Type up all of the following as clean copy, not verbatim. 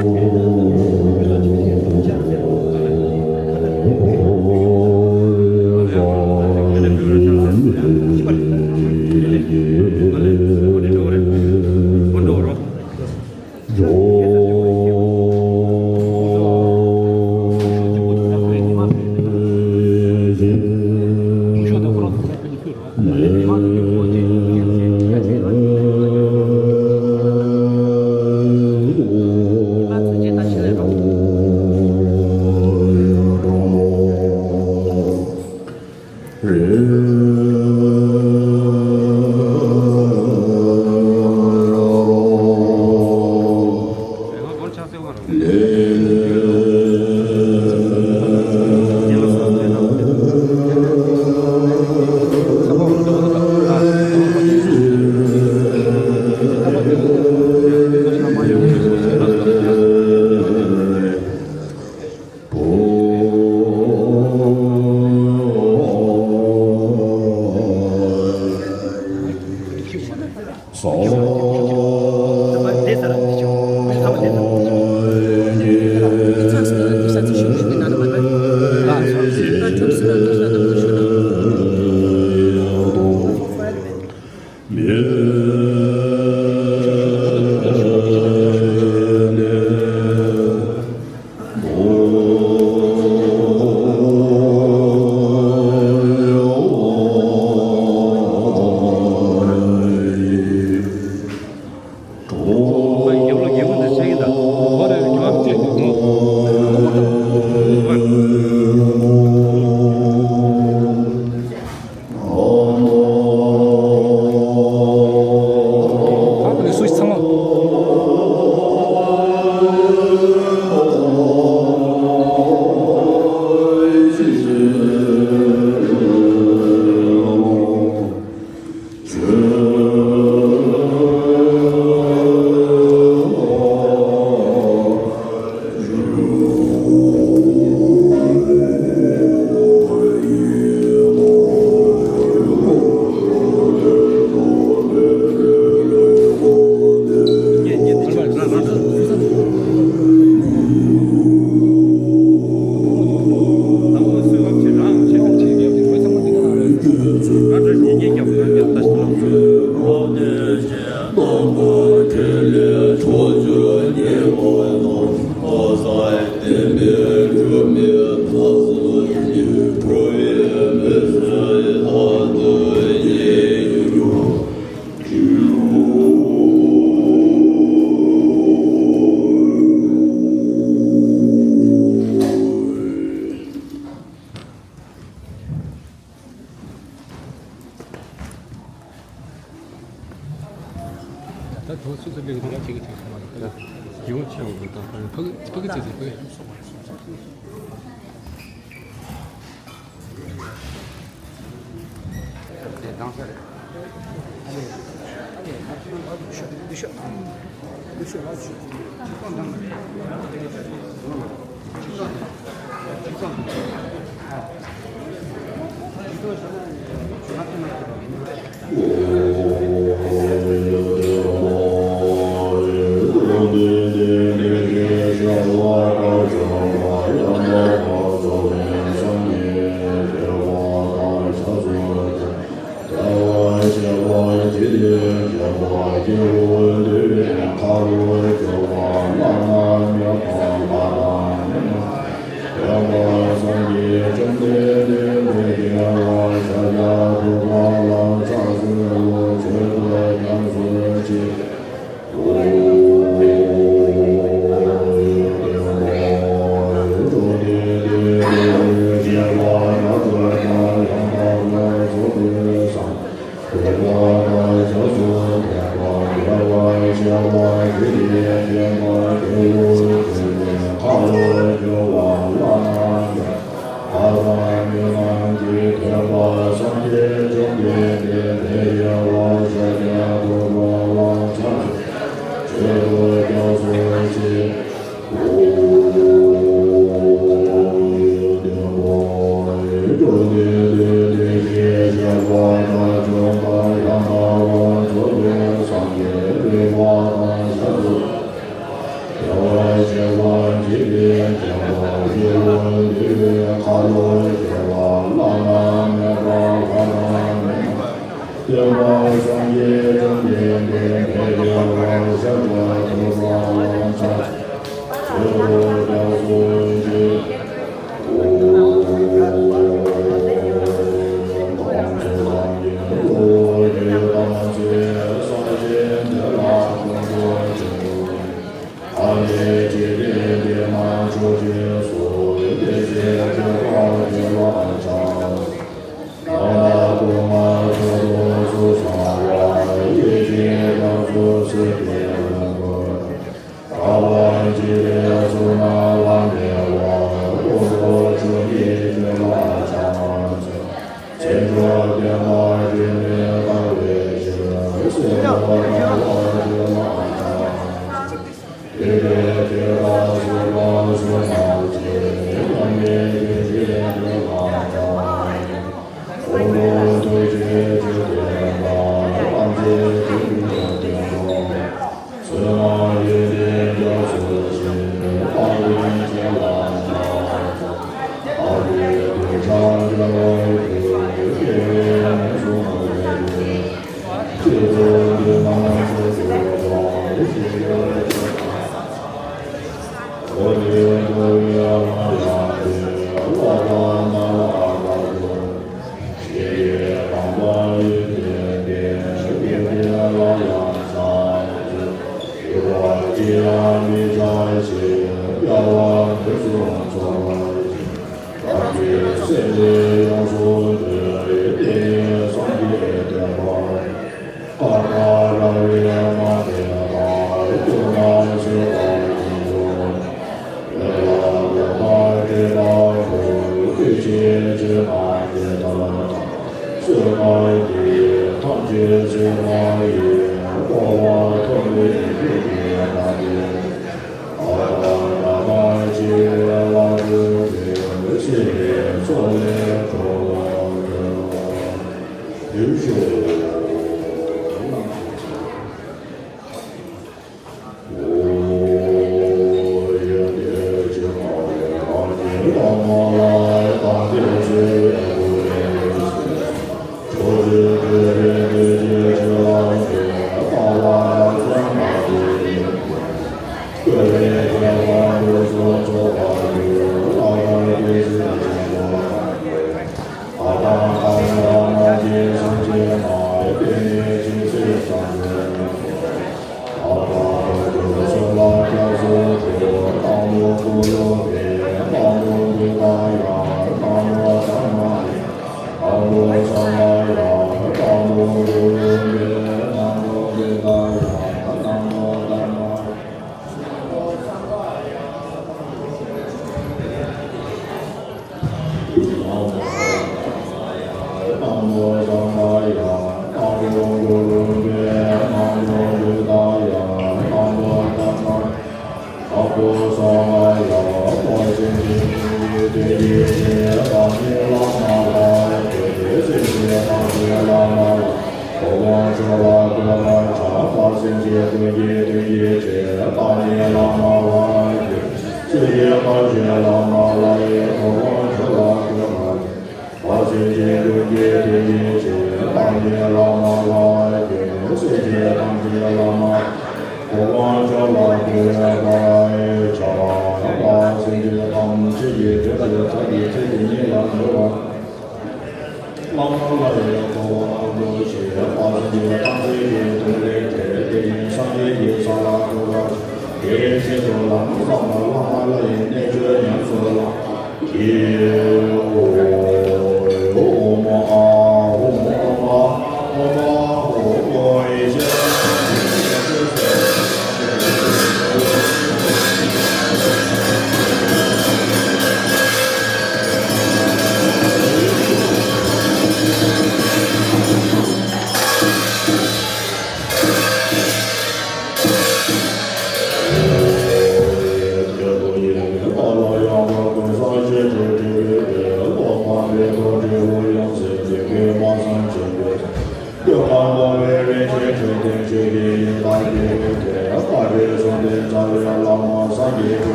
Hallelujah. Hãy subscribe cho kênh Ghiền Mì Gõ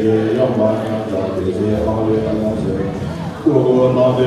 để không bỏ lỡ những video hấp dẫn. Thank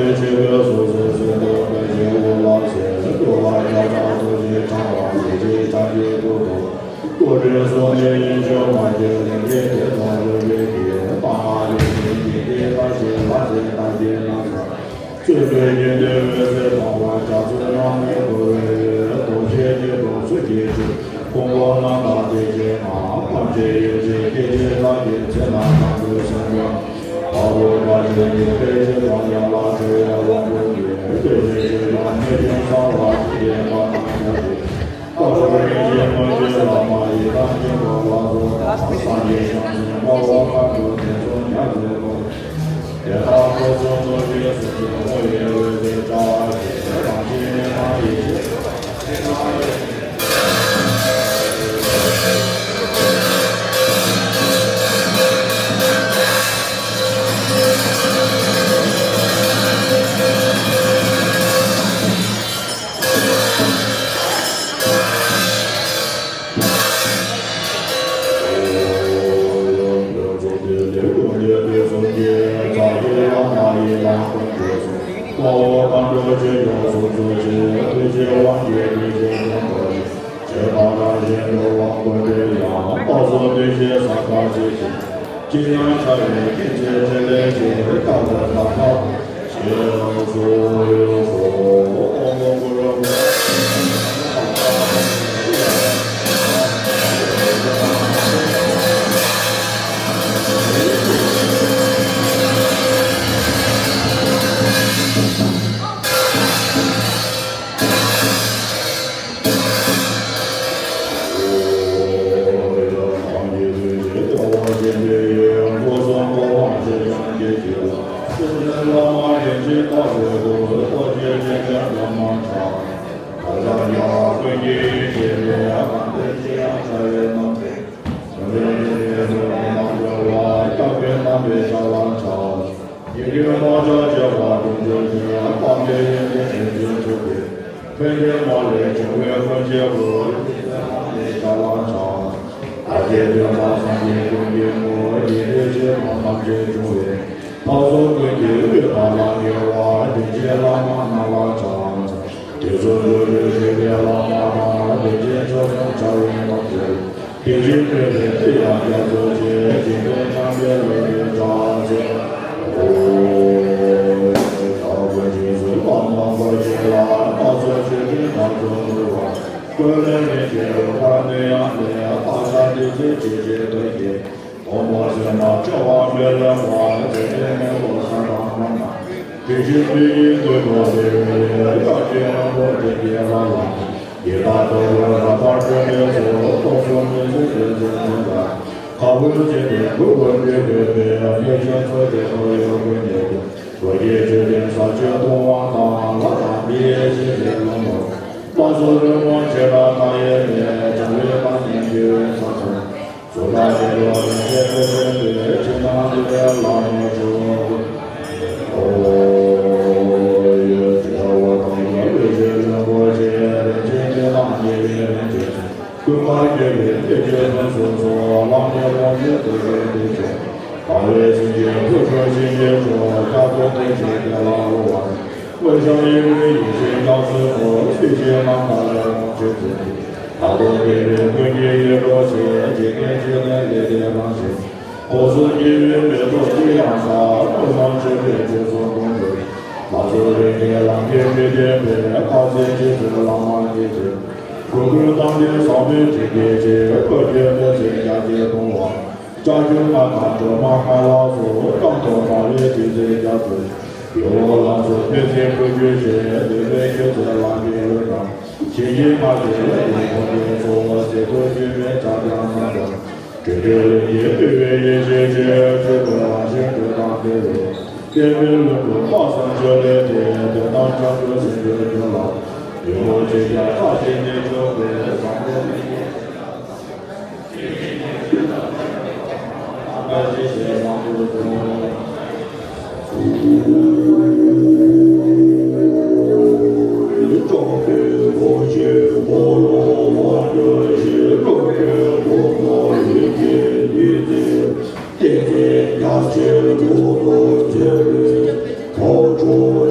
you. Looks good.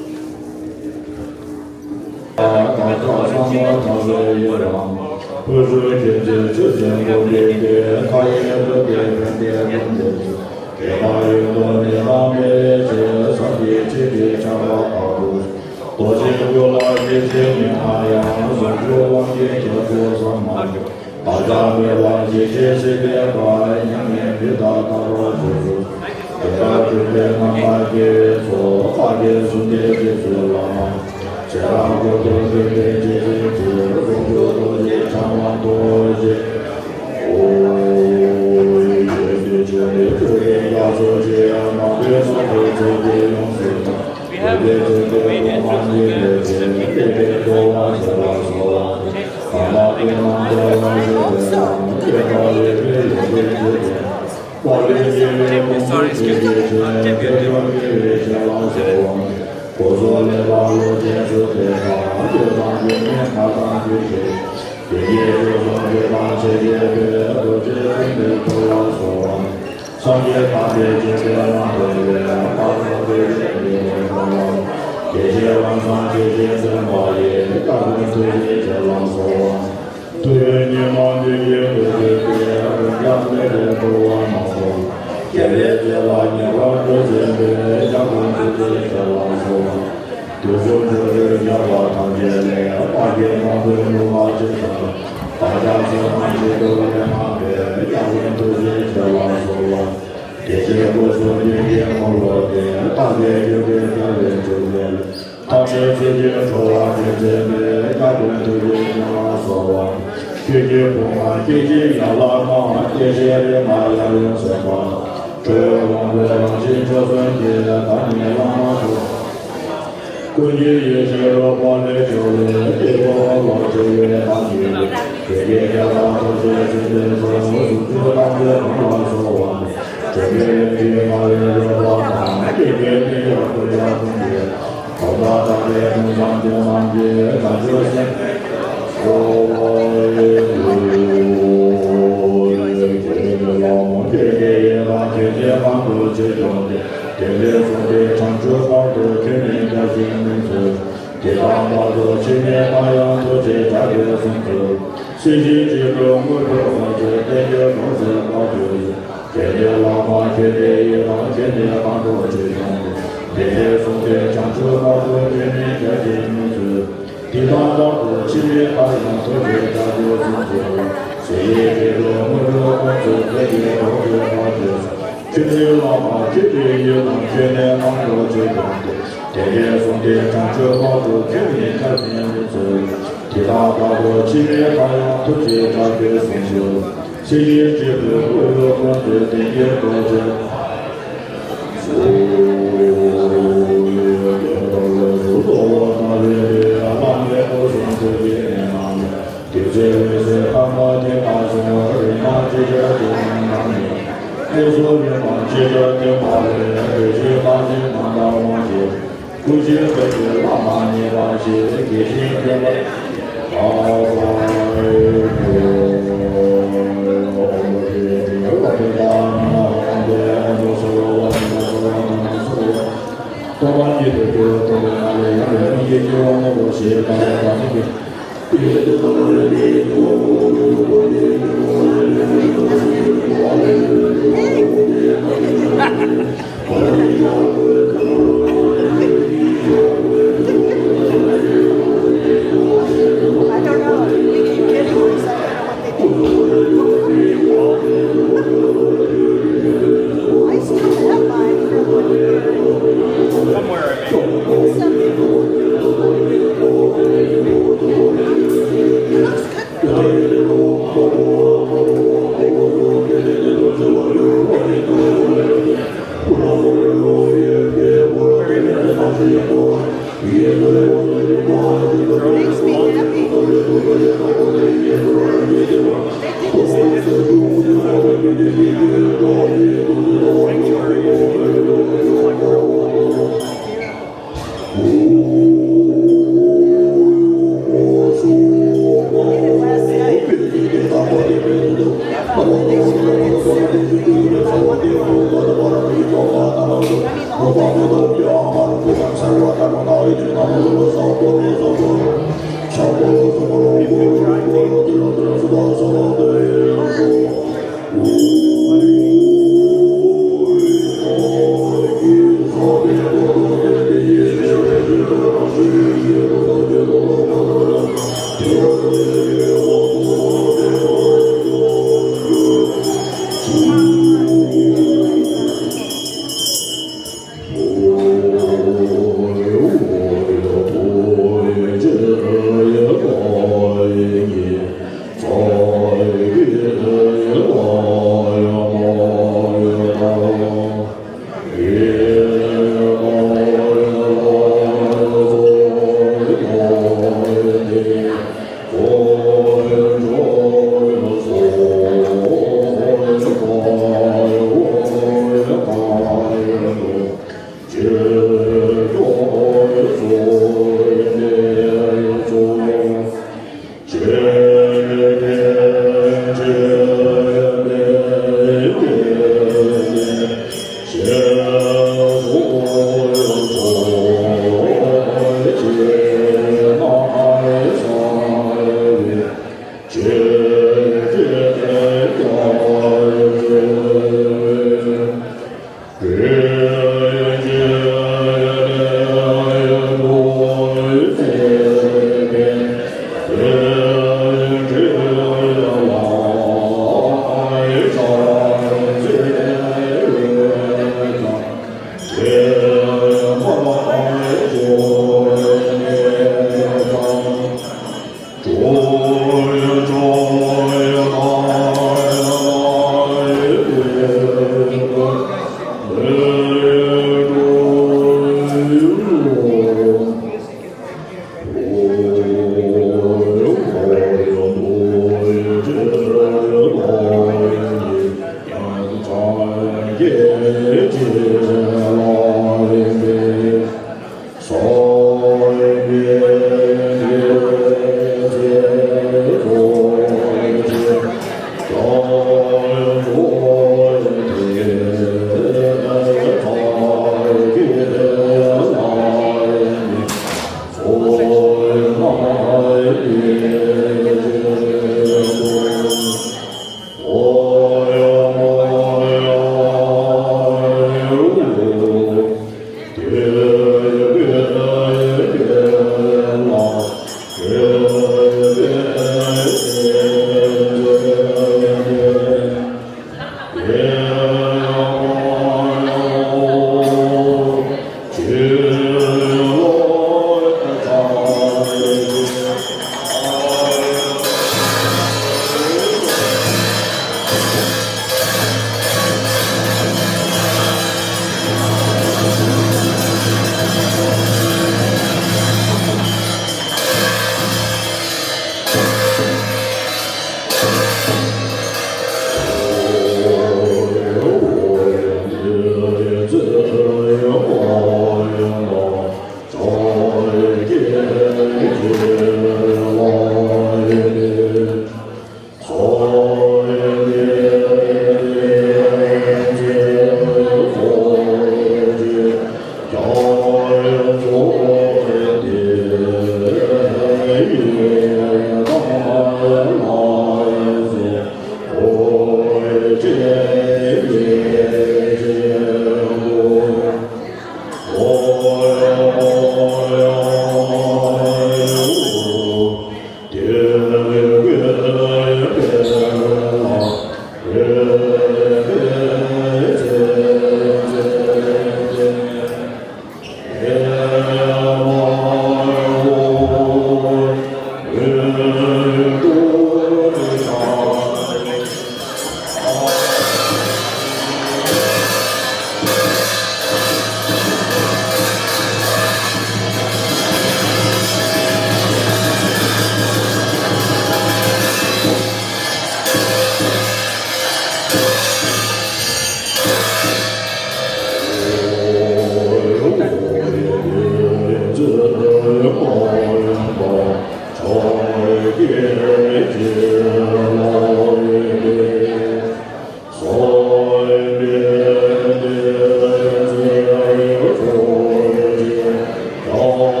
Oh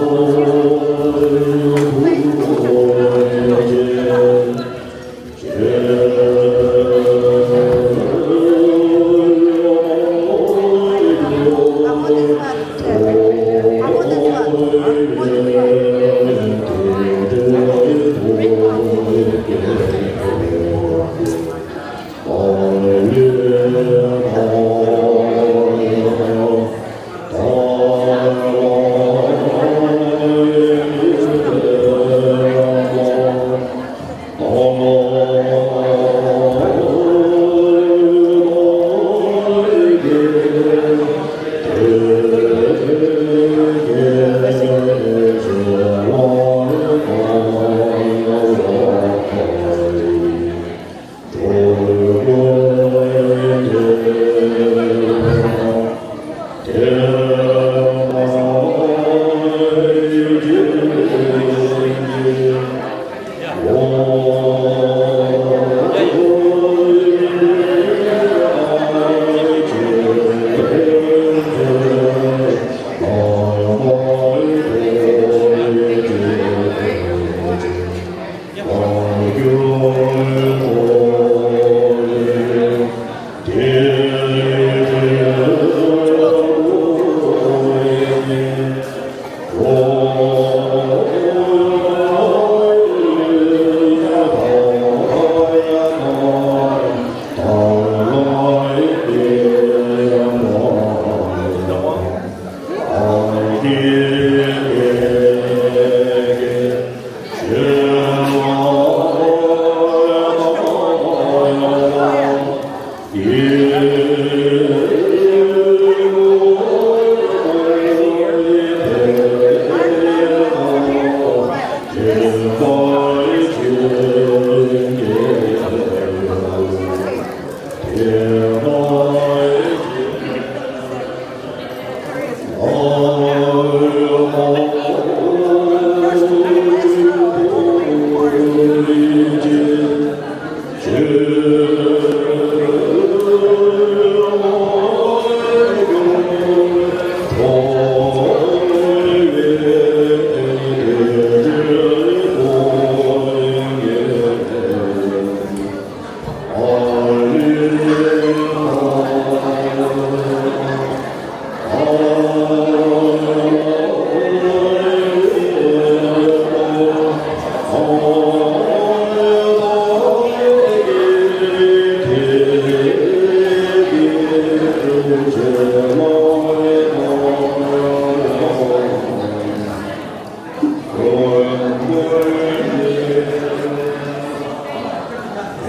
Oh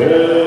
Yeah.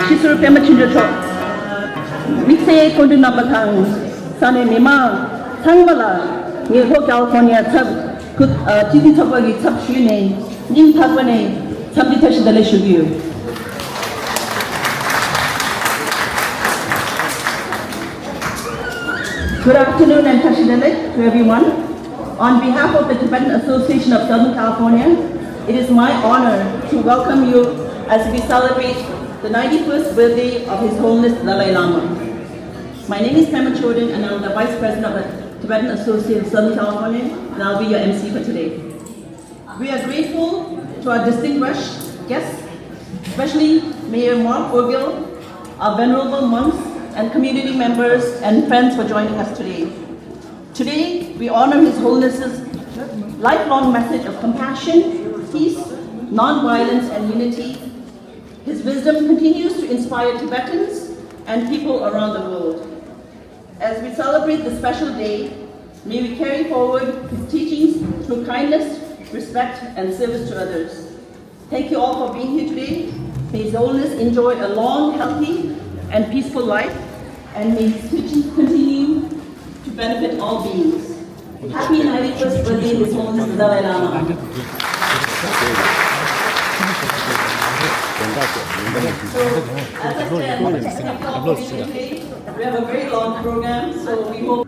Chisuru Pema Chinjocho. Mikse Kondu Nabatang, Sane Mima, Tangmala, Nirho California, Titi Tabagi, Tabshune, Ning Tabane, Tabitashi Dale Shubu. Good afternoon and Tashidale to everyone. On behalf of the Tibetan Association of Southern California, it is my honor to welcome you as we celebrate the 91st birthday of His Holiness the Dalai Lama. My name is Pema Chodin and I'm the Vice President of the Tibetan Association of Southern California, and I'll be your MC for today. We are grateful to our distinguished guests, especially Mayor Mark Orgill, our venerable monks, and community members and friends for joining us today. Today, we honor His Holiness's lifelong message of compassion, peace, non-violence, and unity. His wisdom continues to inspire Tibetans and people around the world. As we celebrate this special day, may we carry forward his teachings through kindness, respect, and service to others. Thank you all for being here today. May His Holiness enjoy a long, healthy, and peaceful life, and may his teachings continue to benefit all beings. Happy 91st birthday, His Holiness the Dalai Lama. So, as I said, we have a very long program, so we hope.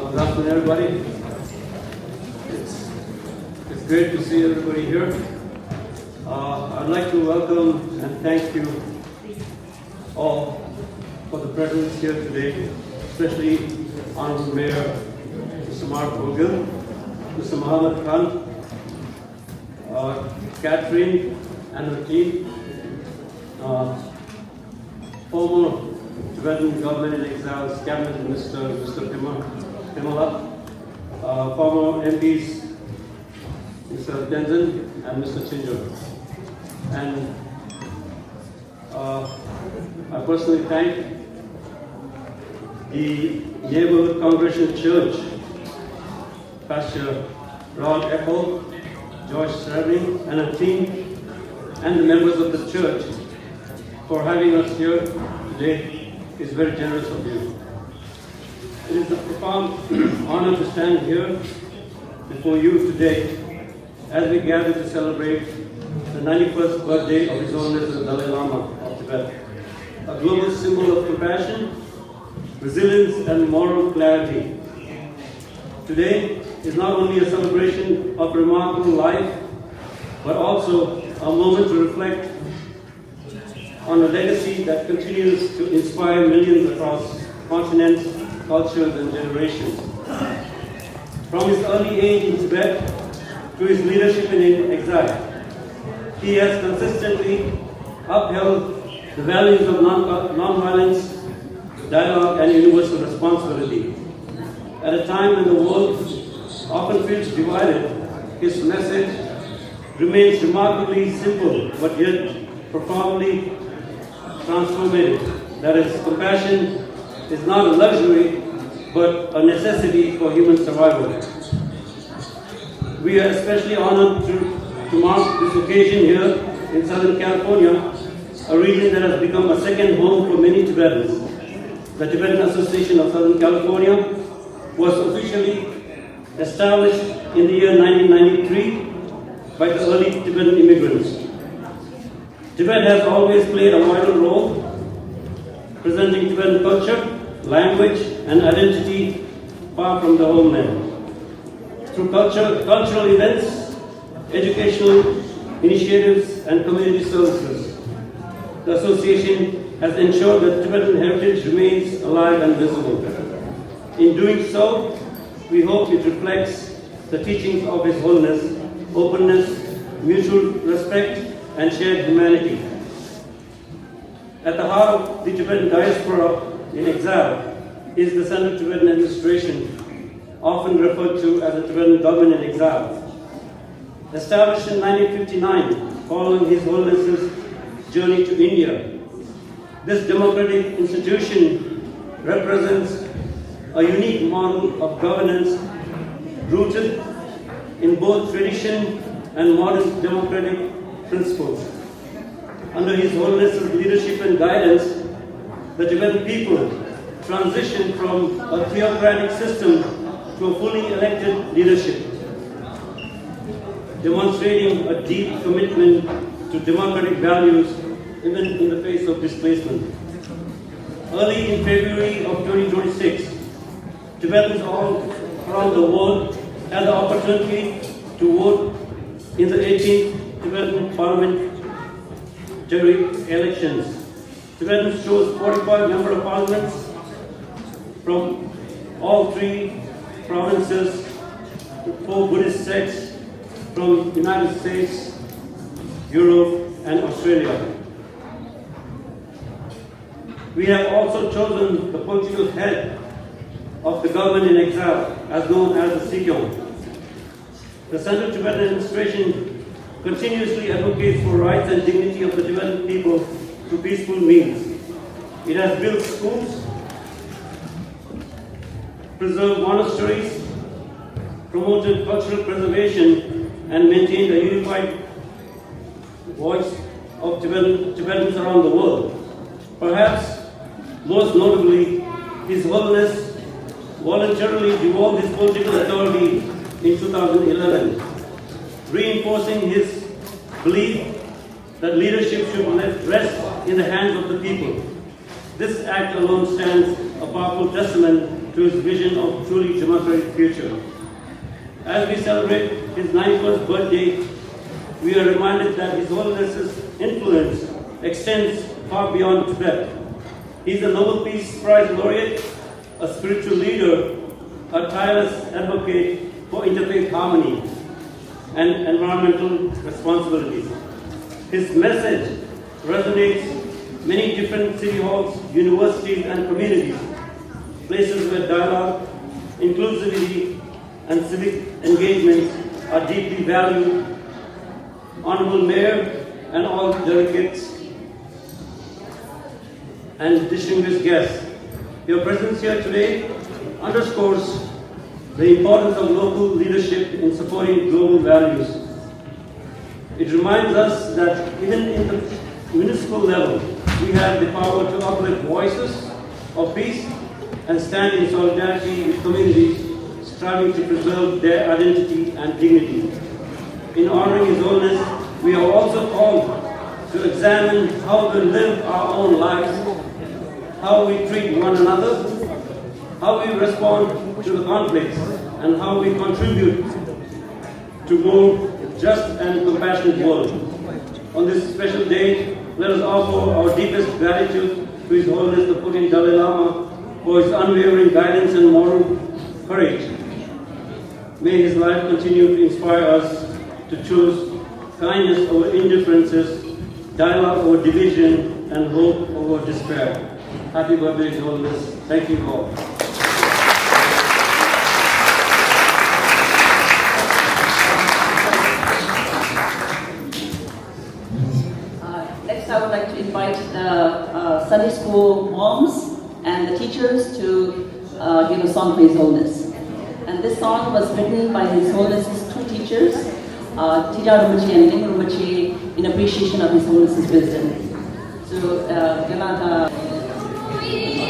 Good afternoon, everybody. It's great to see everybody here. I'd like to welcome and thank you all for the presence here today, especially Honourable Mayor Mr Mark Orgill, Mr Muhammad Khan, Catherine and her team, former Tibetan government in exile's cabinet minister Mr Pimala, former MPs Mr Tenzin and Mr Chinjo. And I personally thank the Neighborhood Congregational Church, Pastor Rod Echo, George Sterling and a team, and the members of the church for having us here today. Is very generous of you. It is a profound honor to stand here before you today as we gather to celebrate the 91st birthday of His Holiness the Dalai Lama of Tibet, a global symbol of compassion, resilience and moral clarity. Today is not only a celebration of remarkable life, but also a moment to reflect on a legacy that continues to inspire millions across continents, cultures and generations. From his early age in Tibet to his leadership in exile, he has consistently upheld the values of non-violence, dialogue and universal responsibility. At a time when the world often feels divided, his message remains remarkably simple but yet profoundly transformative. That is, compassion is not a luxury but a necessity for human survival. We are especially honored to mark this occasion here in Southern California, a region that has become a second home for many Tibetans. The Tibetan Association of Southern California was officially established in the year 1993 by the early Tibetan immigrants. Tibet has always played a vital role, presenting Tibetan culture, language, and identity far from the homeland. Through cultural events, educational initiatives, and community services, the association has ensured that Tibetan heritage remains alive and visible. In doing so, we hope it reflects the teachings of His Holiness, openness, mutual respect, and shared humanity. At the heart of the Tibetan diaspora in exile is the Central Tibetan Administration, often referred to as the Tibetan government in exile. Established in 1959, following His Holiness's journey to India, this democratic institution represents a unique model of governance rooted in both tradition and modern democratic principles. Under His Holiness's leadership and guidance, the Tibetan people transitioned from a theocratic system to a fully elected leadership, demonstrating a deep commitment to democratic values even in the face of displacement. Early in February of 2026, Tibetans all around the world had the opportunity to vote in the 18th Tibetan parliamentary elections. Tibetans chose 45 member of parliaments from all three provinces, 4 Buddhist sects from the United States, Europe, and Australia. We have also chosen the political head of the government in exile, as known as the Sikyong. The Central Tibetan Administration continuously advocates for rights and dignity of the Tibetan people through peaceful means. It has built schools, preserved monasteries, promoted cultural preservation, and maintained a unified voice of Tibetans around the world. Perhaps most notably, His Holiness voluntarily devolved his political authority in 2011, reinforcing his belief that leadership should rest in the hands of the people. This act alone stands a powerful testament to his vision of a truly democratic future. As we celebrate his 91st birthday, we are reminded that His Holiness's influence extends far beyond Tibet. He is a Nobel Peace Prize laureate, a spiritual leader, a tireless advocate for interfaith harmony and environmental responsibility. His message resonates many different city halls, universities, and communities, places where dialogue, inclusivity, and civic engagement are deeply valued. Honourable Mayor and all delegates and distinguished guests, your presence here today underscores the importance of local leadership in supporting global values. It reminds us that even in the municipal level, we have the power to uplift voices of peace and stand in solidarity with communities striving to preserve their identity and dignity. In honoring His Holiness, we are also called to examine how we live our own lives, how we treat one another, how we respond to the conflicts, and how we contribute to a more just and compassionate world. On this special day, let us offer our deepest gratitude to His Holiness the 14th Dalai Lama for his unwavering guidance and moral courage. May his life continue to inspire us to choose kindness over indifferences, dialogue over division, and hope over despair. Happy birthday, His Holiness. Thank you all. Next, I would like to invite the Sunday school moms and the teachers to give a song for His Holiness. And this song was written by His Holiness's two teachers, Tija Rumachi and Ning Rumachi, in appreciation of His Holiness's wisdom. So, Yolanda. Hey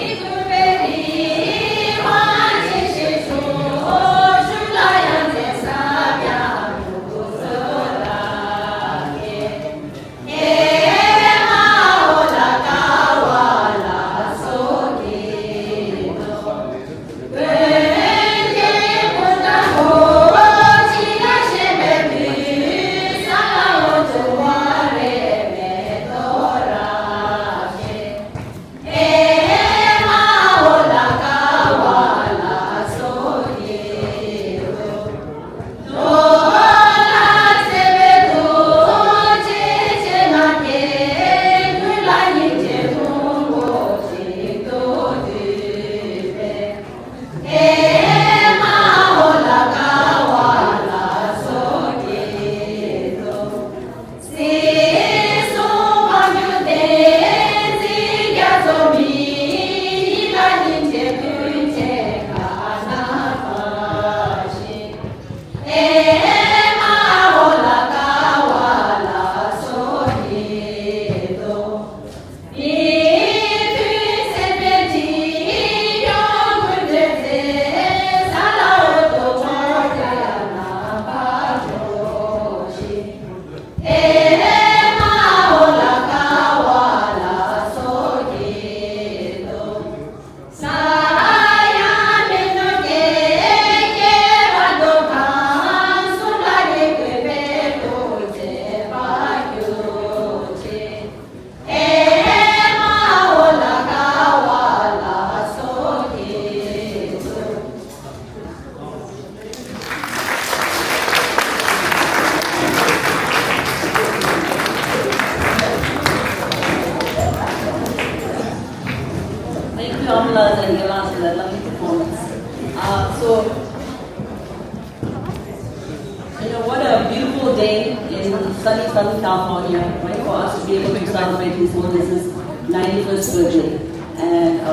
What a beautiful day in sunny Southern California, right, for us to be able to celebrate His Holiness's 91st birthday. And a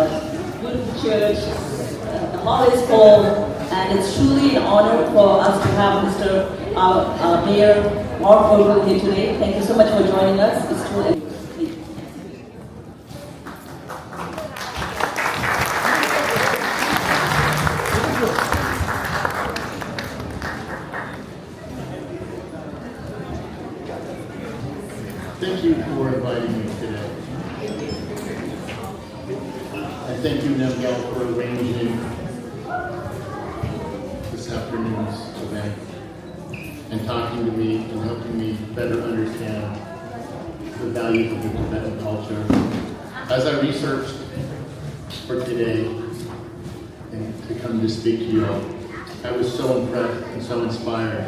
beautiful church, the hall is full, and it's truly an honor for us to have Mr. Mayor Mark Orgill here today. Thank you so much for joining us. It's truly Thank you for inviting me today. And thank you, Nemgal, for arranging this afternoon's event and talking to me and helping me better understand the values of the Tibetan culture. As I researched for today and to come to speak to you all, I was so impressed and so inspired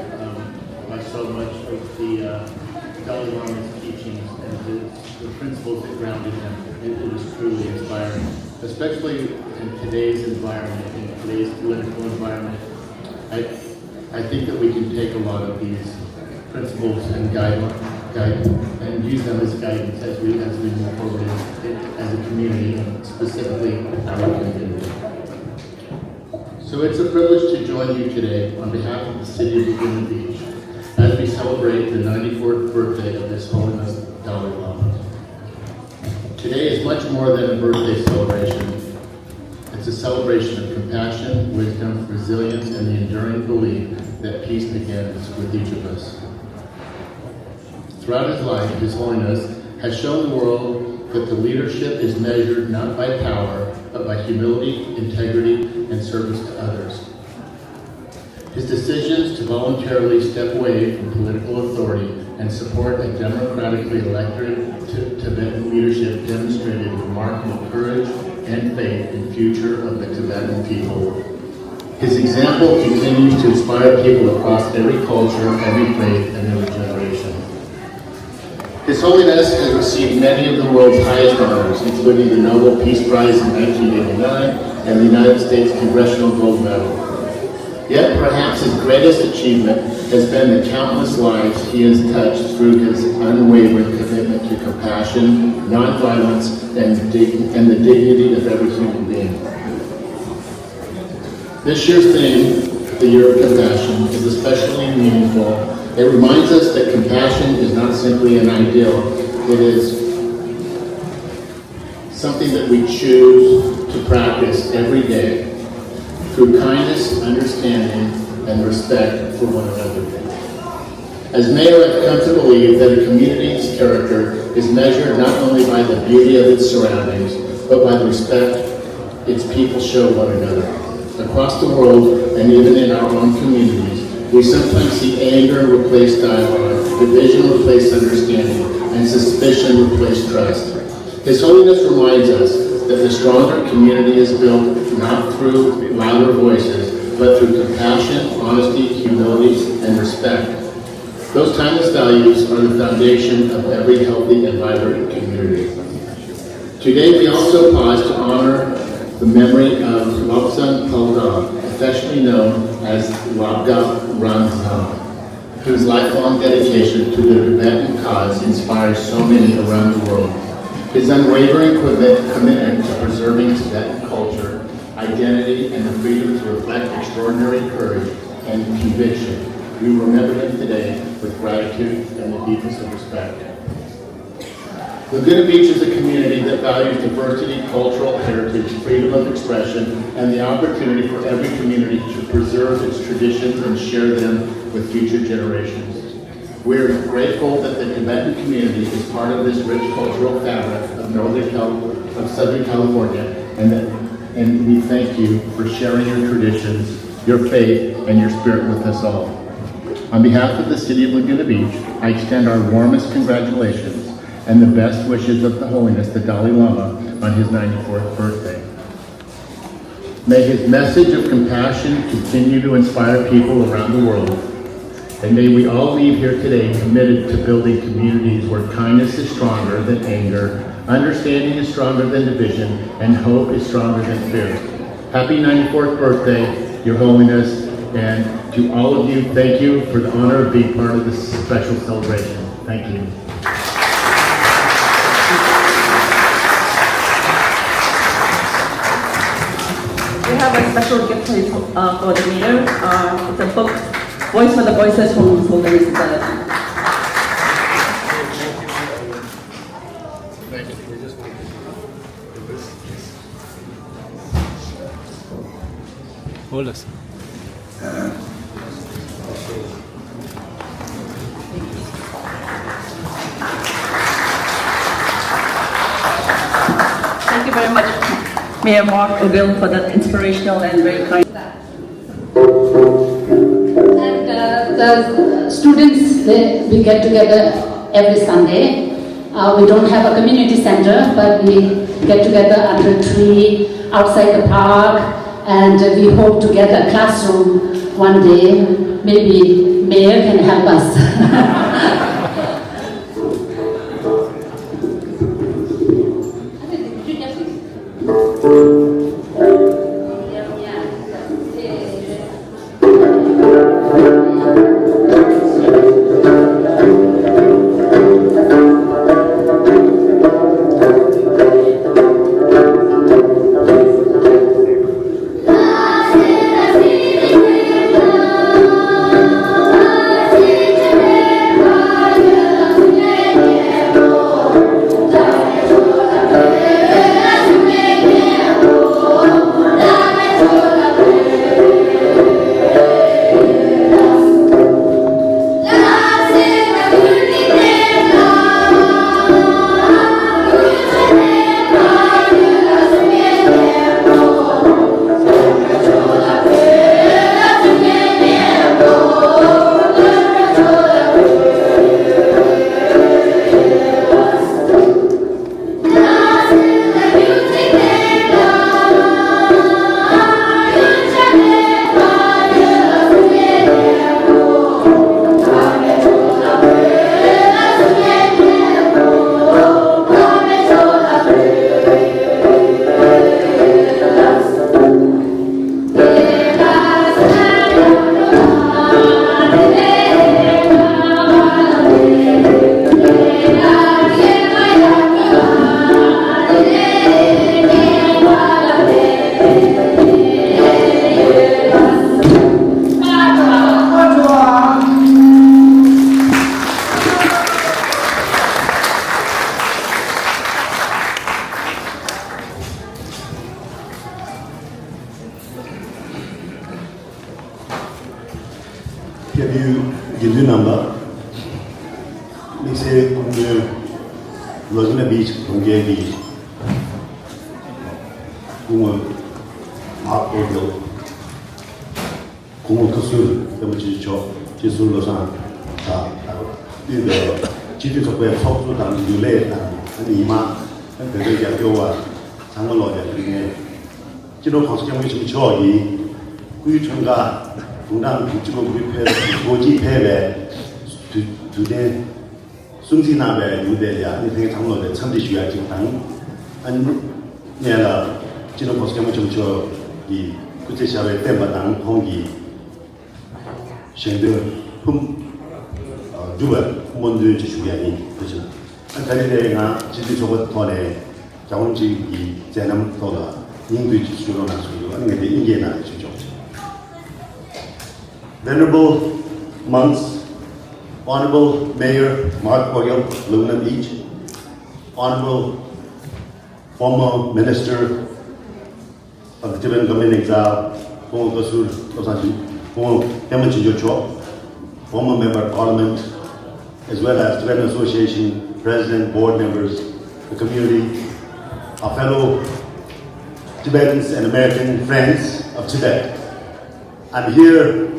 by so much of the Dalai Lama's teachings and the principles that grounded him. It was truly inspiring, especially in today's environment, in today's political environment. I think that we can take a lot of these principles and guidance and use them as guidance as we move forward as a community, and specifically our community. So it's a privilege to join you today on behalf of the city of Laguna Beach as we celebrate the 94th birthday of His Holiness the Dalai Lama. Today is much more than a birthday celebration. It's a celebration of compassion, wisdom, resilience, and the enduring belief that peace begins with each of us. Throughout his life, His Holiness has shown the world that the leadership is measured not by power, but by humility, integrity, and service to others. His decisions to voluntarily step away from political authority and support a democratically elected Tibetan leadership demonstrated remarkable courage and faith in the future of the Tibetan people. His example continues to inspire people across every culture, every faith, and every generation. His Holiness has received many of the world's highest honors, including the Nobel Peace Prize in 1989 and the United States Congressional Gold Medal. Yet perhaps his greatest achievement has been the countless lives he has touched through his unwavering commitment to compassion, nonviolence, and the dignity of every human being. This year's theme, the Year of Compassion, is especially meaningful. It reminds us that compassion is not simply an ideal, it is something that we choose to practice every day through kindness, understanding, and respect for one another. As mayor, I've come to believe that a community's character is measured not only by the beauty of its surroundings, but by the respect its people show one another. Across the world, and even in our own communities, we sometimes see anger replace dialogue, division replace understanding, and suspicion replace trust. His Holiness reminds us that the stronger community is built not through louder voices, but through compassion, honesty, humility, and respect. Those timeless values are the foundation of every healthy and vibrant community. Today we also pause to honor the memory of Lobsang Palda, affectionately known as Labga Ranzang, whose lifelong dedication to the Tibetan cause inspires so many around the world. His unwavering commitment to preserving Tibetan culture, identity, and the freedom to reflect extraordinary courage and conviction. We remember him today with gratitude and the deepest of respect. Laguna Beach is a community that values diversity, cultural heritage, freedom of expression, and the opportunity for every community to preserve its traditions and share them with future generations. We are grateful that the Tibetan community is part of this rich cultural fabric of Southern California, and we thank you for sharing your traditions, your faith, and your spirit with us all. On behalf of the City of Laguna Beach, I extend our warmest congratulations and the best wishes of the Holiness the Dalai Lama on his 94th birthday. May his message of compassion continue to inspire people around the world. And may we all leave here today committed to building communities where kindness is stronger than anger, understanding is stronger than division, and hope is stronger than fear. Happy 94th birthday, Your Holiness, and to all of you, thank you for the honor of being part of this special celebration. Thank you. We have a special gift for the Mayor. It's a book, Voice for the Voices from His Holiness the Dalai Lama. Hold us. Thank you very much, Mayor Mark Orgill, for that inspirational and very kind. And the students, we get together every Sunday. We don't have a community center, but we get together under a tree outside the park, and we hope to get a classroom one day. Maybe Mayor can help us. number, we say Laguna Beach, Hungary Beach, Mr Mark Orgill, Kusul, the Machicho, Chisul Losan, the Chitis of where Fox and Dulay and Ima, and the Jagoa, Sangha, Chino Constitution Choy, Kuchunga, Funam, Kuchu, Goji Pele, today, Sunzina, Udelia, anything Tango, the Sunday Shuaji, and Nella, Chino Constitution Choy, the Kutisha Tembatang, Hongi, Shender, Pum, Duel, Mondu Shuani, Prison. And Kalina, Chili Tone, Jaunji, Zenam Tola. English student and the Indian Venerable monks, Honourable Mayor Mark Orgill, Laguna Beach, Honourable former Minister of the Tibetan Government Exile, former Member of Parliament, as well as Tibetan Association President, board members, the community, our fellow Tibetans and American friends of Tibet. I'm here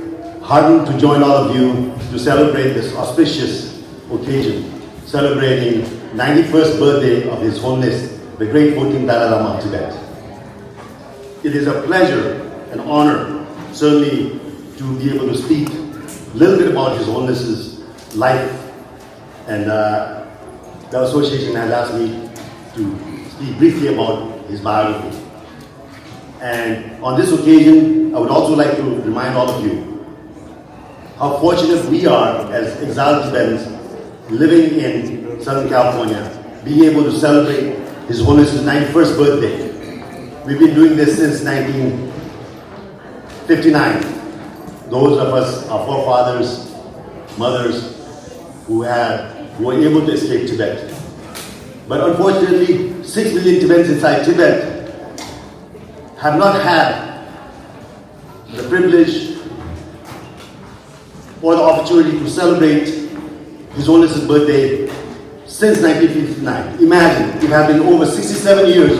heartened to join all of you to celebrate this auspicious occasion, celebrating 91st birthday of His Holiness, the great 14th Dalai Lama of Tibet. It is a pleasure and honor, certainly, to be able to speak a little bit about His Holiness's life, and the association has asked me to speak briefly about his biography. And on this occasion, I would also like to remind all of you how fortunate we are as exiled Tibetans living in Southern California, being able to celebrate His Holiness' 91st birthday. We've been doing this since 1959. Those of us, our forefathers, mothers, who were able to escape Tibet. But unfortunately, 6 million Tibetans inside Tibet have not had the privilege or the opportunity to celebrate His Holiness' birthday since 1959. Imagine, it has been over 67 years.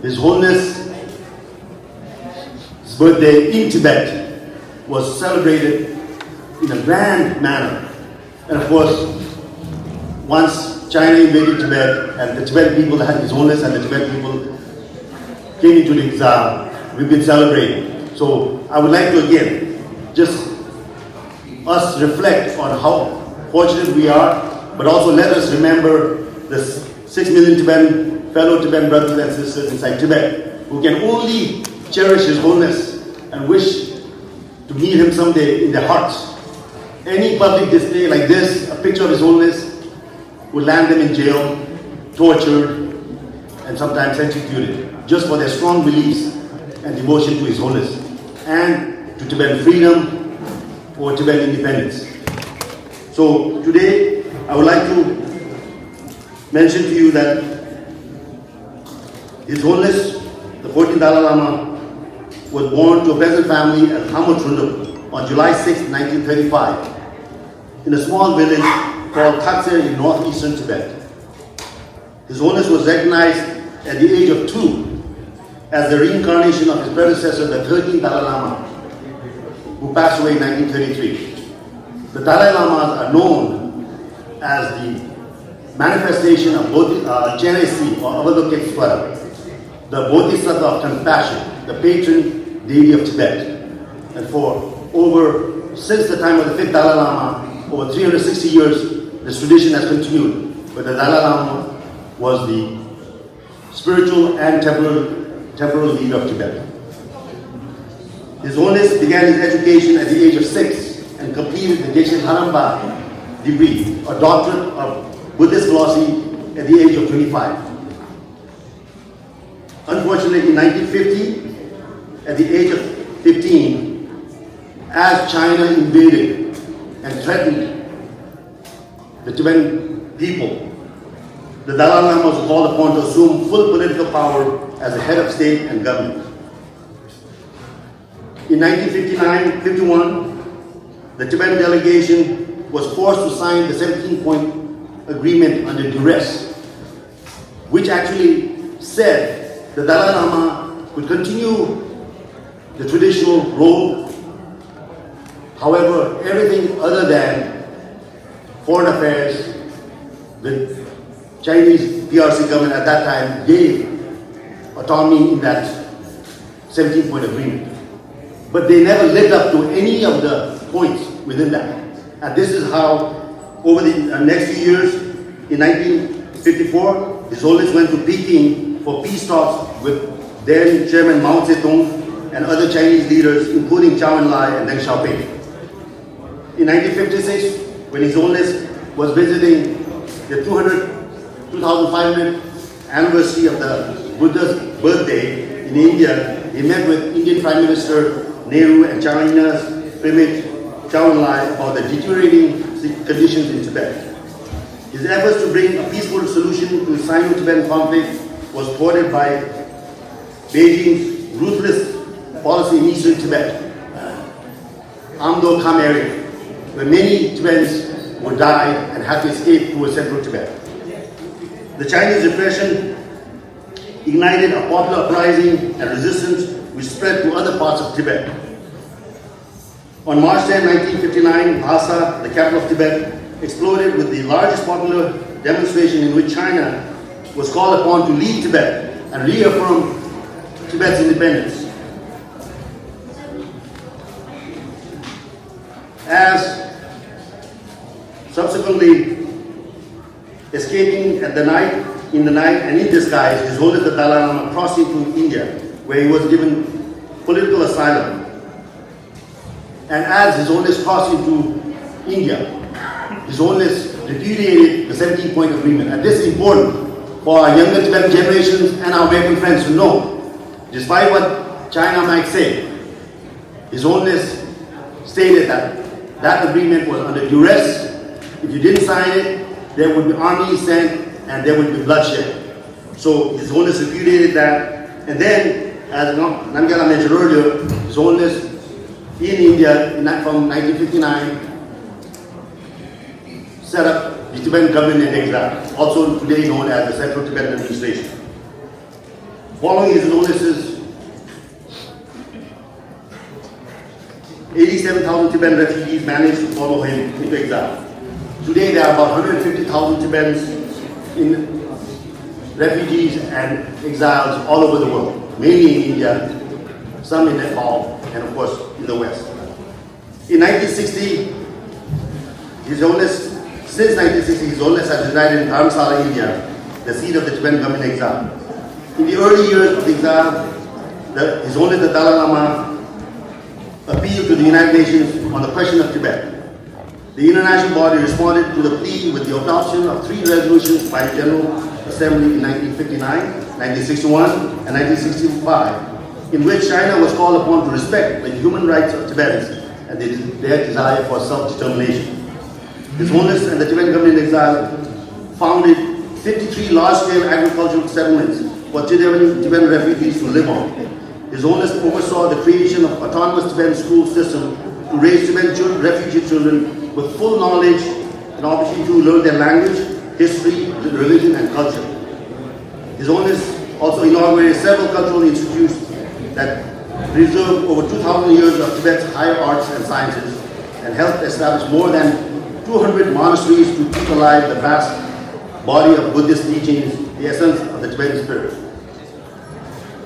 His Holiness' birthday in Tibet was celebrated in a grand manner. And of course, once China invaded Tibet and the Tibetan people, His Holiness and the Tibetan people came into the exile, we've been celebrating. So I would like to again, just us reflect on how fortunate we are, but also let us remember the 6 million fellow Tibetan brothers and sisters inside Tibet who can only cherish His Holiness and wish to meet Him someday in their hearts. Any public display like this, a picture of His Holiness, would land them in jail, tortured, and sometimes executed, just for their strong beliefs and devotion to His Holiness and to Tibetan freedom or Tibetan independence. So today, I would like to mention to you that His Holiness, the 14th Dalai Lama, was born to a peasant family at Hamutrundup on July 6, 1935, in a small village called Tatse in northeastern Tibet. His Holiness was recognized at the age of 2 as the reincarnation of his predecessor, the 13th Dalai Lama, who passed away in 1933. The Dalai Lamas are known as the manifestation of Chenrezig or Avalokiteswara, the Bodhisattva of compassion, the patron deity of Tibet. And since the time of the 5th Dalai Lama, over 360 years, this tradition has continued, but the Dalai Lama was the spiritual and temporal leader of Tibet. His Holiness began his education at the age of 6 and completed the Geshe Haramba degree, a doctorate of Buddhist philosophy, at the age of 25. Unfortunately, in 1950, at the age of 15, as China invaded and threatened the Tibetan people, the Dalai Lama was called upon to assume full political power as the head of state and government. In 1959-51, the Tibetan delegation was forced to sign the 17-point agreement under duress, which actually said the Dalai Lama would continue the traditional role. However, everything other than foreign affairs, the Chinese PRC government at that time gave autonomy in that 17-point agreement. But they never lived up to any of the points within that. And this is how, over the next few years, in 1954, His Holiness went to Peking for peace talks with then Chairman Mao Zedong and other Chinese leaders, including Zhou Enlai and Deng Xiaoping. In 1956, when His Holiness was visiting the 2,500th anniversary of the Buddha's birthday in India, he met with Indian Prime Minister Nehru and China's Premier Zhou Enlai about the deteriorating conditions in Tibet. His efforts to bring a peaceful solution to the Sino-Tibetan conflict was thwarted by Beijing's ruthless policy in eastern Tibet, Amdo Kham area, where many Tibetans would die and have to escape towards central Tibet. The Chinese repression ignited a popular uprising and resistance which spread to other parts of Tibet. On March 10, 1959, Lhasa, the capital of Tibet, exploded with the largest popular demonstration in which China was called upon to lead Tibet and reaffirm Tibet's independence. As subsequently escaping in the night and in disguise, His Holiness the Dalai Lama crossed into India where he was given political asylum. And as His Holiness crossed into India, His Holiness repudiated the 17-point agreement. And this is important for our younger Tibetan generations and our American friends to know. Despite what China might say, His Holiness stated that that agreement was under duress. If you didn't sign it, there would be armies sent and there would be bloodshed. So His Holiness repudiated that. And then, as Namgyala mentioned earlier, His Holiness in India from 1959 set up the Tibetan government in exile, also today known as the Central Tibetan Administration. Following His Holiness's 87,000 Tibetan refugees managed to follow him into exile. Today there are about 150,000 Tibetans in refugees and exiles all over the world, mainly in India, some in Nepal, and of course in the West. In 1960, His Holiness, since 1960, His Holiness has resided in Dharamsala, India, the seat of the Tibetan government exile. In the early years of the exile, His Holiness the Dalai Lama appealed to the United Nations on the question of Tibet. The international body responded to the plea with the adoption of 3 resolutions by the General Assembly in 1959, 1961, and 1965, in which China was called upon to respect the human rights of Tibetans and their desire for self-determination. His Holiness and the Tibetan government in exile founded 53 large-scale agricultural settlements for Tibetan refugees to live on. His Holiness oversaw the creation of autonomous Tibetan school system to raise Tibetan refugee children with full knowledge and opportunity to learn their language, history, religion, and culture. His Holiness also inaugurated several cultural institutes that preserve over 2,000 years of Tibet's higher arts and sciences and helped establish more than 200 monasteries to keep alive the vast body of Buddhist teachings, the essence of the Tibetan spirit.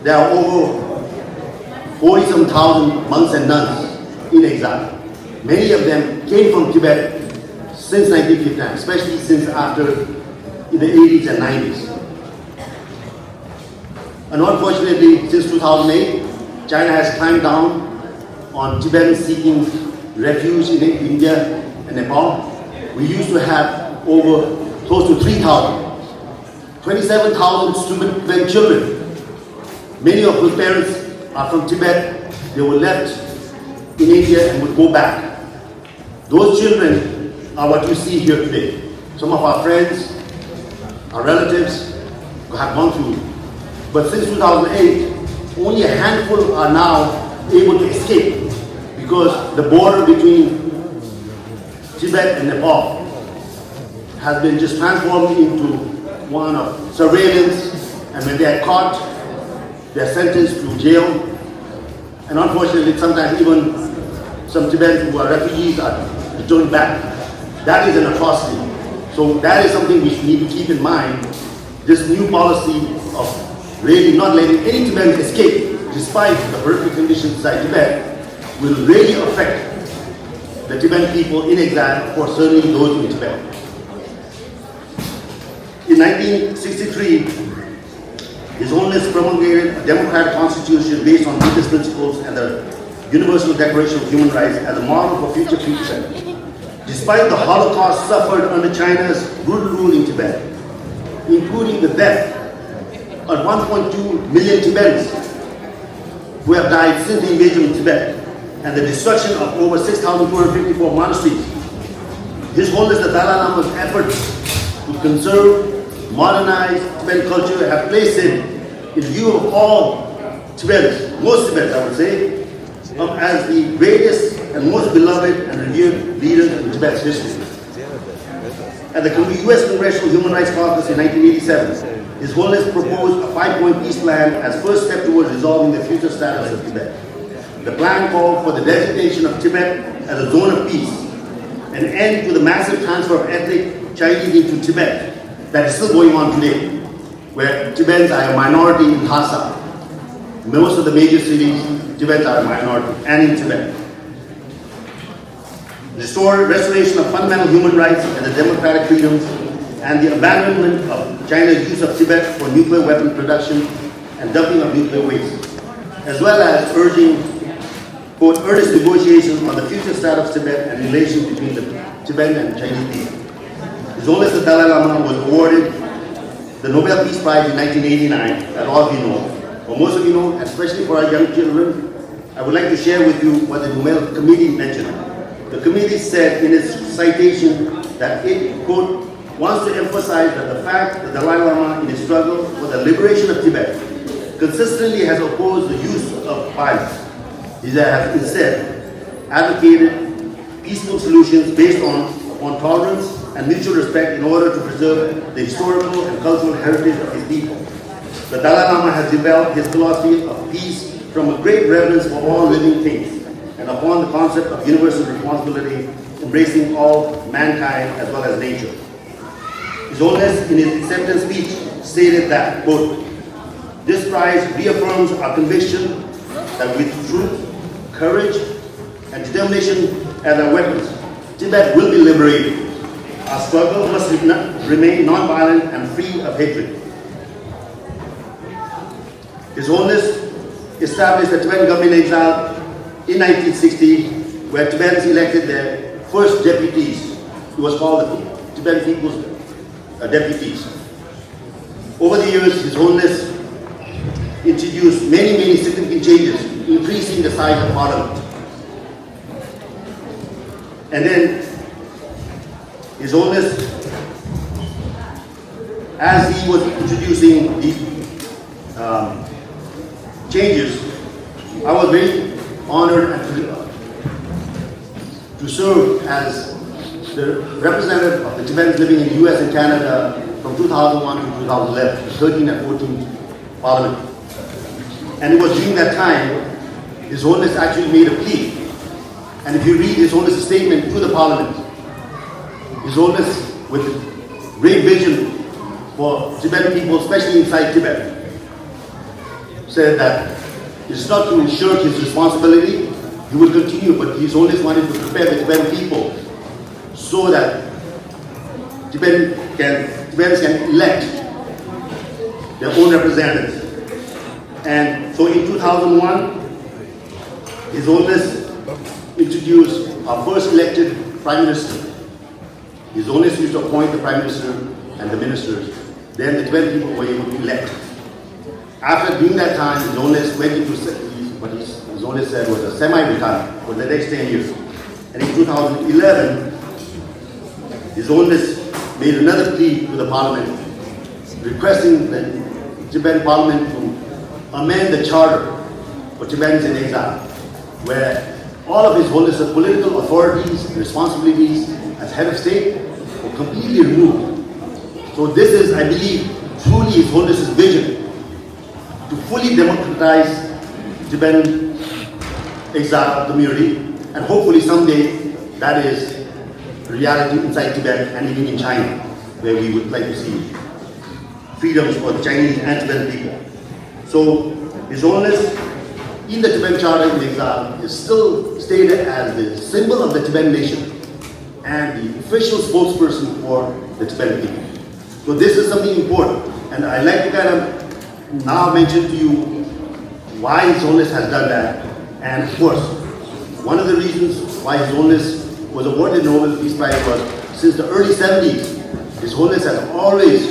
There are over 40-some thousand monks and nuns in exile. Many of them came from Tibet since 1959, especially since after in the 80s and 90s. And unfortunately, since 2008, China has climbed down on Tibetans seeking refuge in India and Nepal. We used to have over close to 3,000, 27,000 Tibetan children, many of whose parents are from Tibet. They were left in India and would go back. Those children are what you see here today. Some of our friends, our relatives have gone through. But since 2008, only a handful are now able to escape because the border between Tibet and Nepal has been just transformed into one of surveillance, and when they are caught, they are sentenced to jail. And unfortunately, sometimes even some Tibetans who are refugees are returned back. That is an atrocity. So that is something we need to keep in mind. This new policy of really not letting any Tibetans escape, despite the horrific conditions inside Tibet, will really affect the Tibetan people in exile, of course, certainly those in Tibet. In 1963, His Holiness promulgated a democratic constitution based on Buddhist principles and the Universal Declaration of Human Rights as a model for future Tibet. Despite the Holocaust suffered under China's brutal rule in Tibet, including the death of 1.2 million Tibetans who have died since the invasion of Tibet, and the destruction of over 6,254 monasteries, His Holiness the Dalai Lama's efforts to conserve, modernize Tibetan culture have placed him in view of all Tibetans, most Tibetans I would say, as the greatest and most beloved and revered leader in Tibet's history. At the U.S. Congressional Human Rights Caucus in 1987, His Holiness proposed a 5-point peace plan as first step towards resolving the future status of Tibet. The plan called for the designation of Tibet as a zone of peace, an end to the massive transfer of ethnic Chinese into Tibet that is still going on today, where Tibetans are a minority in Lhasa. Most of the major cities, Tibetans are a minority, and in Tibet. Restoration of fundamental human rights and the democratic freedoms, and the abandonment of China's use of Tibet for nuclear weapon production and dumping of nuclear waste. as well as urging, quote, earnest negotiations on the future status of Tibet and relations between the Tibetan and Chinese people. His Holiness the Dalai Lama was awarded the Nobel Peace Prize in 1989, that all of you know. For most of you know, especially for our young children, I would like to share with you what the Nobel Committee mentioned. The committee said in its citation that it, quote, wants to emphasize that the fact that the Dalai Lama in his struggle for the liberation of Tibet consistently has opposed the use of violence. He has instead advocated peaceful solutions based on tolerance and mutual respect in order to preserve the historical and cultural heritage of his people. The Dalai Lama has developed his philosophy of peace from a great reverence for all living things and upon the concept of universal responsibility, embracing all mankind as well as nature. His Holiness, in his acceptance speech, stated that, quote, this prize reaffirms our conviction that with truth, courage, and determination as our weapons, Tibet will be liberated. Our struggle must remain non-violent and free of hatred. His Holiness established the Tibetan government in exile in 1960, where Tibetans elected their first deputies. It was called the Tibetan People's Deputies. Over the years, His Holiness introduced many significant changes, increasing the size of Parliament. And then His Holiness, as he was introducing the changes, I was very honored and to serve as the representative of the Tibetans living in the US and Canada from 2001 to 2011, the 13 and 14 Parliament. And it was during that time, His Holiness actually made a plea. And if you read His Holiness' statement to the Parliament, His Holiness, with great vision for Tibetan people, especially inside Tibet, said that it's not to shirk his responsibility, he will continue, but His Holiness wanted to prepare the Tibetan people so that Tibetans can elect their own representatives. And so in 2001, His Holiness introduced our first elected Prime Minister. His Holiness used to appoint the Prime Minister and the ministers. Then the Tibetan people were able to elect. After during that time, His Holiness went into what His Holiness said was a semi-retirement for the next 10 years. And in 2011, His Holiness made another plea to the Parliament, requesting the Tibetan Parliament to amend the charter for Tibetans in exile, where all of His Holiness' political authorities and responsibilities as head of state were completely removed. So this is, I believe, truly His Holiness' vision to fully democratize Tibetan exile community, and hopefully someday that is reality inside Tibet and even in China, where we would like to see freedoms for the Chinese and Tibetan people. So His Holiness in the Tibetan Charter in exile is still stated as the symbol of the Tibetan nation and the official spokesperson for the Tibetan people. So this is something important, and I'd like to kind of now mention to you why His Holiness has done that. And of course, one of the reasons why His Holiness was awarded the Nobel Peace Prize was since the early 70s, His Holiness has always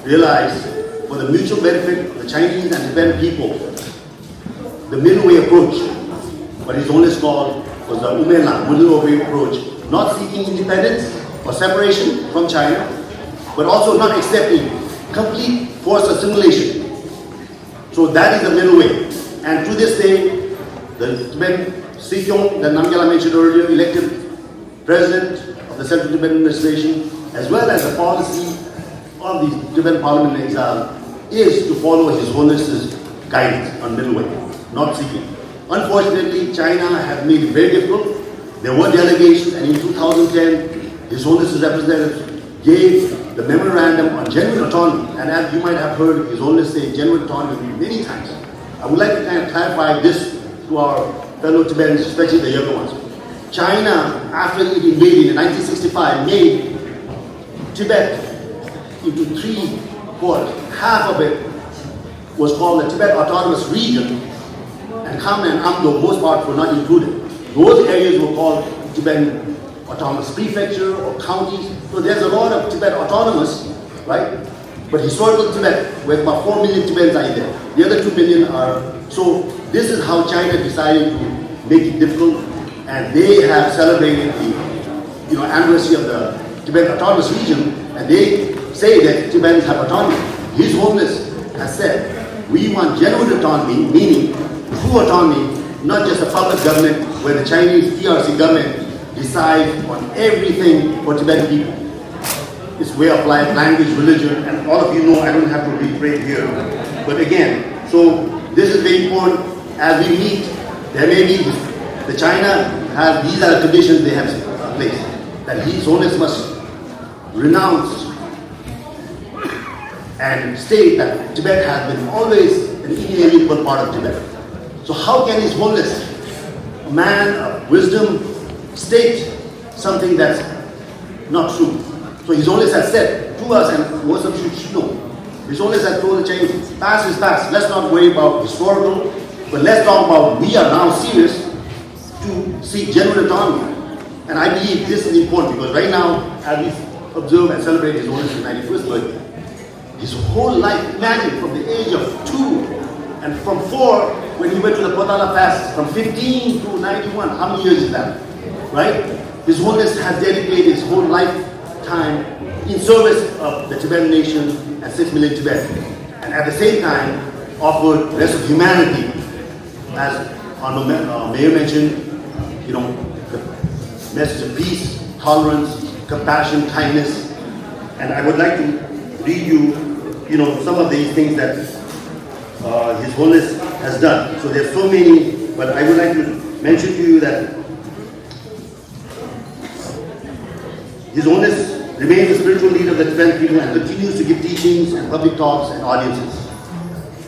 realized for the mutual benefit of the Chinese and Tibetan people, the middle way approach, what His Holiness called was the Umelan, middle way approach, not seeking independence or separation from China, but also not accepting complete forced assimilation. So that is the middle way. And to this day, the Tibetan Sikyong, that Namgyala mentioned earlier, elected president of the Central Tibetan Administration, as well as the policy of the Tibetan Parliament in exile, is to follow His Holiness' guidance on middle way, not seeking. Unfortunately, China has made it very difficult. There were delegations, and in 2010, His Holiness' representatives gave the memorandum on genuine autonomy, and as you might have heard His Holiness say genuine autonomy many times. I would like to kind of clarify this to our fellow Tibetans, especially the younger ones. China, after it invaded in 1965, made Tibet into 3/4. Half of it was called the Tibet Autonomous Region, and Kham and Amdo, most parts were not included. Those areas were called Tibetan Autonomous Prefecture or counties. So there's a lot of Tibet autonomous, right? But historical Tibet, where about 4 million Tibetans are there. The other 2 million are. So this is how China decided to make it difficult, and they have celebrated the anniversary of the Tibet Autonomous Region, and they say that Tibetans have autonomy. His Holiness has said, we want genuine autonomy, meaning true autonomy, not just a public government where the Chinese PRC government decides on everything for Tibetan people. It's way of life, language, religion, and all of you know I don't have to reiterate here. But again, so this is very important. As we meet, there may be, the China has, these are the conditions they have placed, that His Holiness must renounce and state that Tibet has been always an inalienable part of Tibet. So how can His Holiness, a man of wisdom, state something that's not true? So His Holiness has said to us, and most of you should know, His Holiness has told the Chinese, past is past. Let's not worry about historical, but let's talk about we are now serious to seek genuine autonomy. And I believe this is important because right now, as we observe and celebrate His Holiness' 91st birthday, his whole life, imagine from the age of 2 and from 4 when he went to the Potala fast, from 15 to 91, how many years is that? Right? His Holiness has dedicated his whole lifetime in service of the Tibetan nation and 6 million Tibetans. And at the same time, offered the rest of humanity, as Honourable Mayor mentioned, the message of peace, tolerance, compassion, kindness. And I would like to read you, some of these things that His Holiness has done. So there's so many, but I would like to mention to you that His Holiness remains the spiritual leader of the Tibetan people and continues to give teachings and public talks and audiences.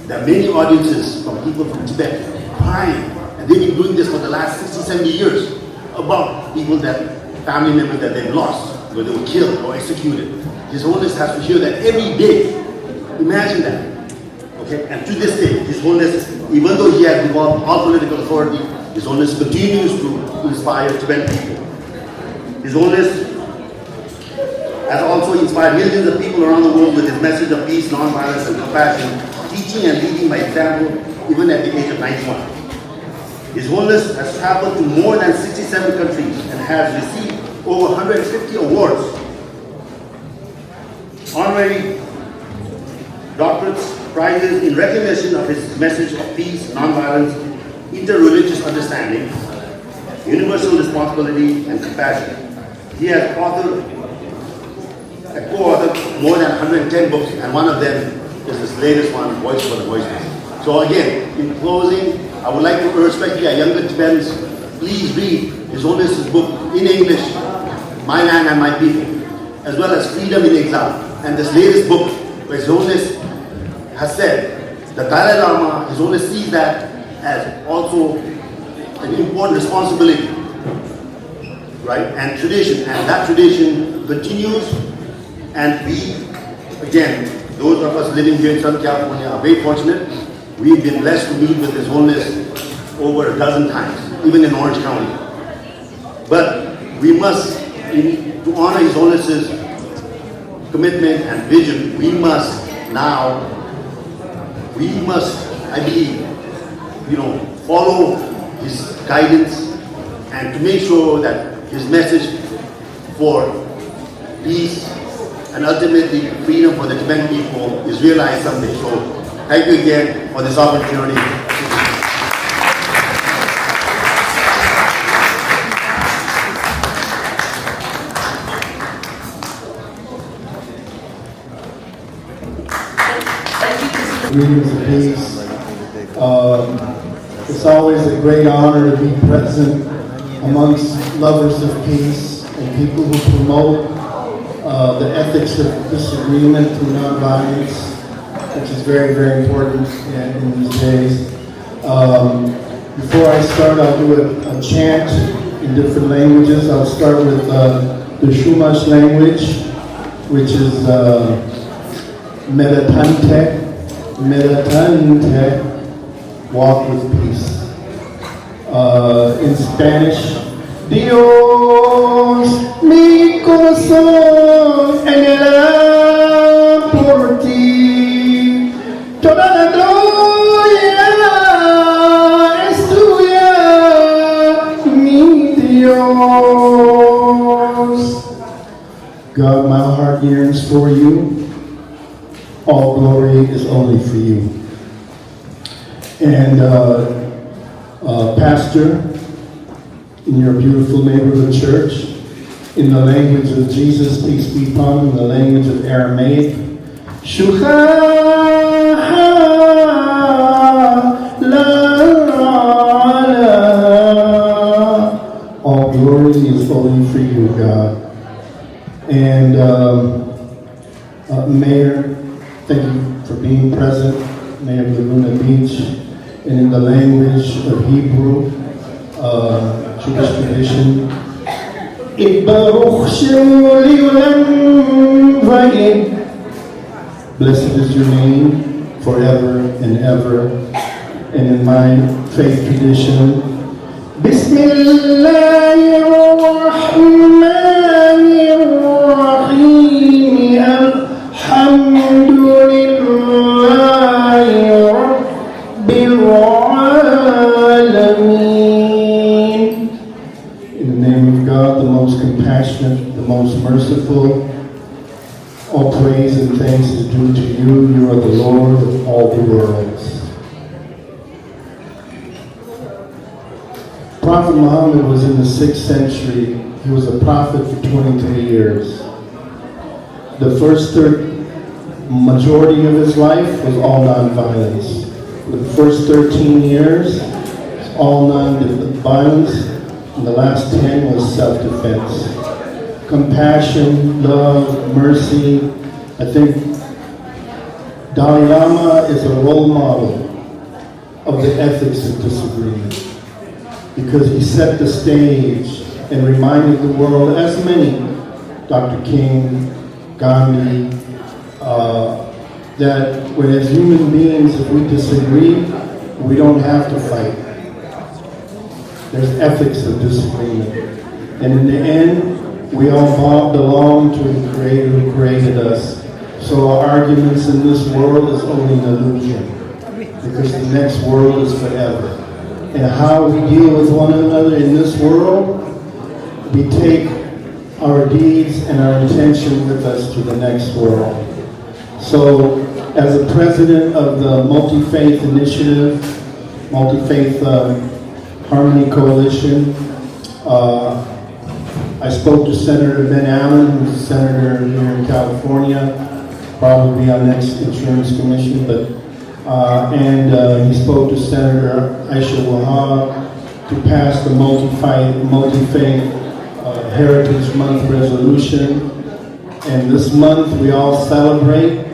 There are many audiences from people from Tibet crying, and they've been doing this for the last 60, 70 years about people family members that they've lost, where they were killed or executed. His Holiness has to hear that every day. Imagine that. Okay? And to this day, His Holiness, even though he has devolved all political authority, His Holiness continues to inspire Tibetan people. His Holiness has also inspired millions of people around the world with his message of peace, non-violence, and compassion, teaching and leading by example, even at the age of 91. His Holiness has traveled to more than 67 countries and has received over 150 awards, honorary doctorates, prizes in recognition of his message of peace, non-violence, interreligious understanding, universal responsibility, and compassion. He has co-authored more than 110 books, and one of them is this latest one, Voice for the Voiceless. So again, in closing, I would like to urge especially our younger Tibetans, please read His Holiness's book in English, My Land and My People, as well as Freedom in Exile. And this latest book, where His Holiness has said, the Dalai Lama, His Holiness sees that as also an important responsibility, right? And tradition, and that tradition continues. And we, again, those of us living here in Southern California are very fortunate. We've been blessed to meet with His Holiness over a dozen times, even in Orange County. But we must, to honor His Holiness's commitment and vision, we must, I believe, follow his guidance and to make sure that his message for peace and ultimately freedom for the Tibetan people is realized someday. So thank you again for this opportunity. Greetings of peace. It's always a great honor to be present amongst lovers of peace and people who promote the ethics of disagreement through nonviolence, which is very, very important in these days. Before I start, I'll do a chant in different languages. I'll start with the Chumash language, which is Meditante, walk with peace. In Spanish, Dios, mi corazón anhela por ti, toda la gloria es tuya, mi Dios. God, my heart yearns for you. All glory is only for you. And Pastor, in your beautiful neighborhood church, in the language of Jesus, peace be upon him, in the language of Aramaic, Shucha la. All glory is only for you, God. And Mayor, thank you for being present, Mayor of Laguna Beach, and in the language of Hebrew, Jewish tradition, blessed is your name forever and ever. And in my faith tradition, Bismillahirrahmanirrahim, Alhamdulillahi Rabbil Alamin. In the name of God, the most compassionate, the most merciful, all praise and thanks is due to you. You are the Lord of all the worlds. Prophet Muhammad was in the 6th century. He was a prophet for 23 years. The first majority of his life was all non-violence. For the first 13 years, it's all non-violence, and the last 10 was self-defense. Compassion, love, mercy. I think Dalai Lama is a role model of the ethics of disagreement, because he set the stage and reminded the world, as many, Dr. King, Gandhi, that when as human beings, if we disagree, we don't have to fight. There's ethics of disagreement. And in the end, we all belong to the Creator who created us. So our arguments in this world is only an illusion, because the next world is forever. And how we deal with one another in this world, we take our deeds and our intention with us to the next world. So, as a president of the Multi-Faith Initiative, Multi-Faith Harmony Coalition, I spoke to Senator Ben Allen, who's a senator here in California, probably on next Insurance Commission, but and he spoke to Senator Aisha Wahab to pass the Multi-Faith Heritage Month resolution. And this month we all celebrate.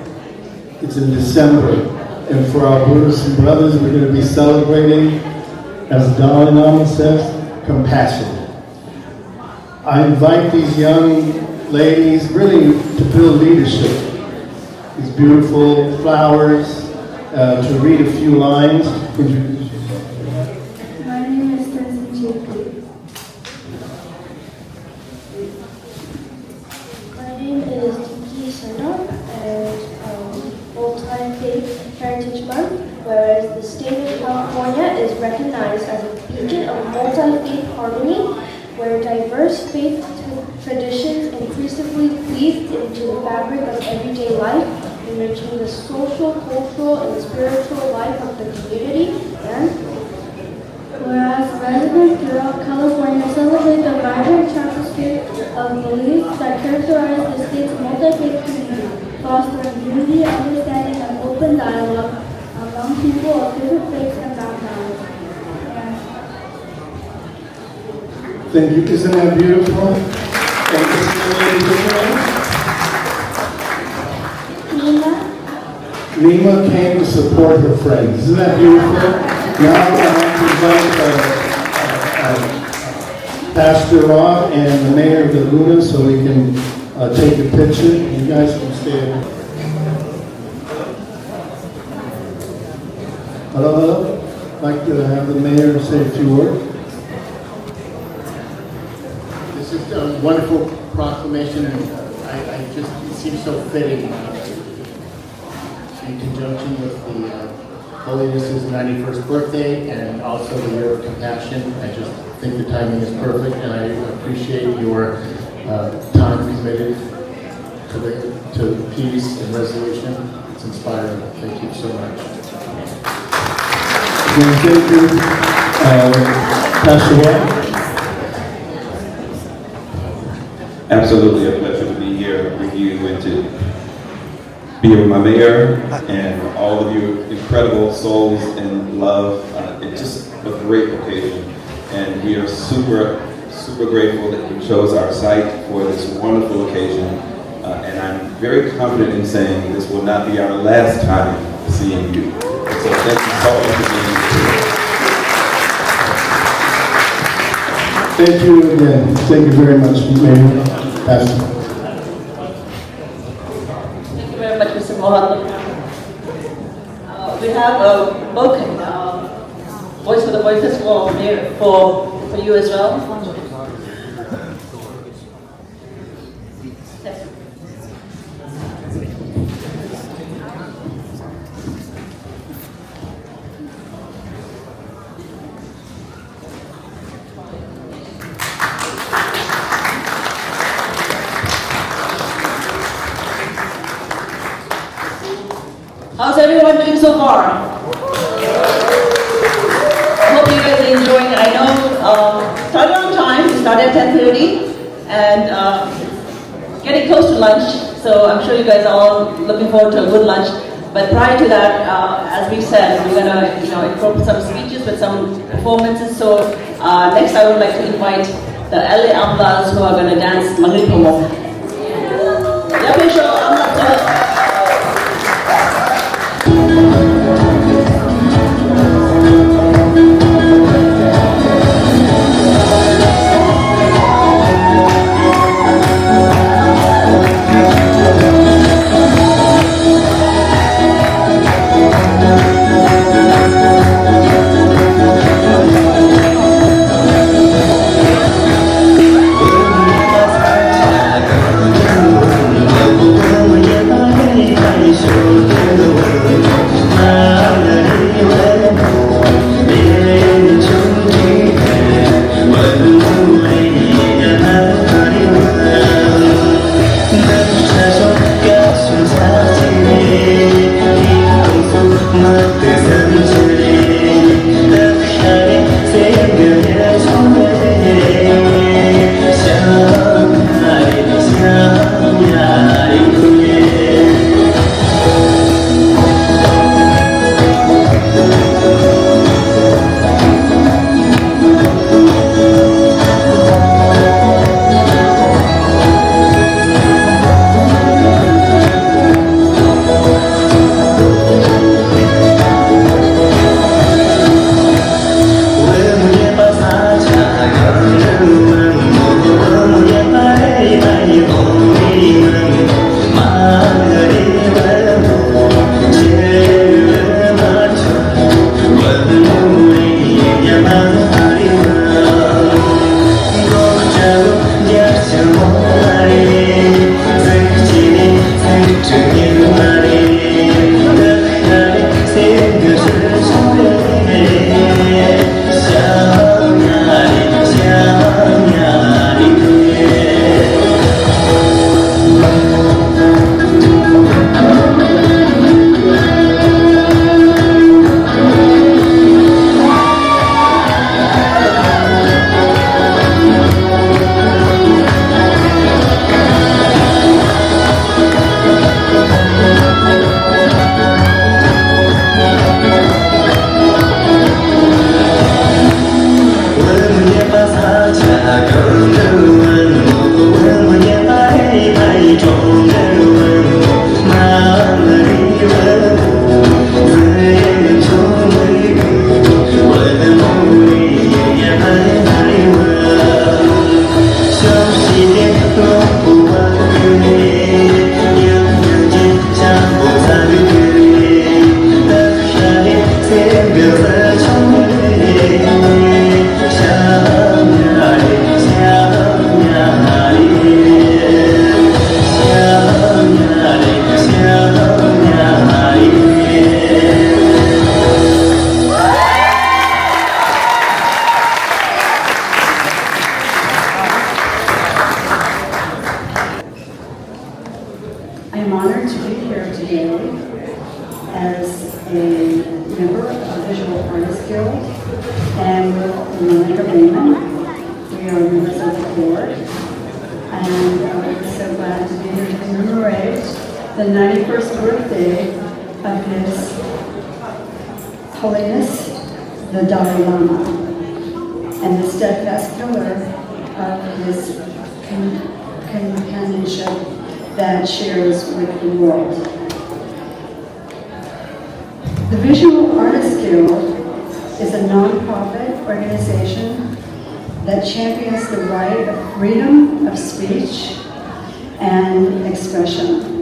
It's in December. And for our Buddhists and brothers, we're going to be celebrating, as Dalai Lama says, compassion. I invite these young ladies really to build leadership. These beautiful flowers, to read a few lines. My name is Tenzin. My name is Tiki Sana, and Multi-Faith Heritage Month, whereas the state of California is recognized as a beacon of multi-faith harmony, where diverse faith traditions increasingly weave into the fabric of everyday life, enriching the social, cultural, and spiritual life of the community. And whereas residents throughout California celebrate the vibrant tapestry of beliefs that characterize the state's multi-faith community, fostering unity, understanding, and open dialogue among people of different faiths and backgrounds. Thank you. Isn't that beautiful? Thank you. Nima came to support her friends. Isn't that beautiful? Now I want to invite Pastor Rob and the Mayor of Laguna so we can take a picture. You guys can stay. Hello, hello. like to have the mayor say a few words. This is a wonderful proclamation, and it seems so fitting in conjunction with the Holiness's 91st birthday and also the Year of Compassion. I just think the timing is perfect, and I appreciate your time committed to peace and resolution. It's inspiring. Thank you so much. Thank you, Pastor White. Absolutely a pleasure to be here with you and to be with my mayor and all of you incredible souls and love. It's just a great occasion, and we are super grateful that you chose our site for this wonderful occasion. And I'm very confident in saying this will not be our last time seeing you. So thank you so much for being here. Thank you again. Thank you very much, Mayor. Pastor. Thank you very much, Mr. Mohan. We have a bouquet, Voice for the Voiceless for you as well. How's everyone doing so far? Hope you guys are enjoying it. I know started on time. We started at 10:30 and getting close to lunch. So I'm sure you guys are all looking forward to a good lunch. But prior to that, as we've said, we're gonna incorporate some speeches with some performances. So next, I would like to invite the LA Amlas who are gonna dance Mangri Pomo. Build a Gaden. We are members of the board, and we're so glad to be here to commemorate the 91st birthday of His Holiness the Dalai Lama, and the steadfast pillar of his companionship that shares with the world. The Visual Artists Guild is a non-profit organization that champions the right of freedom of speech and expression.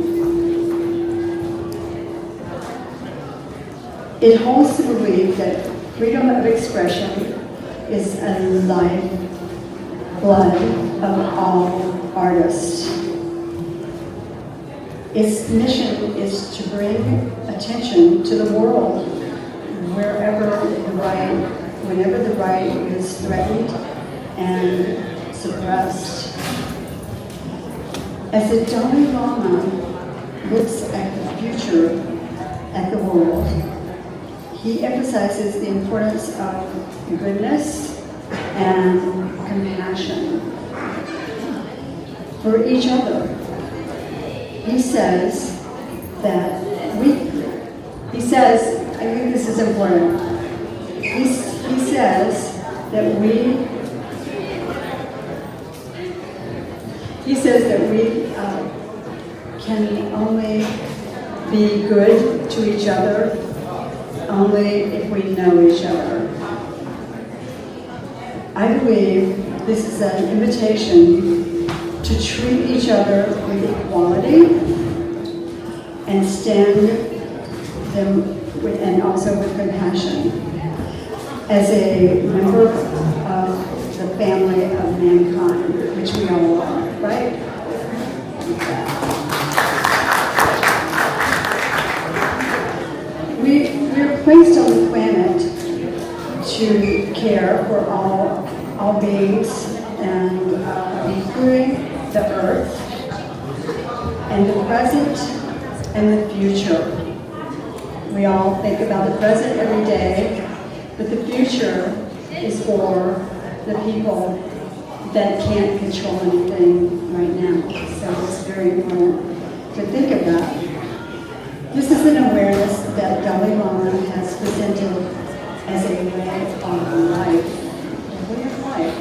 It holds the belief that freedom of expression is a lifeblood of all artists. Its mission is to bring attention to the world whenever the right is threatened and suppressed. As the Dalai Lama looks at the future, at the world, he emphasizes the importance of goodness and compassion for each other. He says, I think this is important. He says that we can only be good to each other only if we know each other. I believe this is an invitation to treat each other with equality and stand them with, and also with compassion as a member of the family of mankind, which we all are, right? We're placed on the planet to care for all beings, and including the earth, and the present and the future. We all think about the present every day, but the future is for the people that can't control anything right now. So it's very important to think about. This is an awareness that Dalai Lama has presented as a way of life. A way of life.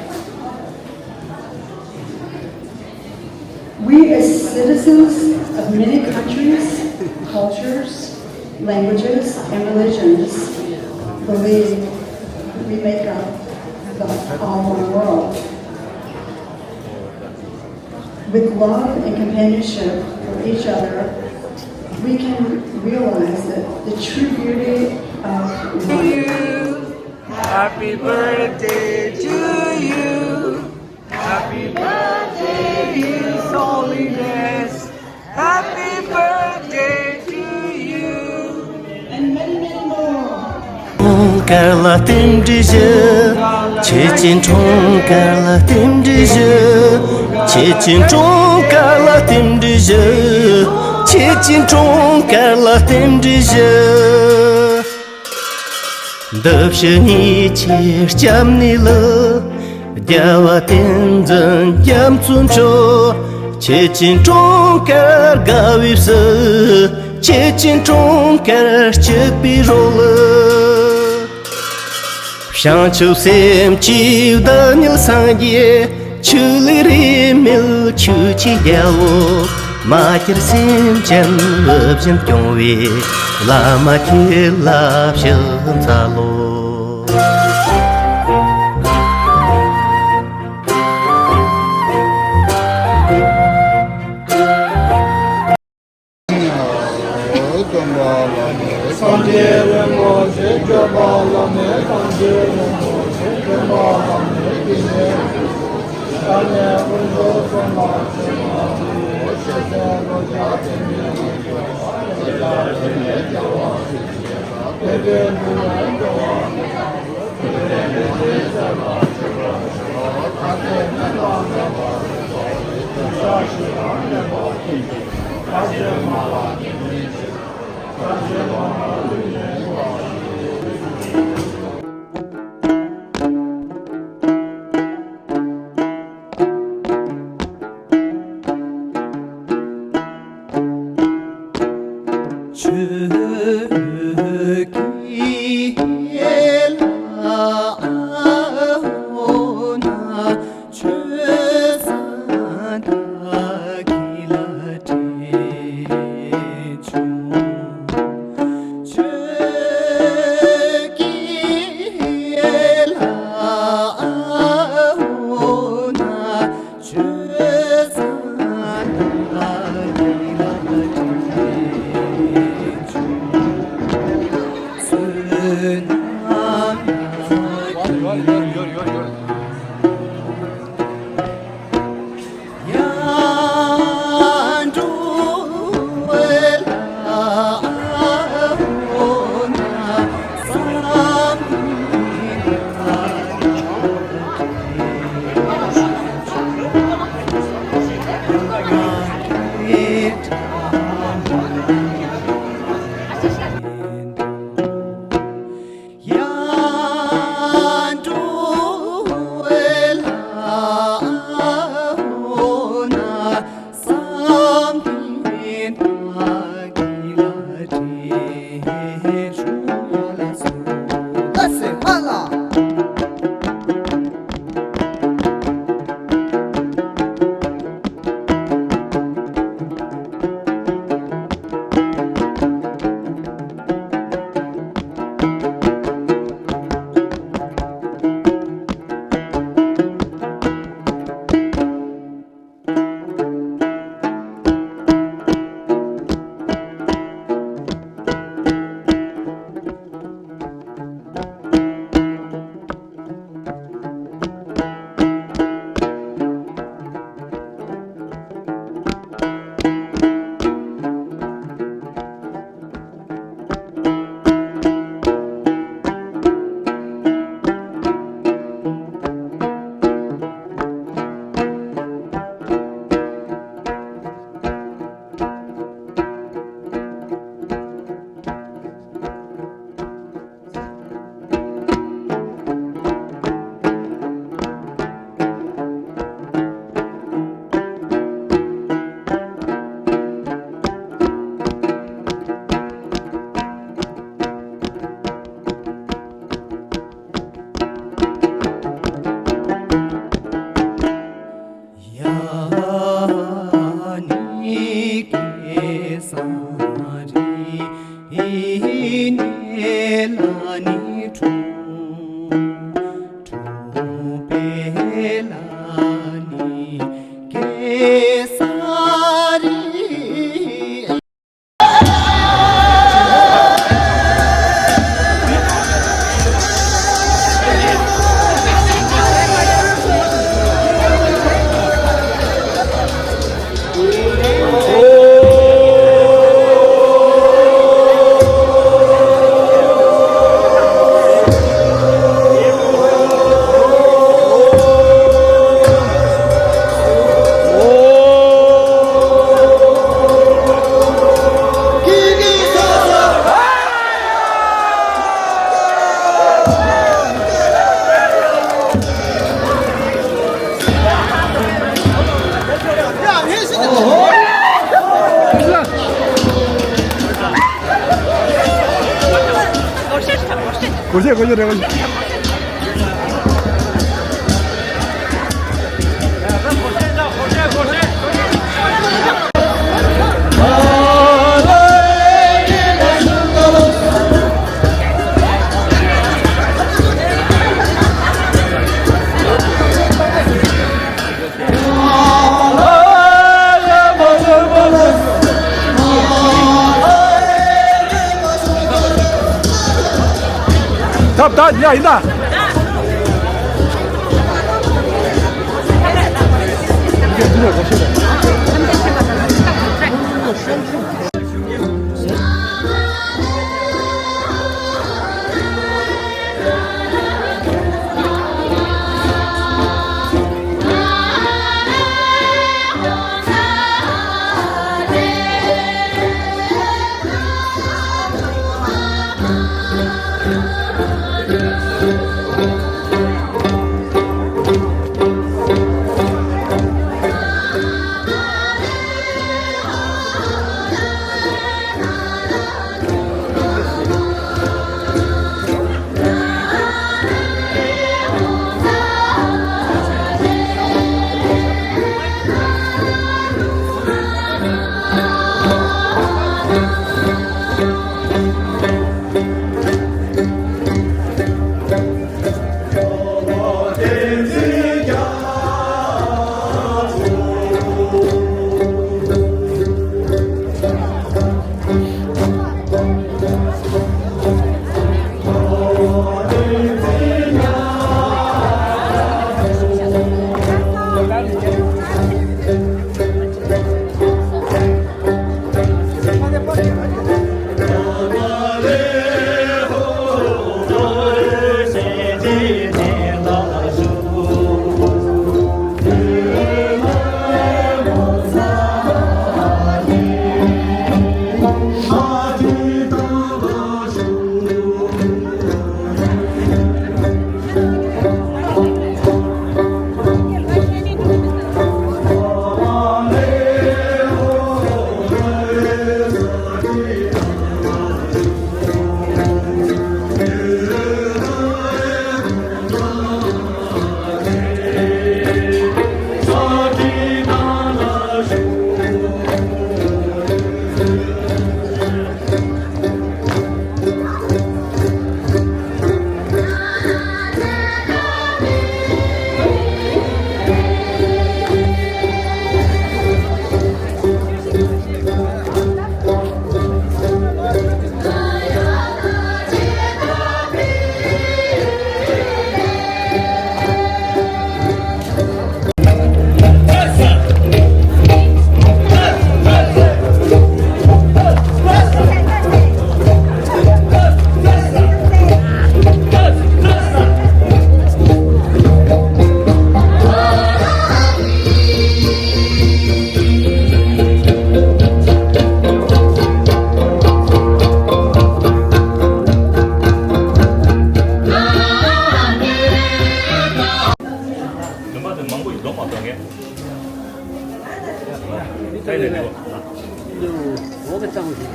We as citizens of many countries, cultures, languages, and religions believe we make up the all one world. With love and companionship for each other, we can realize that the true beauty of life. Happy birthday to you. Happy birthday, His Holiness. Happy birthday to you. And many, many more. Karla timdije, chechin chong karla timdije, chechin chong karla timdije, chechin chong karla timdije. Dapshani cher chamni la, dyawa tenzan jam tsuncho, chechin chong kar gavipsa, chechin chong kar chekpi rola. Shanchu sem chiu Daniel sangye, chuliri mil chuchi yawo, matir sem chen labjam kyongwe, lama ki labjam talo. 야, 인다. 이게 누가 거시네.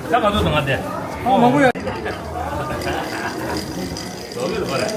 잠깐만 더 안돼. 망고야. 여기로 가래.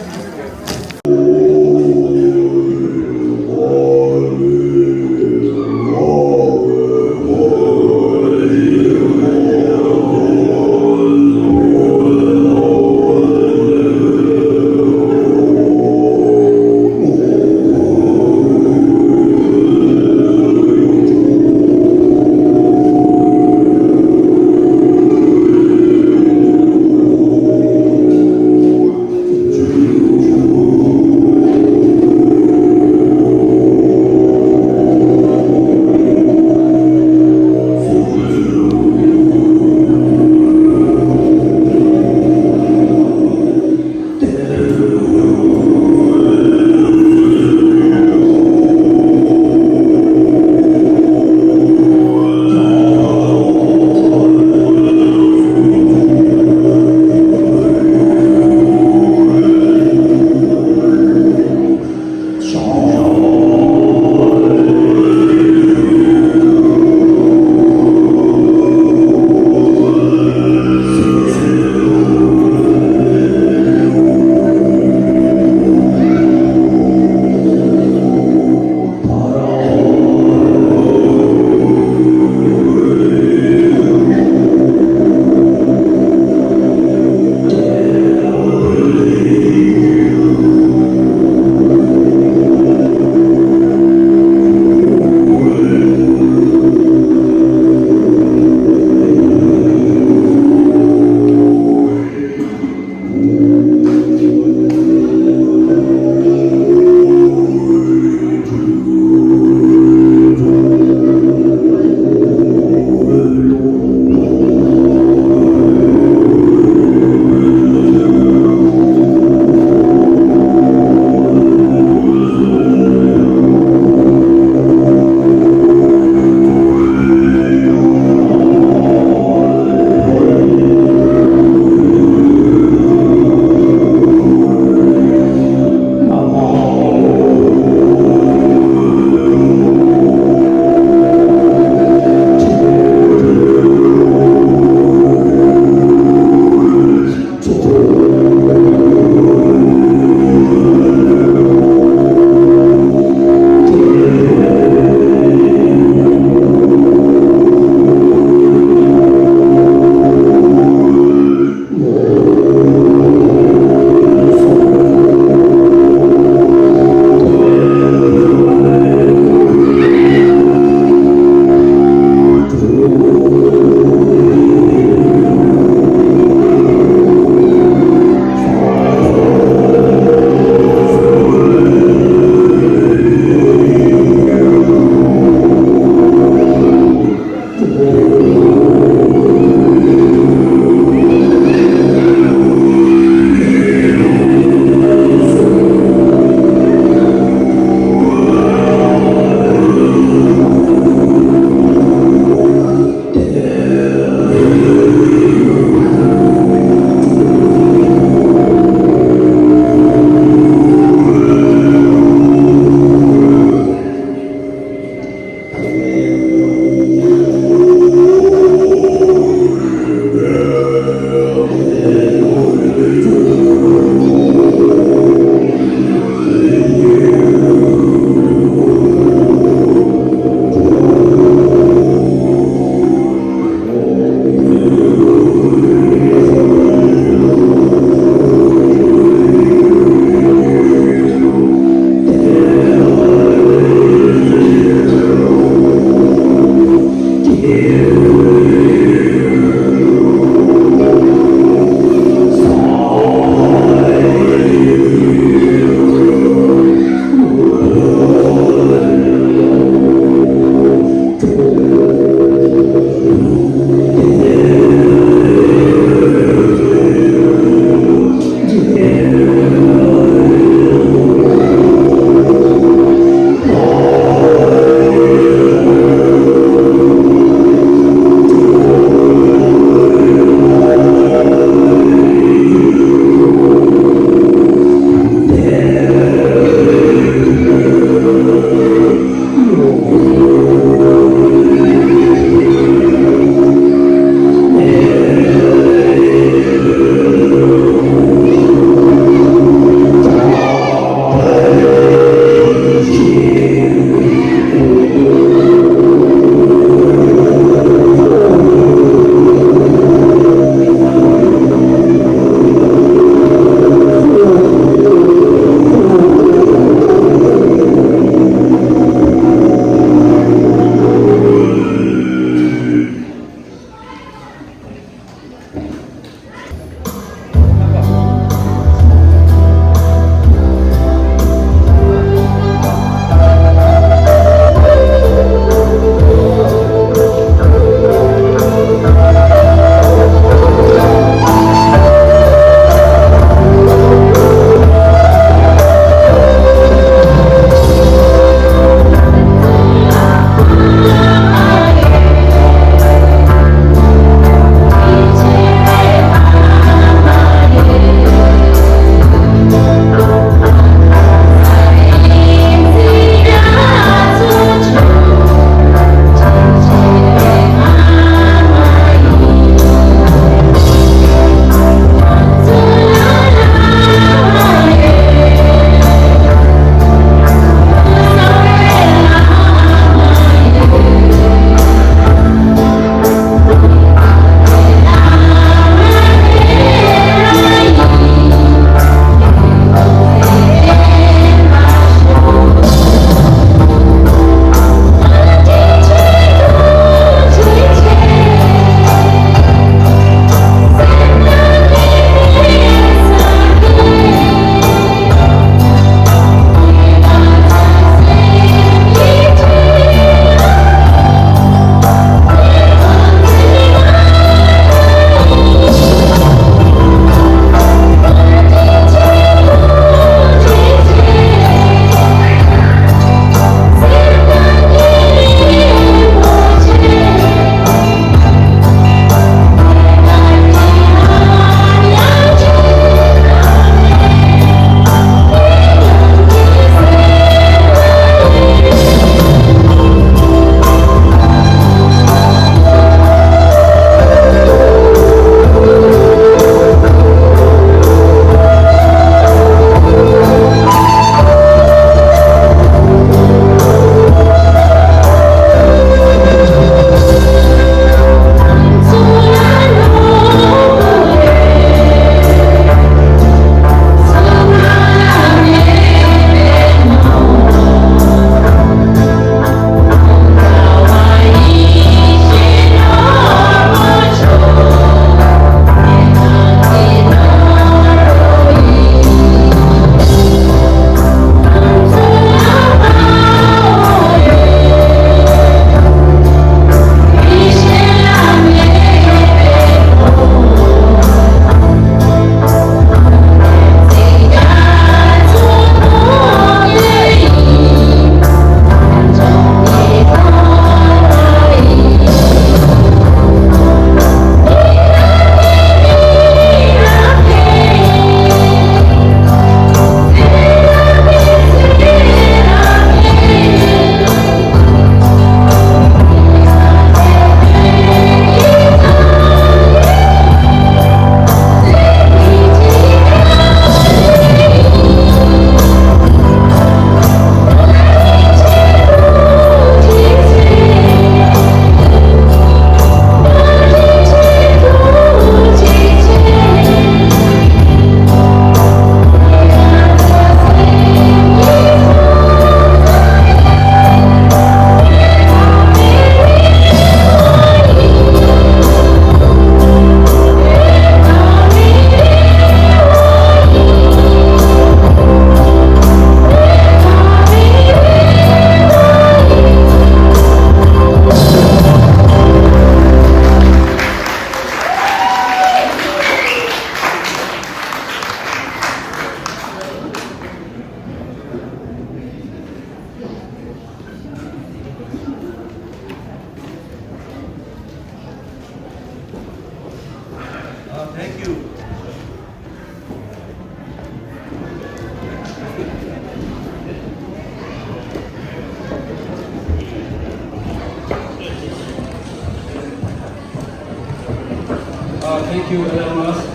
Thank you very much.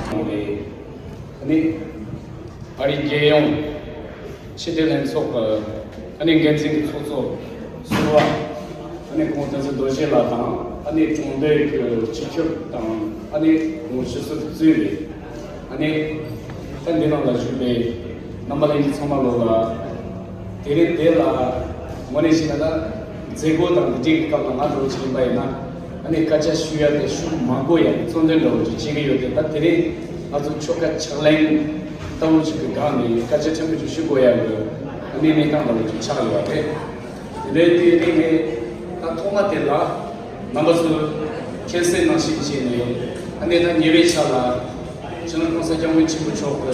Ani ari geyong chidelen sok ani genzing so suwa ani konta se doje la tang ani chungde ke chichuk tang ani mushisu zuri ani tandina la jube nambalai samalo la tere dela monisina da zego tang dik ka na ro chi bai na ani kacha shuya de shu magoya sonde lo chi ge yo de ta tere 아주 초가 철랭 떠오르지 가니 같이 좀 주시고야 아니 내가도 좀 차려야 돼. 이게 다 통화될라 남아서 결세 나시지네. 아니 난 예배차라 저는 공사장을 치고 쪽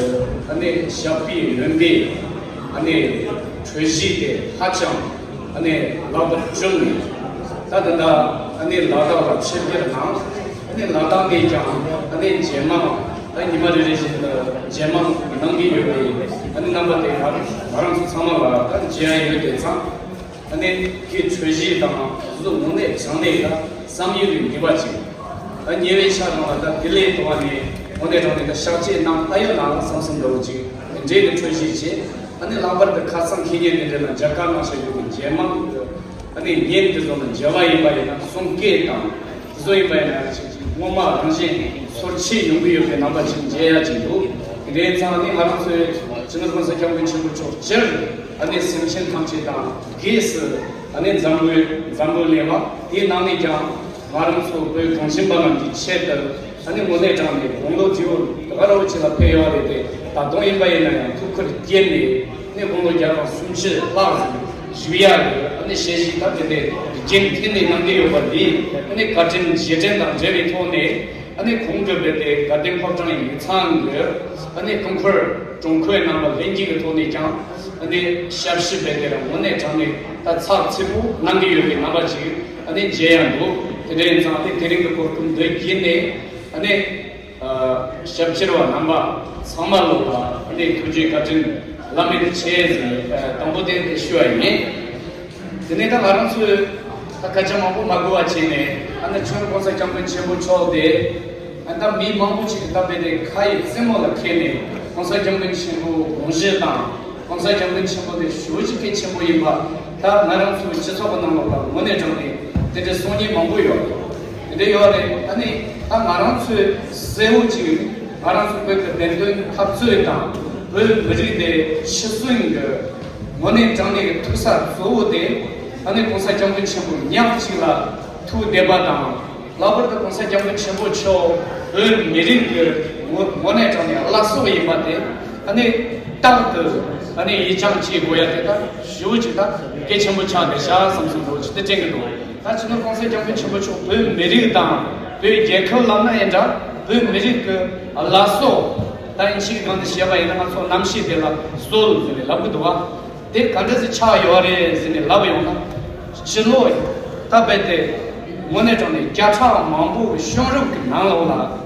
아니 샤피 런비 아니 최지대 하청 아니 라버 줄 다든다 아니 라다가 쳔게나 아니 라다게 장 아니 제마 아니 이마르리신의 제망 능기 요리 아니 남바데 바람수 상마가 단 제아이를 대상 아니 그 최지당 또 문에 상내가 삼유리 기바지 아니 예외차로가 딜레이 동안에 오늘 저희가 샤제 남 아이나 상승도지 이제는 최지지 아니 라버드 가상 기계들은 작가마셔고 제망 아니 니엔드서는 제와이바이나 손게다 조이바이나 뭐마 당신 솔치 용비용에 남아 지금 제야지도 이래 상황이 하면서 지금서 경기 친구 쪽절 아니 생신 탐지다 게스 아니 잠불레와 이 남이장 말음소 그 관심받는 디체들 아니 모네 장에 공도 지고 가라고 제가 배워야 돼 다동인 바에는 투크리 뛰네 네 공도 자로 숨쉬 라 주의하게 아니 शेष이 답게 젠틴이 남겨요 버리 아니 같은 제전당 제비 통네 아니 공급에 가든 포장이 창을 아니 컨커 종코에 남아 렌지가 돈이장 아니 샤르시베데라 원에 장에 다 차치고 남겨요 나머지 아니 제안도 대대는 상태 대링도 거금 되겠네 아니 샤르시로와 남바 사말로가 아니 그지 같은 라미드 체즈 담보데 쉬어있네 내가 말한수 가자마고 마고아치네 안에 총공사 장군 제보 초대 안다 미망부치 답에 카이 세모라 케네 공사 장군 친구 공시당 공사 장군 친구의 쇼지케 친구이바 다 나랑수 지속하는 거가 뭐네 정리 되게 손이 망고요 근데 요래 아니 다 나랑수 세우지 나랑수 그 된된 합수했다 그 우리의 실수인 뭐네 정리 투사 소우데 아니 공사 장군 친구 냥치라 투 대바당 라버드 공사 장군 친구 초 미린 그 원에 전에 라소이 바데 아니 땅도 아니 이장치 고야 되다 쇼지다 개 친구 차데 샤 삼수도 진짜 쟁도 다치는 공사 장군 친구 초 미리당 그 제컬 남나 엔자 그 미리 그 라소 단시 간데 시바이나 가서 남시 되라 솔 라부도와 대 간데스 차 요아레 진에 라베용나 실로이 답에데 원에전에 자차 망부 쇼르크 나로나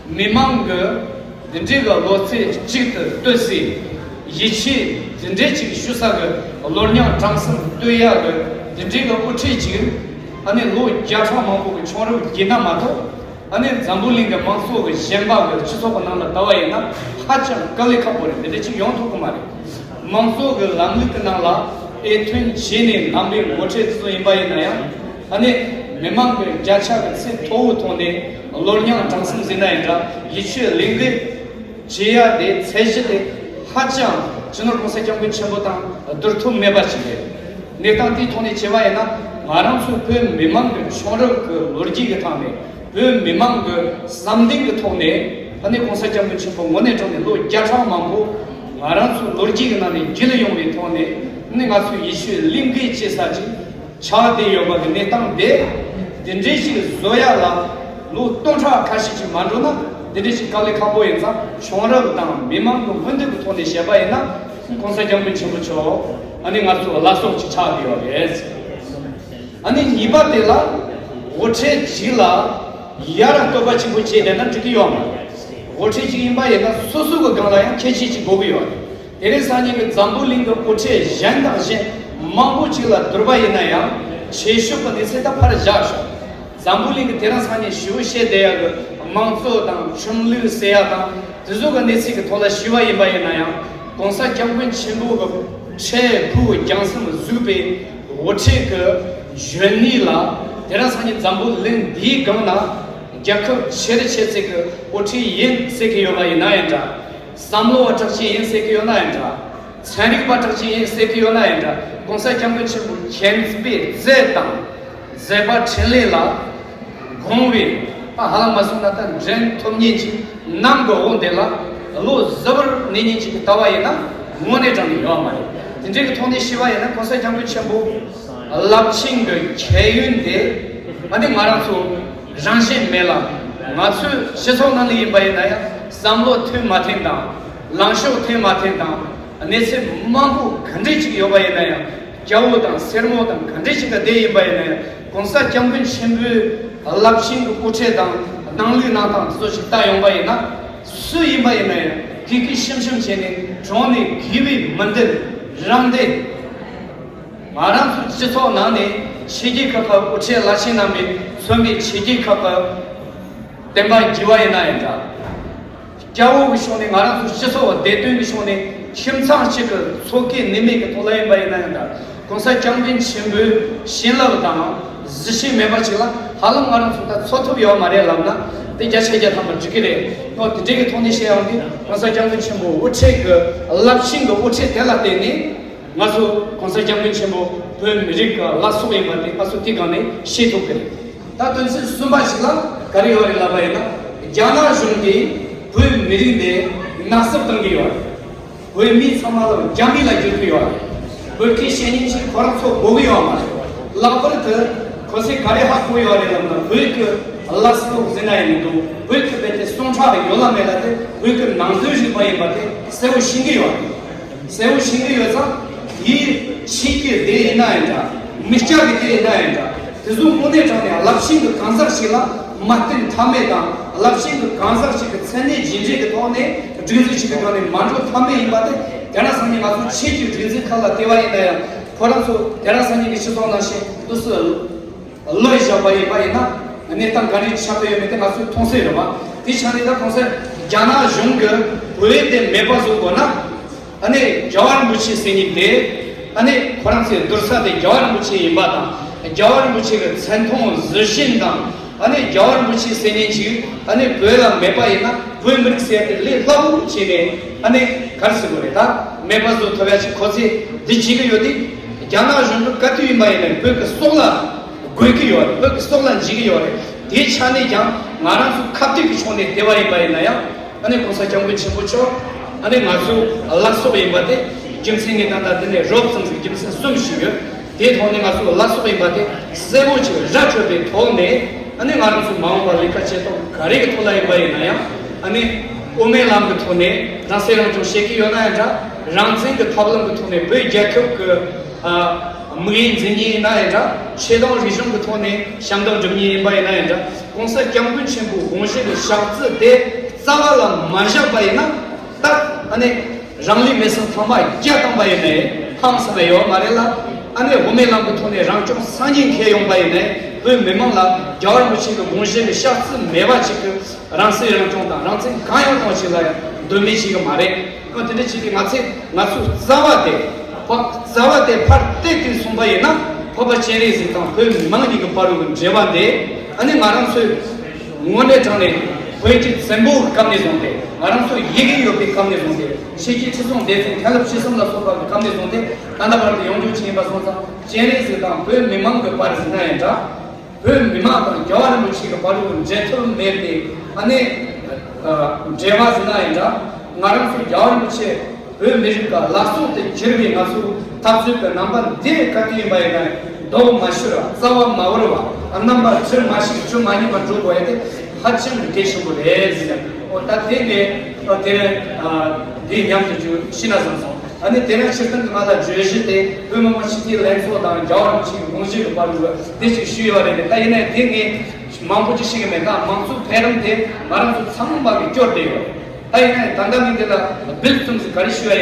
미망그 진제가 로체 지트 뜻이 이치 진제지 슈사가 로냐 장선 되야가 진제가 우치지 아니 로 자차 망부 쇼르크 기나마도 아니 잠불링가 망소가 셴바가 치소가 나나 다와이나 하창 갈리카보레 데치 용토고 말이 망소가 람리크나라 에트윈 지네 남비 모체스 임바이나야 아니 메망그 자차가 세 토우토네 로냐 장승 지나이자 이치 링게 제야데 세지데 하장 저널 공사 경비 첨보다 드르투 메바치데 네탄티 토네 제와이나 마랑수 그 메망그 쇼르 그 로지게 타네 그 메망그 삼딩그 토네 아니 공사 경비 첨보 원에 좀 로 자차 망고 마랑수 로지게 나네 길용이 토네 내가 수 이슈 링게 제사지 차대여가 내땅데 딘제시 조야라 로 동차 가시지 만로나 딘제시 갈레 카보엔자 쇼라부당 미망도 흔들고 토네 샤바이나 공사 장군 친구초 아니 가서 라소치 차대여 예스 아니 이바데라 오체 지라 이야라 또바치 부치에나 드기요 오체 지임바에나 소소가 강라야 케치지 고비요 에레사니 그 잠불링가 포체 얀다제 망부치라 드르바이나야 체슈가 데세다 파르자샤 잠불링가 테라사니 슈셰데야 Mangso Dang, Chumlu Seatang, the Zuganisik Tola Shiva Ibayanaya, Gonsa Jampin Chimbu, Che Pu, Jansen, Zupe, Wochik, Junila, Terasani Zambu, Lin, Di Gana, Jacob Cherichesik, Oti Yin Sekiova Inayanda, Samlo Atachi in Sekionayanda, Sanik Batachi in Sekionayanda, Gonsa Jampin Chimbu, Chen Speed, Zetan, Zeba Chelila, Gongwi. Halamasuna Jen Tomnichi, Nango Ondela, Lo Zaber Ninichi Tawayana, Monetan Yomari. In Jig Tony Shivayana, Consajam Chambu, Lapching, Chayun de, Madi Marasu, Janshin Mela, Matsu, Shesonali Bayanaya, Samlo Tim Matinda, Lansho Tim Matinda, and they said Mambu, Kandichi Yobayanaya, Jawudan, Sermodan, Kandishika Day Bayanaya, Consajam Chimbu. Lapsing Kuchedan, Nangli Natan, Sochita Yombayana, Sui Bayana, Kiki Shimshim Chene, Johnny, Kiwi, Mandel, Ramde, Maram Chito Nani, Chigi Kaka, Uche Lashinami, Swami Chigi Kaka, Demba Jiwayana, Jawu Vishoni, Maram Chito, Detu Vishoni, Chimsan Chicker, Soki, Nimik, Tolay Bayana, Consa Jumping Chimbu, Shinla Dama. Zishi Mebachilla, Halam Maran Sotobio Maria Lamna, the Jashaja Tamajikide, not the Jig Tony Sheondi, Consajam Chimbo, would take a Lapshingo, would take Telatini, Masu, Consajam Chimbo, Pum Rika, Lasui, Pasutigani, Shitoke. That is Sumbashila, Kariori Lavayana, Jana Jungi, Pum Mirinde, Nasapangio, we meet some other Jamila Jupio, Turkish English, Korso, Bovioma, Laboratory. Because Kariha Puyola, we could Alas Zenai, we could bet a stone traffic, Yola Melate, we could Nanzuji by Bate, Sevu Shingio. Sevu Shingio, he Shiki de Naenda, Mr. de Naenda, the Zoom Munetania, Lapshin, Kansashila, Martin Tameda, Lapshin, Kansashik, Seni, Jinji, Tone, Drizzy Chikane, Manjo Tame, Bate, Terasani Masu, Chiki, Drizzy Kala, Teva in there, Koranso, Terasani Shitonashi, to Loisha Bayana, and Nathan Gani Chape, Metasu Tonserova, Tishanida Concept, Jana Junga, Pue de Mebazugona, and a Jawan Muchi singing day, and a Koransi, Dursa de Jawan Muchi Bata, a Jawan Muchi Santon, Zishindan, and a Jawan Muchi singing, and a Puela Mepaina, Puemixia, Lavu Chine, and a Karsugureta, Mebazu Tovachi Kosi, the Chigayodi, Jana Junga Katu Mayan, Puk Sola. Guikior, look, stolen Gigior, Dichani Yang, Maran Kapti Shone, Deva Bayanaya, and a Consajam with Chipucho, and a Mazu, a lasso Bate, Jim singing under the Robson, Jimson Sumshiger, did holding us a lasso Bate, Sevuch, Jacobi, Tone, and a Maran Mamba Likacheto, Karikatola Bayanaya, and a Umelam Tone, Naseran to Shaki Yonaya, Ransing the problem between a big Jacob. Muin Zini Naja, Shedon Rijum Tone, Shandon Jumi by Naja, Consa Jampin Chimbu, Gonshi, Shanti de Zavala Maja Bayana, that and a Rangli Mason from my Jatam by a Hansayo, Marilla, and a Womelam Tone, Rancho, Sanjin Kayon by a Memala, Jarmuchi, Gonshi, Shatsu, Mevachik, Ransi Rantonda, Ransi, Kayan Mochila, Domichi Mare, Continue Matsi, Natsu Zavate. Zavate Parteki Sumbayana, Papa Cherry is in Mani Paru, Jevande, and in Maransu, Monetone, waited Sembo comes on day. Maransu Yigi Yopi comes on day. Shiki Chison, they help Chison of comes on day, and about the Yonju Chimbasota, Cherry is in Mimanga Parisanaja, Mimaka, Jawan Muchika Paru, Gentle Merde, and Jevas Naja, Maransu Jawan Muche. America, Lasso, the Jeremy Nasu, Tapsuka, number, dear Kati by Dom Mashura, Sawa Maurova, a number, Mashi, Chumani, Majuba, Hutchin, Mutation with Ezina, or that day, or the young Shinazan. And the Terra Chicken Mother Jujite, Umamachiti, Lanford, and Jawan, Mushi, this is Shiva, and the Tayana Tingi, Mampuchi Shigameka, Mamsu, Parente, Maransu, Samba, Jordan. I Tandam de la Biltums Karishua,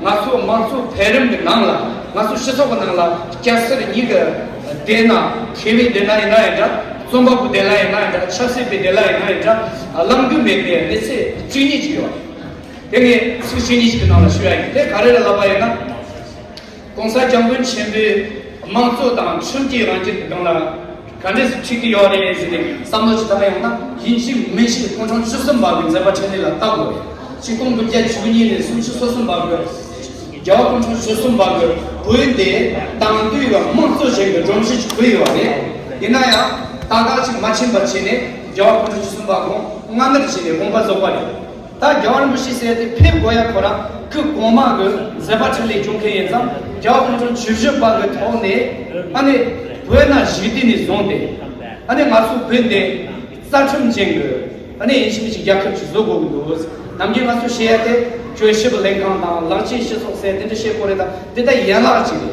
Masu, Perim de Nangla, Masu Shisokanala, Chester Niga, Dena, Kiwi de Naina, Somba Delay Night, Chassi Delay Night, a long maybe, let's say, Chinese. Then Chinese can all show you. They carry a lavayana. Consa Jambun Chimbe, Manso down, Chunti Ranjit Donna, Candice Chiki or some much Diana, Hinchi mentioned Control System Bargains, Abatanilla Tabo. She come to get Sweeney and Sushi System Barger. Jaw Control System Barger, Puy Day, down to you, Monso Shake, Drumstick Puyo, Inaya. Tathagatas machin bachine, jaw control system bago, ngangar chine, gomba zopari. Ta jawan mushi se te phim goya khora, ku goma go zabatli jungke yenzam, jaw control chuje bago thone, ane buena jidi ni zonde, ane masu bende, sachum jeng, ane inshimichi yakap zogo goes, namje masu sheyate, joyshib lenkanda, lanchi shesok se, dente shekoreda, deta yala chile.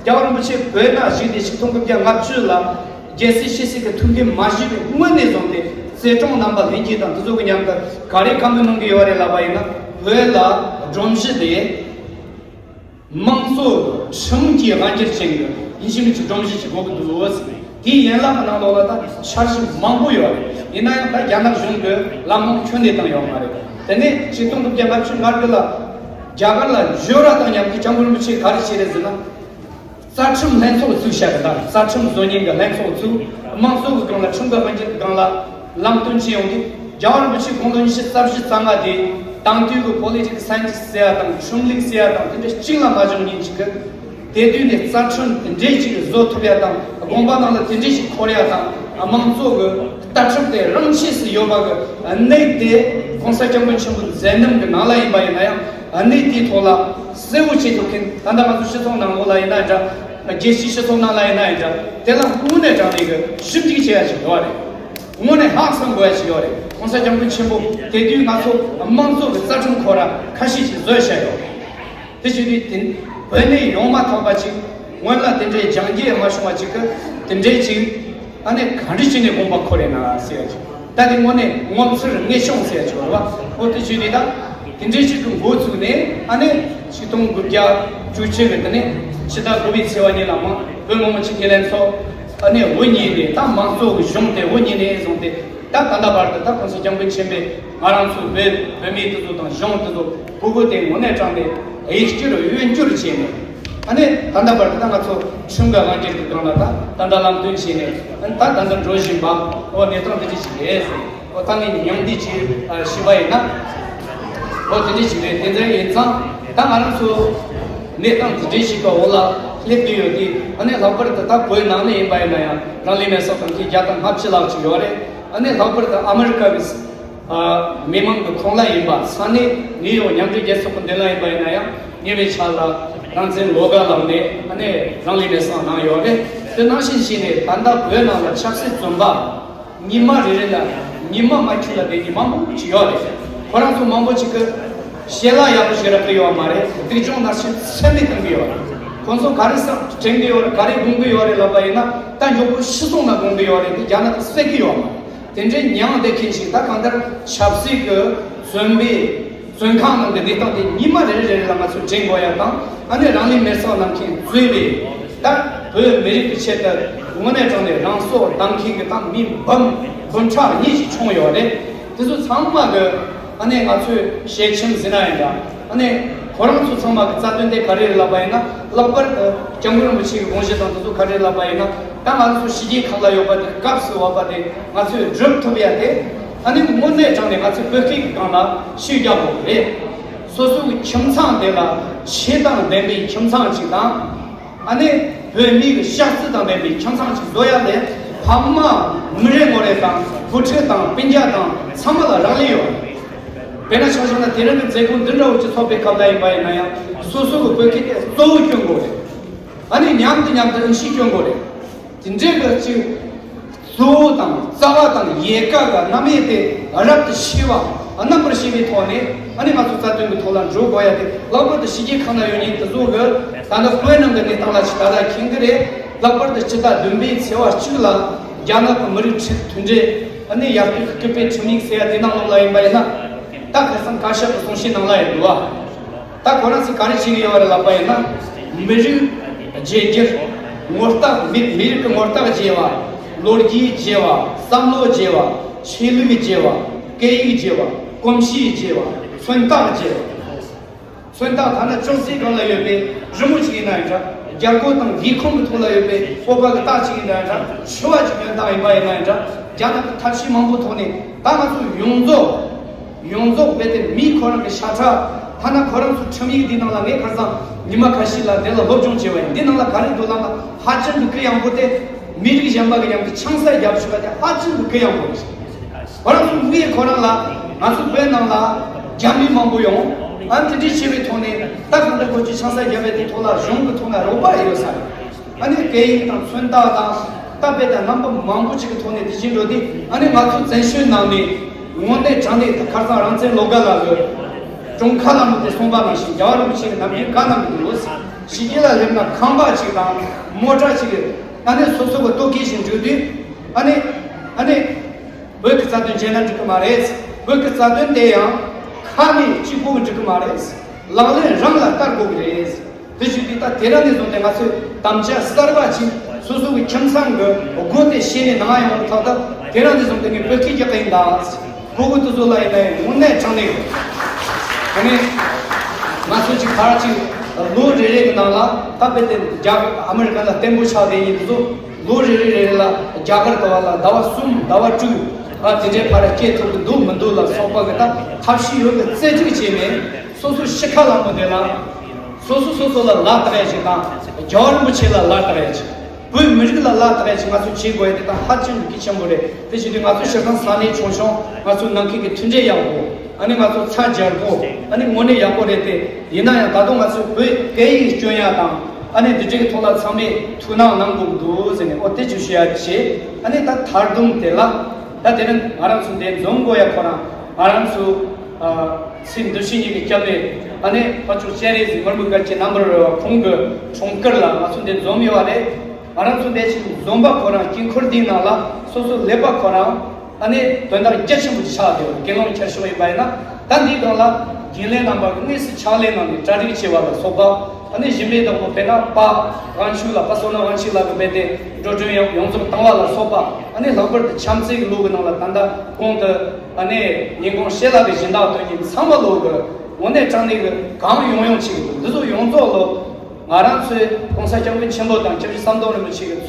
Jawan mushi buena jidi shitong kya ngapchula. Jesse Shisic to him Majid, one is on the Seton number Linjit and Zugunyanga, Kari Kamunungi or Labaina, Vela, Dromshide, Manso, Chungi Ranjit Singer, Inshimich Dromshik go to Lewis, he and Lamanolata, Charles Mambuyo, in Yana Junga, Lamon Chunitan Yomari. Then she took the Japan Gardella, Jagala, Juratan, Jambuchi, Karichirezina. Sachum Lenso Sushaka, Sachum Zoning, Lenso Su, Manso Gala, Chunga Gala, Lamtun Chiongi, Jawan Buchi Kondon Sangha de, Tantu, political scientist Seatan, Chumling Seatan, Chila Majuni Chicken, they do the Sachum and Jiji Zotoviatan, a Bombana Tindish Koreatan, a Manso, Tachum de Ramchis Yoga, and they did Consacration Zenum Ganala by Nayam, and they did Tola, Sewuchi token, Tandamatushaton and Ola in Naja. Jesse Shatona Naija, tell them who they are shifting chairs. One a half some boys, Yori, Consajam Chimbo, they do not so a month of the Sergeant Kora, Kashish Zoshayo. This you did when they Yoma Tabachi, one la Tende Jangi and Mashmachika, Tendechi, and a condition of Bomba Korena Siege. That in one nation Siege, what did you do that? Tendechi to go to the name, and then she don't go down to Chivitane. Chita Rubi Siwani Lama, Bumuchi Kilenso, and a winnie, Tamanso, Jumte, winnie, Tatanda, Tapas Jambi Chimbe, Aransu, Bemit to Jean to Pugote, Monetane, H. Yun Jurchine, and then Tanda Tamato, Chunga Langi Granata, Tandalam Dunchine, and Tatan Rojimba, or Netronichi, or Tani Yondichi, Shivaina, or the Nichi, in some Tamaransu. Nathan Jessica Ola, Lipio, and then Robert the top boy Nani by Naya, Holiness of Jatan Hachila Chiore, and then Robert the America is Mimon the Kola Imba, Sunny, Neo, Yangi Jesopon Dela by Naya, Nivichala, Ransen Loga Lande, and then Holiness on Nayore, the Nashin Shine, Tanda Buena, Chaksit Zumba, Nima Rila, Nima Machila de Nimam Chiore, Koranto Mambo Chica. Shela Yapashira Mare, Trijon Nation, Semitan Biora. Conso Carissa, Chendi or Kari Bungi or Labaina, Tanjoku Shizona Bungi or Yana Sekioma. Tenjin Yang de Kinshita, Kandar, Chapsik, Swimbi, Swinkan, the Nita, the Nima de Lamasu Jingoyata, and the Rani Mesa Nankin, Zwibi. That will make the cheddar, one on the Ranso, Danking, Mim, Bum, Buncha, Nish Choyore. This was Hamaga. Ane Matsu Sheksham Zinaida, Ane Koransu Sama Satende Kari Labaina, Labar Janguruchi Bonjetan to Kari Labaina, Tamansu Shiji Kala Yoba, Kapsu Wabade, Matsu Drum Tobiate, Ane Mune Jane Matsu Burki Gana, Shijabo, Sosu Chumsan de la Chetan Demi Chumsan Chita, Ane Bemi Shastan Demi Chumsan Doya, Hama Muremoreta, Puchetan, Pinjatan, Samala Ralio. Penashana Tiran, they could know to topic of by Naya, Susu, Burkit, so Jungore. Ani Yam and Shikungore. Tinjaka, Sudan, Savatan, Yekaga, Namete, Arab Shiva, a number of Shivi Tone, Animatu Satu Tolan, Jogoyate, Lover the Shikana unit, the Zuger, and the Fluenum the Nitala Chitara Kingre, Lover the Chita Dumbi, Sewa Chula, Jana Marit Tunje, and the Yapi Kipit to mix here, Dinamo Line by Na. Some Kasha Function online, Takonas Karichi or Labaina, Miru, Jager, Morta, Milk Morta Jeva, Lordji Jewa, Samlo Jewa, Chilmi Jewa, Gay Jewa, Gomshi Jewa, Swanta Jewa. Swanta Tana Josi Gola Yobe, Jumuchi Nanja, Jagotan Vikum Tula Yobe, Obagatachi Nanja, Shuach Yanda Nanja, Jana Tachi Mambutoni, Tamasu Yunzo, Bete Mi Koran Shata, Tana Koran to Chumi Dinala Nekazan, Nimakashila, Della Lobjon Jewa, Dinala Kari Dolama, Hachan Kriambote, Miri Jambagam, Chansa Yapshuka, Hachan Kriambos. What are we Korala, Masu Benala, Jami Mambuyon, Anti Chivitone, Takanda Kochi Chansa Yaveti Tola, Jung Tona, Roba Yosa, and the gay and Swenda, Tabeta number Mambuchitone, Dijinodi, and the Matu Zenshu Nami, one day Chandi, the Karta Logala, Junkalam, the Somba machine, Yaram machine, Namikana, Shigila Lemna, Kamba Chigan, Mota Chigan, and the Soso Tokishin Judy, and work Southern General Kumares, work Southern Dea, Kami Chipu Kumares, Lala Ramla Targogres, Vijita Terranis on the Masu, Tamcha Starvachi, Susu with Chamsanga, Ogote Shane and I on Tata, Terranis on the Perki Japan dance, Gogo to Zola, Mune Chane. I mean, Masuchi Karachi, Lord Nala, Tapet, American Tembusha, Lord Jakarta, Dawasum, Dawatu. Today, Parake to the Doom Mandula, Sopagata, Tashi, Seti Chime, Sosu Shikala Modela, Sosu Latrejina, John Muchilla Latrej, Pui Murila Latrej, Masuchigo, the Hachin Kichambure, visiting Matushakan Sani Chonshon, Masu Nanki Tunje Yabo, Animatu Chajarbo, Animone Yaporete, Yina Tadomasu, Gay Joyata, and the Jigatola Sami, Tuna Nambu Doos, and Otechushia Che, and that Tardum Tela. That didn't Aransu de Zongoya Kona, Aransu Sindushini Kabe, Ane Pachu Cherries, Murmukachi number of Punga, Chonkerla, Masun de Zomioade, Aransu de Zomba Kona, Kinkurdinala, Soso Leba Kona, Ane Tunda Jeshu Chado, Gelon Cheshway Baina, Tandi Dola, Gile number, Miss Charlie on the Tradichiwa, Soba, Ane Jimmy the Opena, Pa, Ranchula, Pasona Ranchila, Bede, Jojo Yonzo Tawala, Soba, Ane Lambert, Chamsig Luganala, Tanda, Conta, Ane, Ningon Shella, the Jinda, Sama Loga, one day Chandi, Gam Yonchi, Luzo Yonzolo, Aranse, Consajam Chimbo, and Chevy Sando,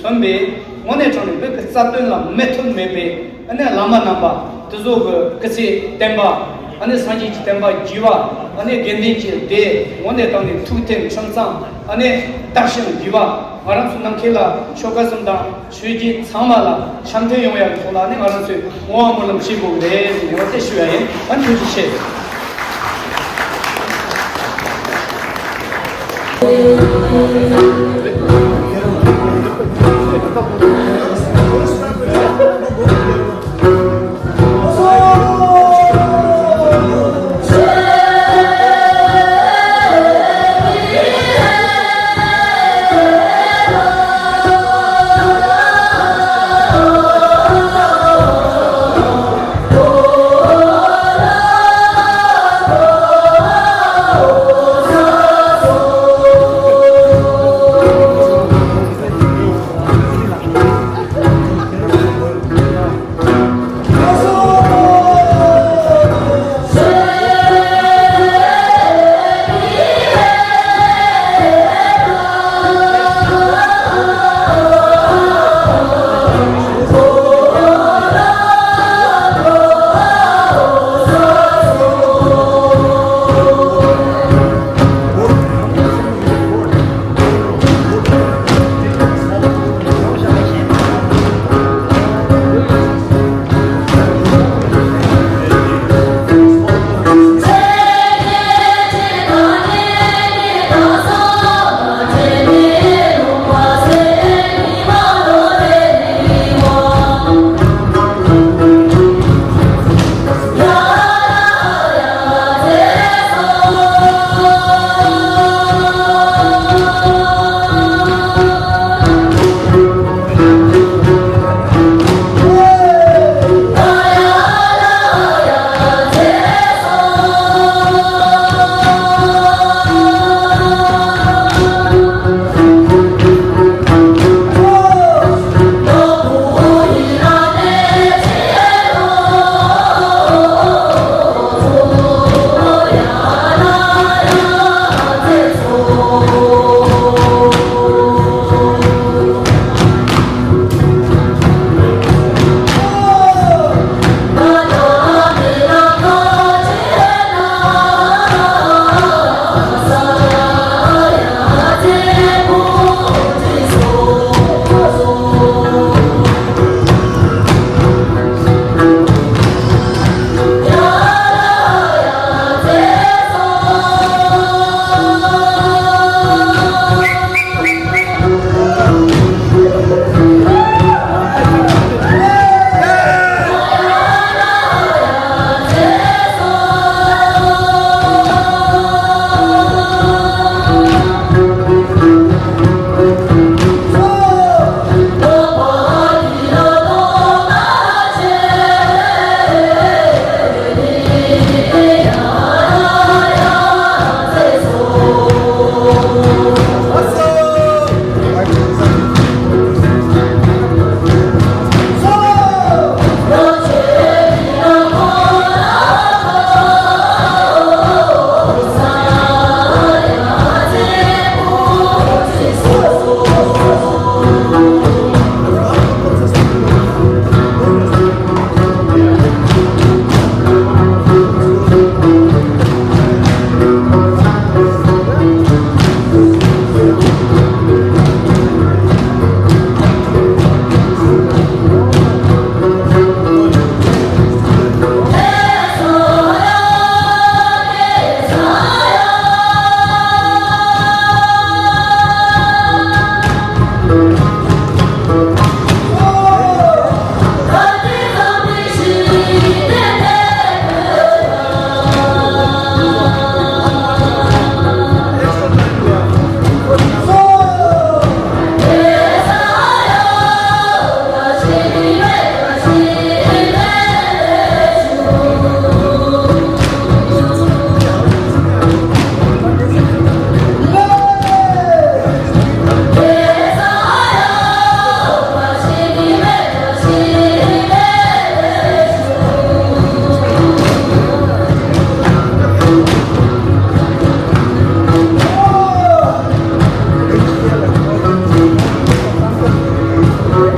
Swambe, one day Chandi, Satuna, Meton Mebe, and then Lama Namba, Tuzo, Kasi, Temba. And the Sanji Temba Jiva, and the Gendinchi, De, one day on the 210 Chansam, and the Dashan Jiva, Maransunakila, Shokasunda, Shuji, Samala, Shantayoya, Polani, Maransu, Moamulam Shibu, De, Yoteshu, and Tushi.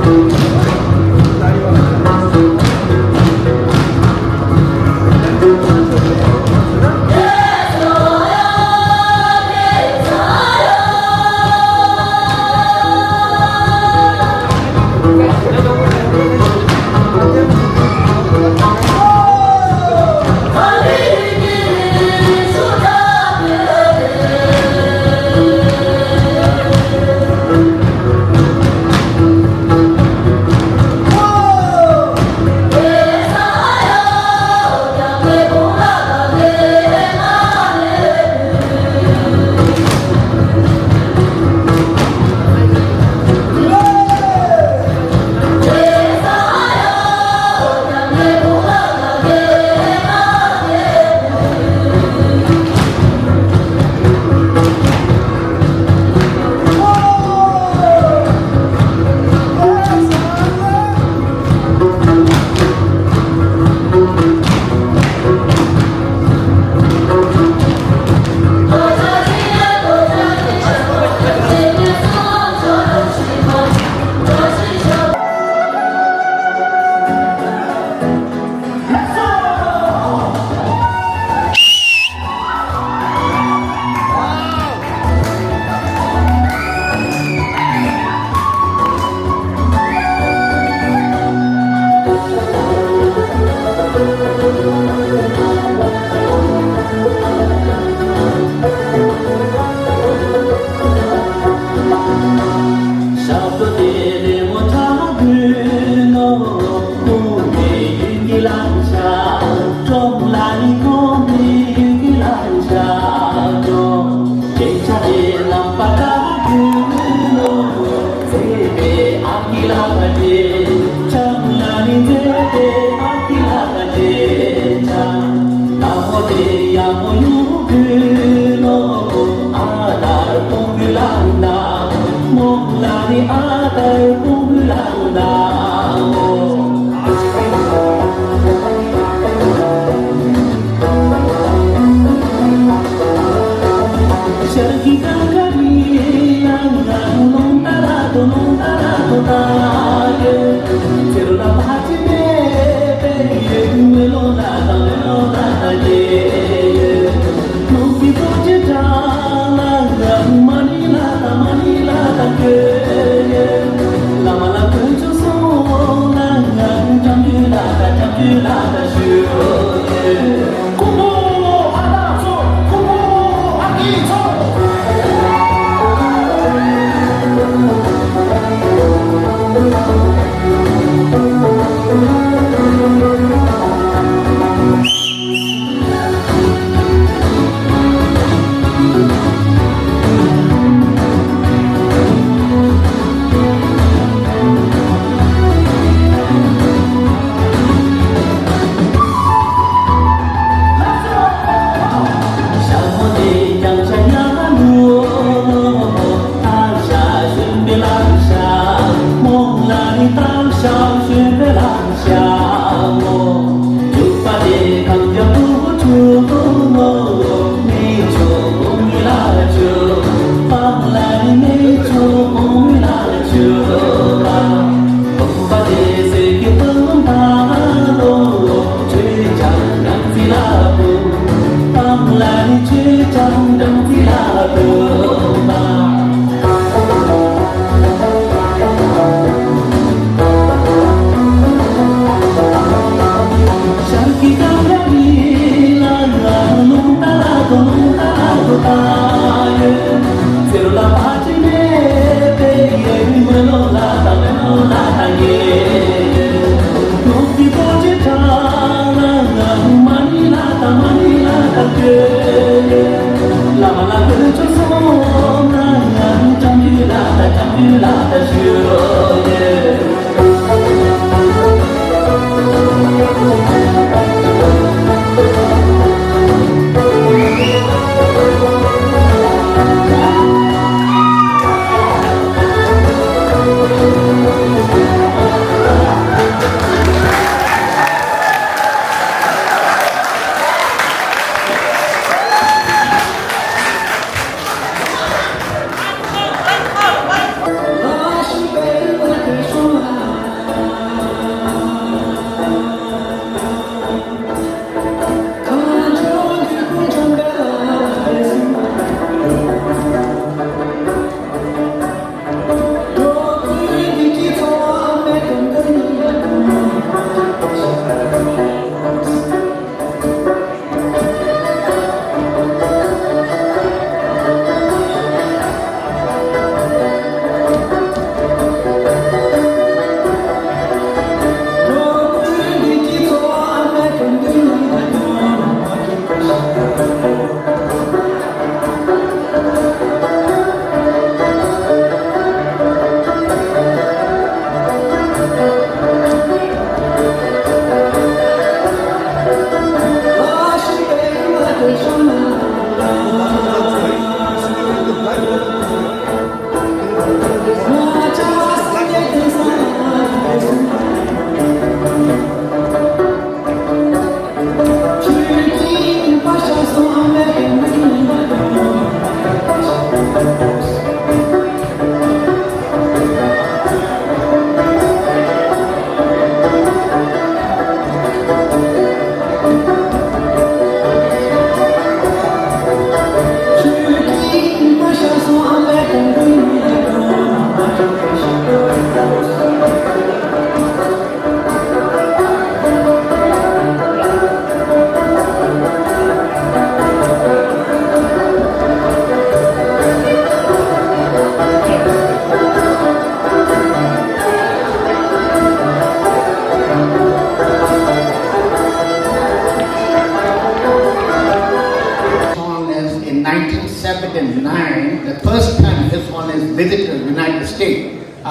Thank you.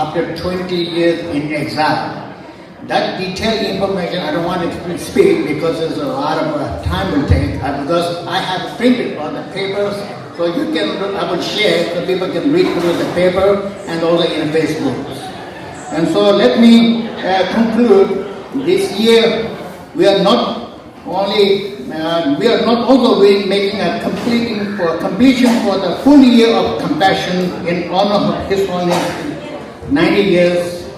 after 20 years in exile. That detailed information I don't want to speak because there's a lot of time will take because I have printed on the papers, so you can, I will share so people can read through the paper and also in Facebook. And so let me conclude. This year we are not only also making a completion for the full year of compassion in honor of His Holiness 90 years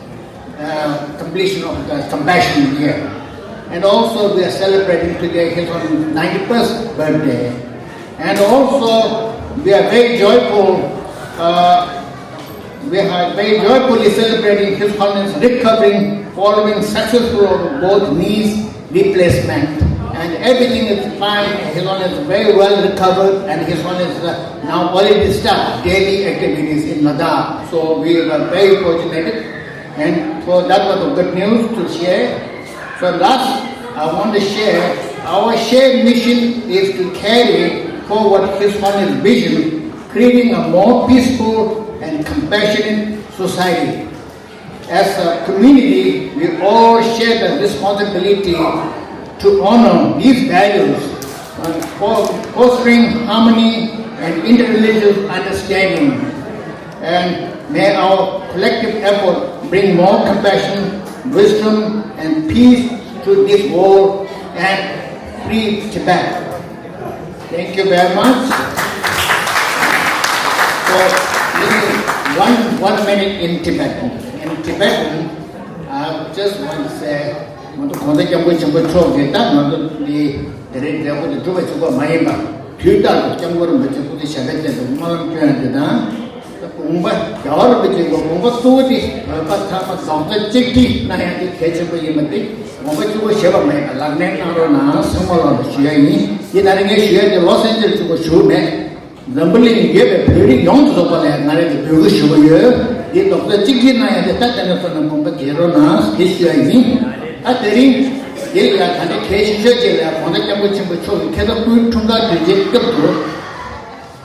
completion of the compassion year. And also we are celebrating today His Holiness 91st birthday. And also we are very joyful. We are very joyfully celebrating His Holiness recovering following successful of both knees replacement. And everything is fine. His Holiness is very well recovered, and His Holiness now already start daily activities in Ladakh. So we were very fortunate, and so that was good news to share. So last, I want to share our shared mission is to carry forward His Holiness vision, creating a more peaceful and compassionate society. As a community, we all share the responsibility to honor these values and fostering harmony and interreligious understanding. And may our collective effort bring more compassion, wisdom, and peace to this world and free Tibet. Thank you very much. So, one minute in Tibetan. In Tibetan, I just want to say, I want to contact you with the not the director of the Tuba Mayba. Tuta, Jamur, which you put the Shabbat, the Malam the Umba, Yara, which you go over to the Patapa, Santa Chicky, Nayaki, Ketchup, Yamati, over to a Sheva Maya, Lagnan, Arona, Samal, Shiani, in Aringa, the Los Angeles to a shoe man. Zumbling gave a pretty young to the marriage of the sugar year. The doctor chicken and the Tathagatas Mompagerona, History, at the ring, they are kind of case church on the Camuchim Patrol, Ketapu Tunga to Jacob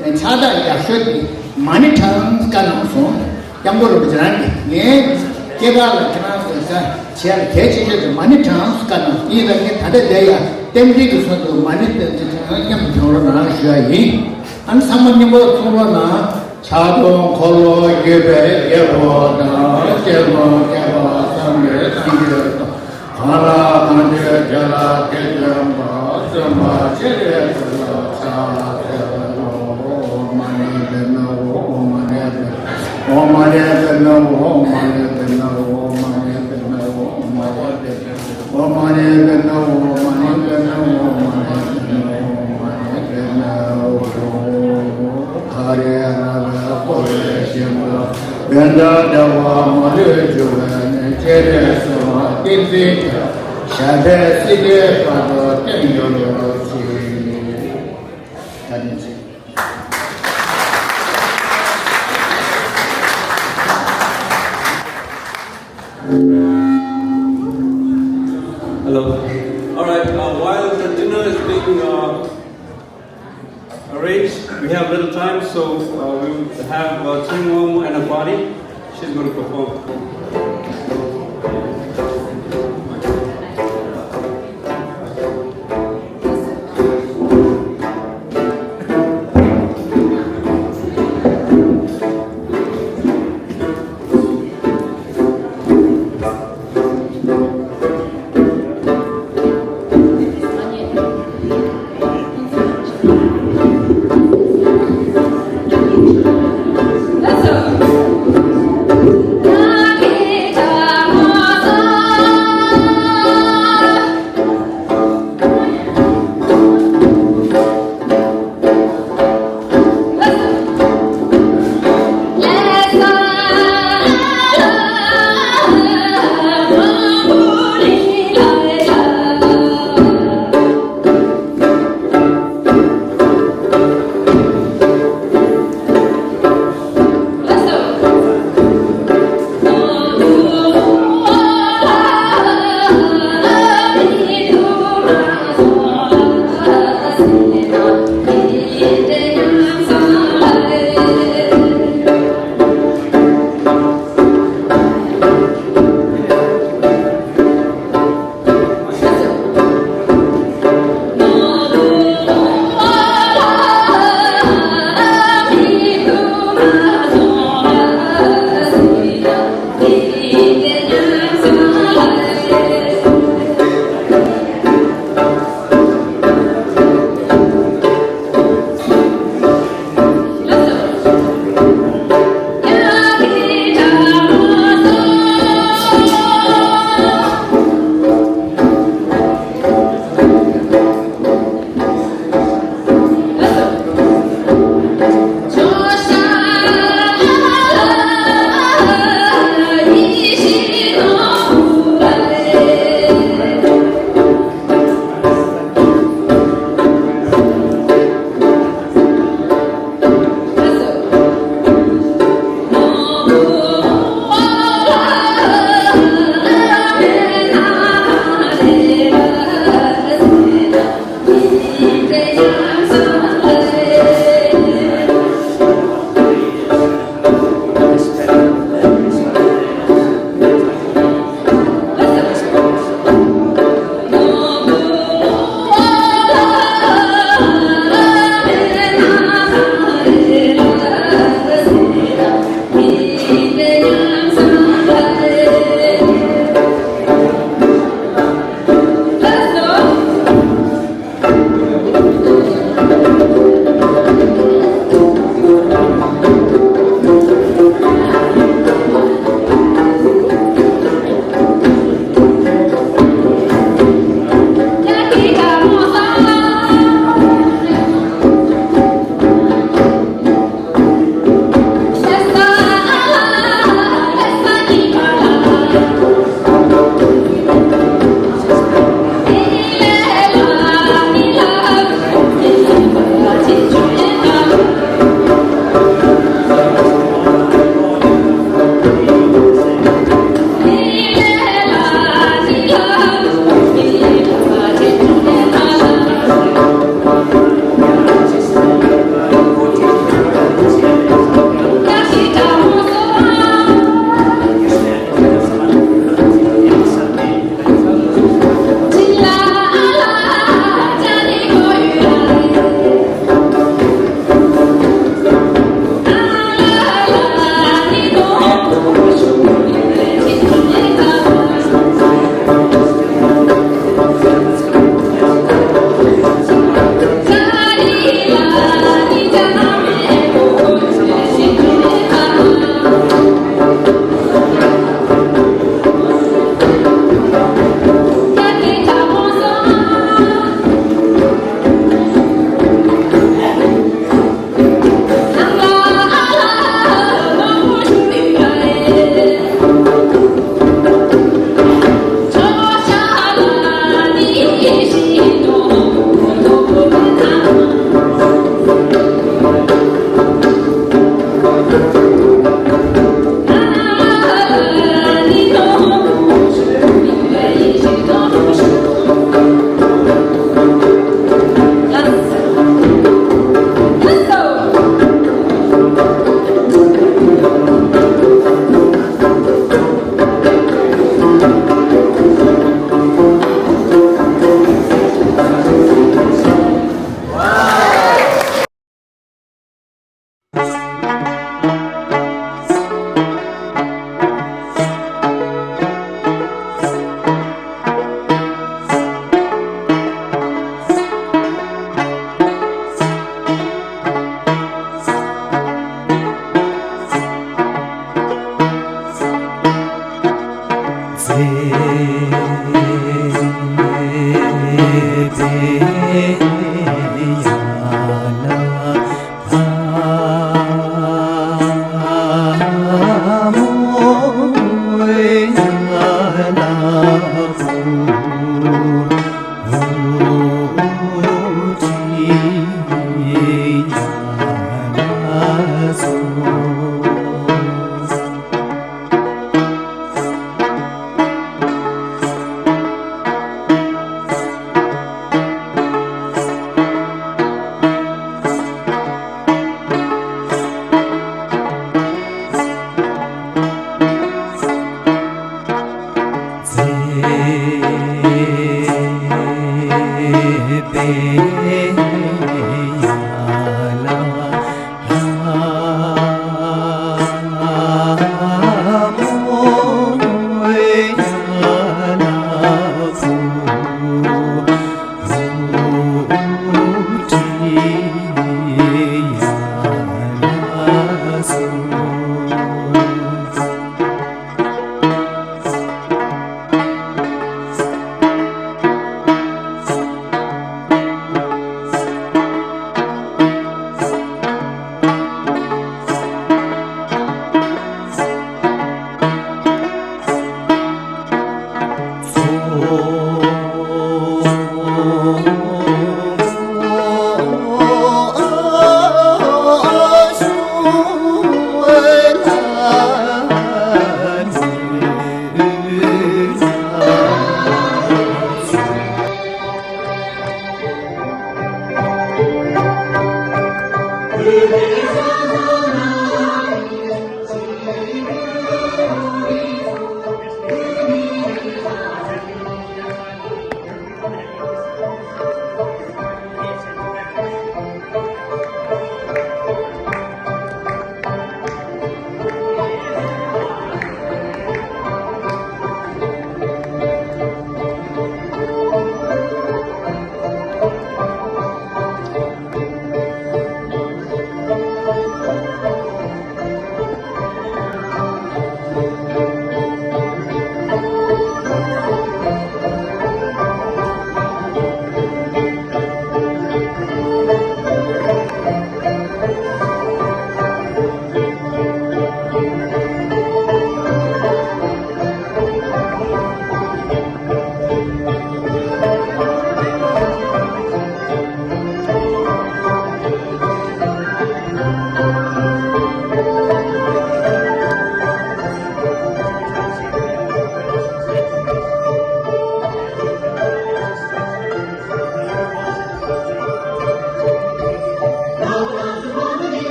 and Sada Yashoti, many times Kanason, Yambo Bajani, yes, Kebala Canal, Chair Cages, many times Kana, even other day, 10 days to money that Yamborana Shai. And someone you were Kurana, Chado, Kolo, Yebe, Yebo, Jebo, Jebo, Sunday, Sunday, Hara, Mande, Jala, Kejamba, Sama, Chile, Money, no, Benda dawa mare juan chere sama kinti shabe sige pada tenjolo si tadi. Hello. All right. While the dinner is being arranged, we have little time, so we will have Tsingmo and a party. She's going to perform. Let's go.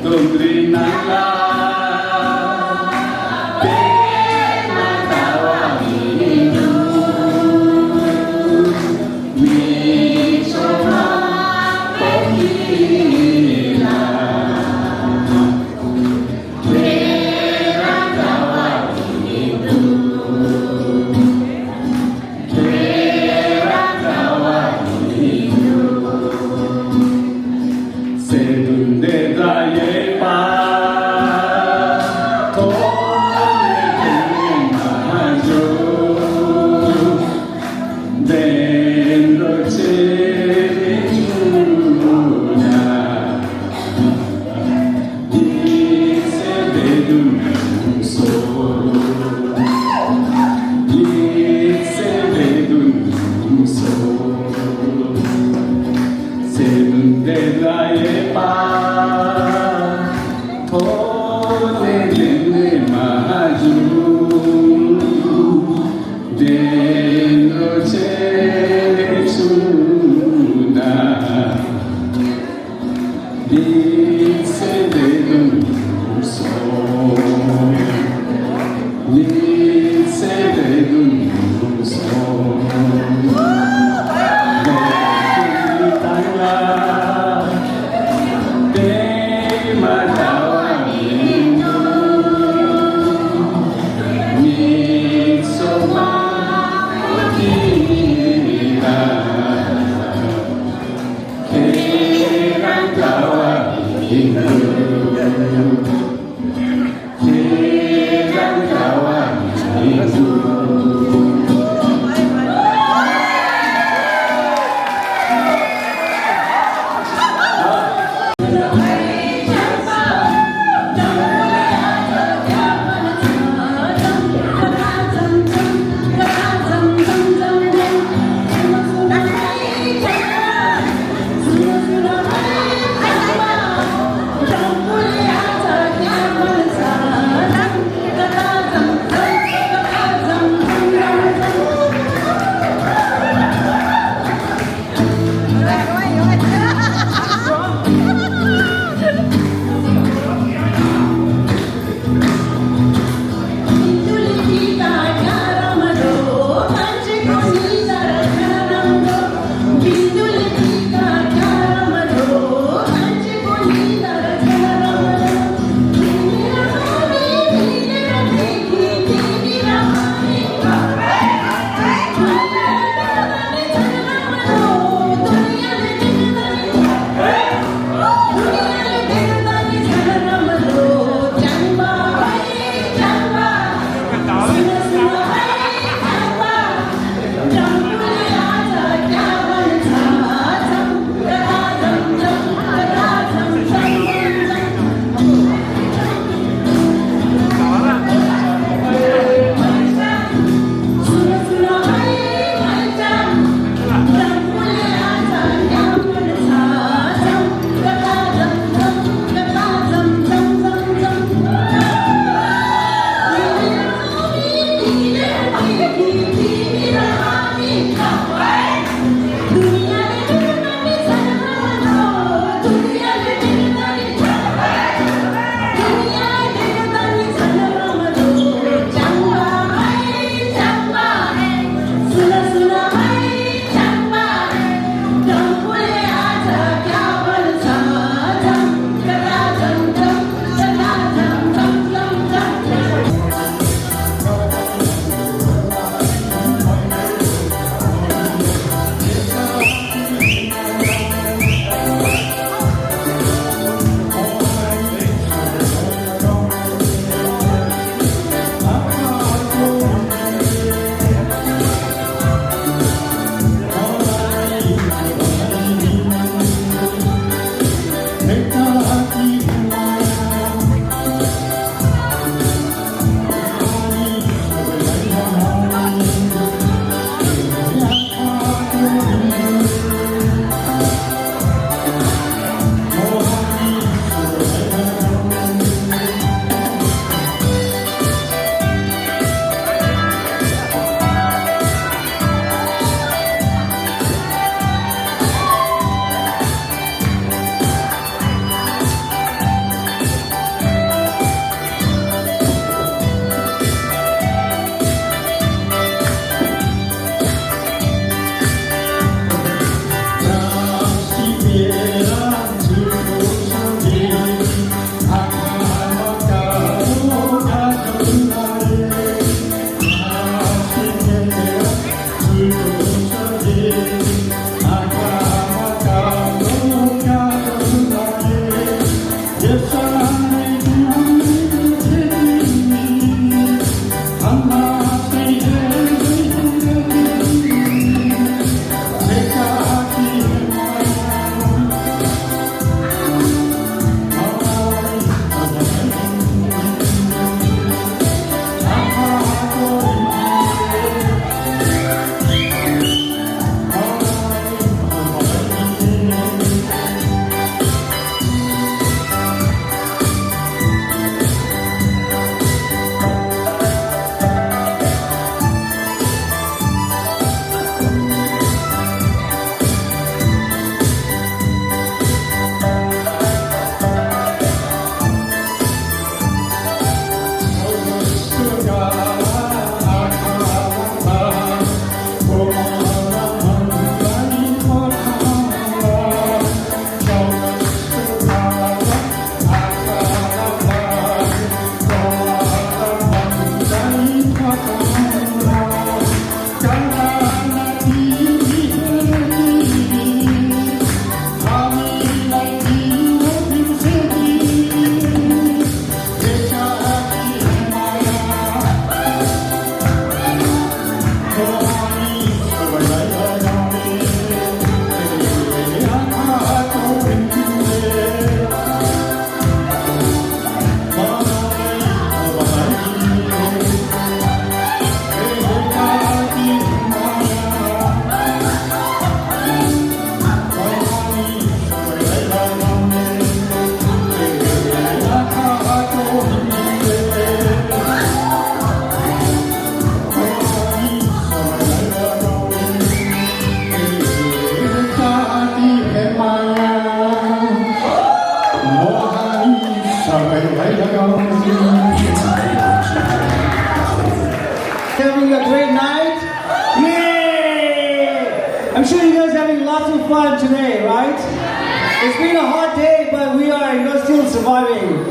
Don't Having a great night? Yay! I'm sure you guys are having lots of fun today, right? It's been a hot day, but we are, still surviving.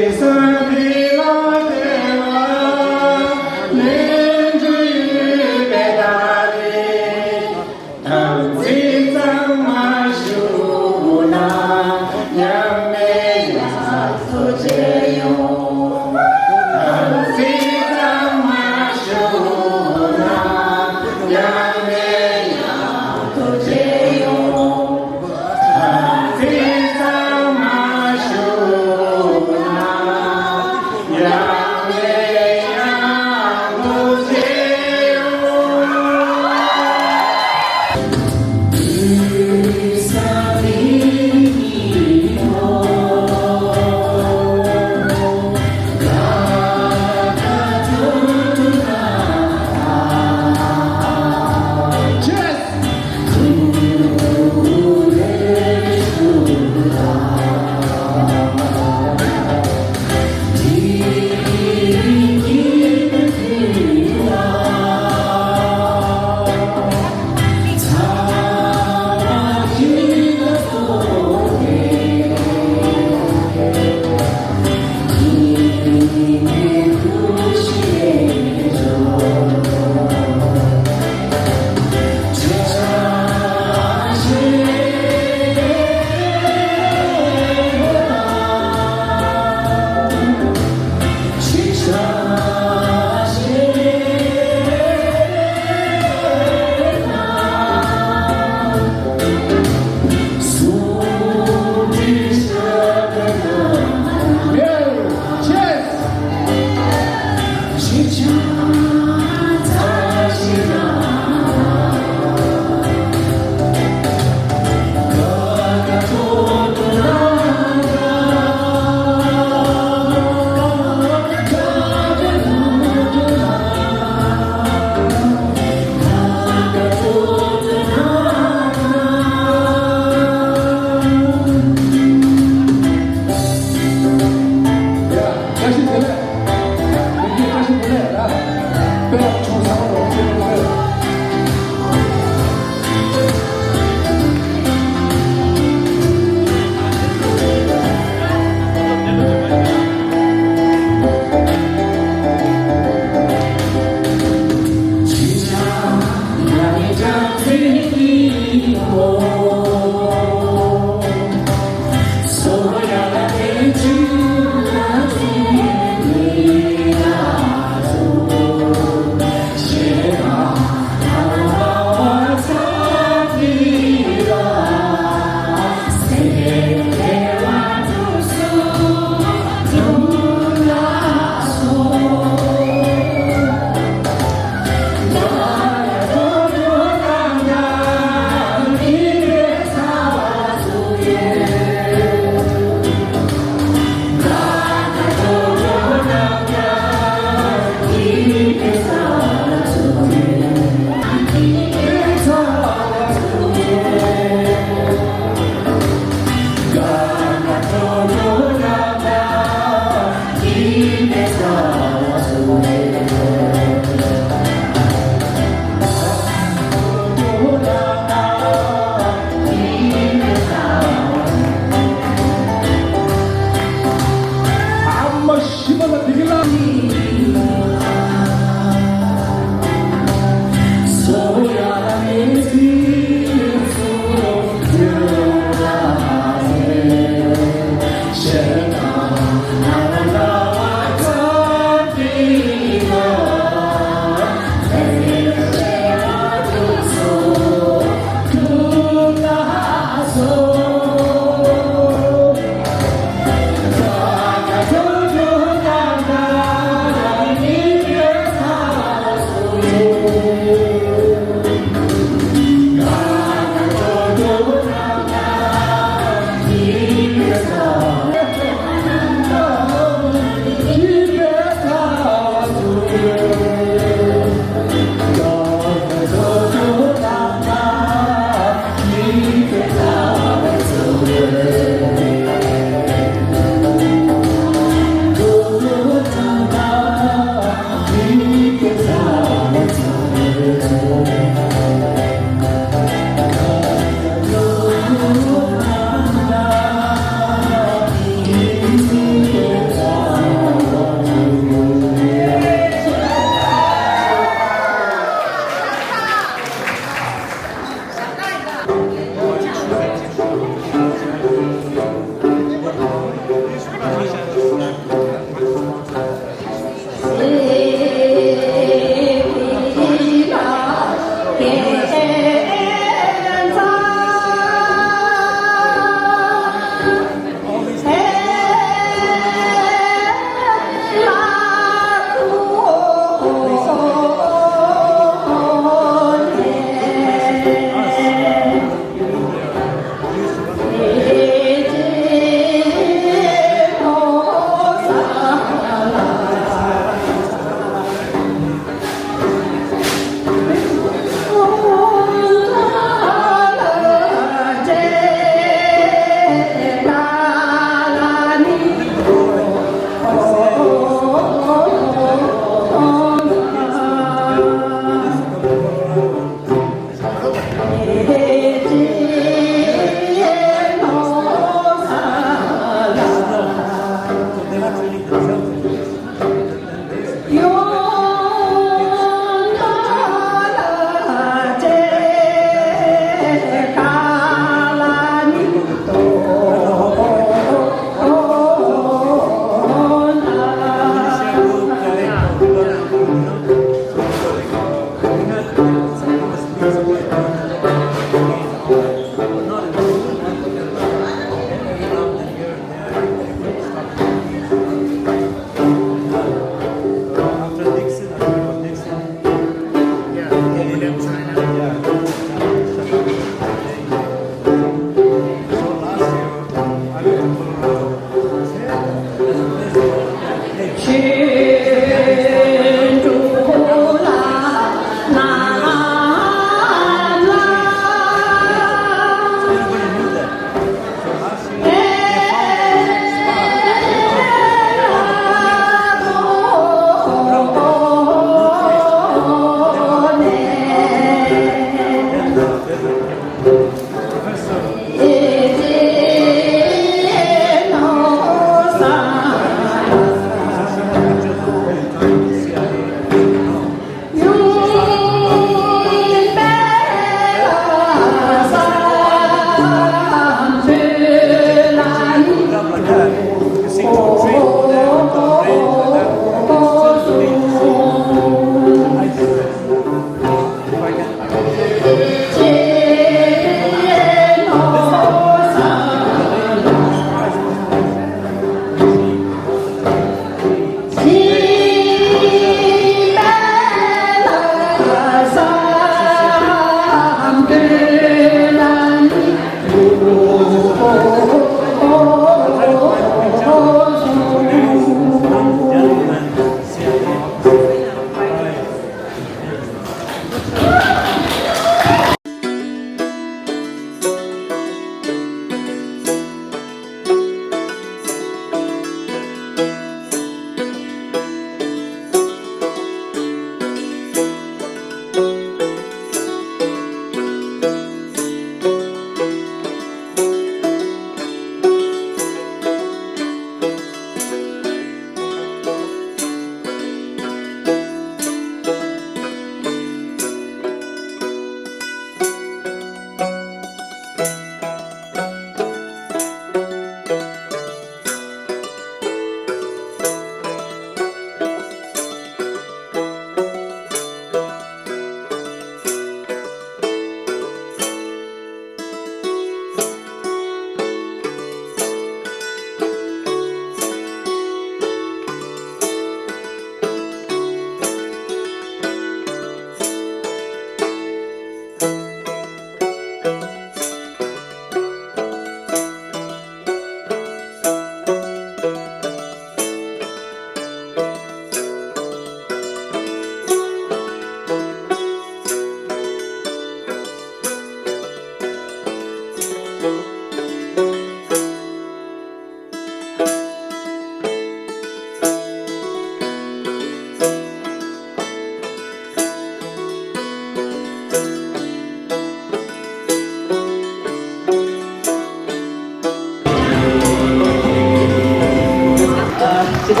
Thank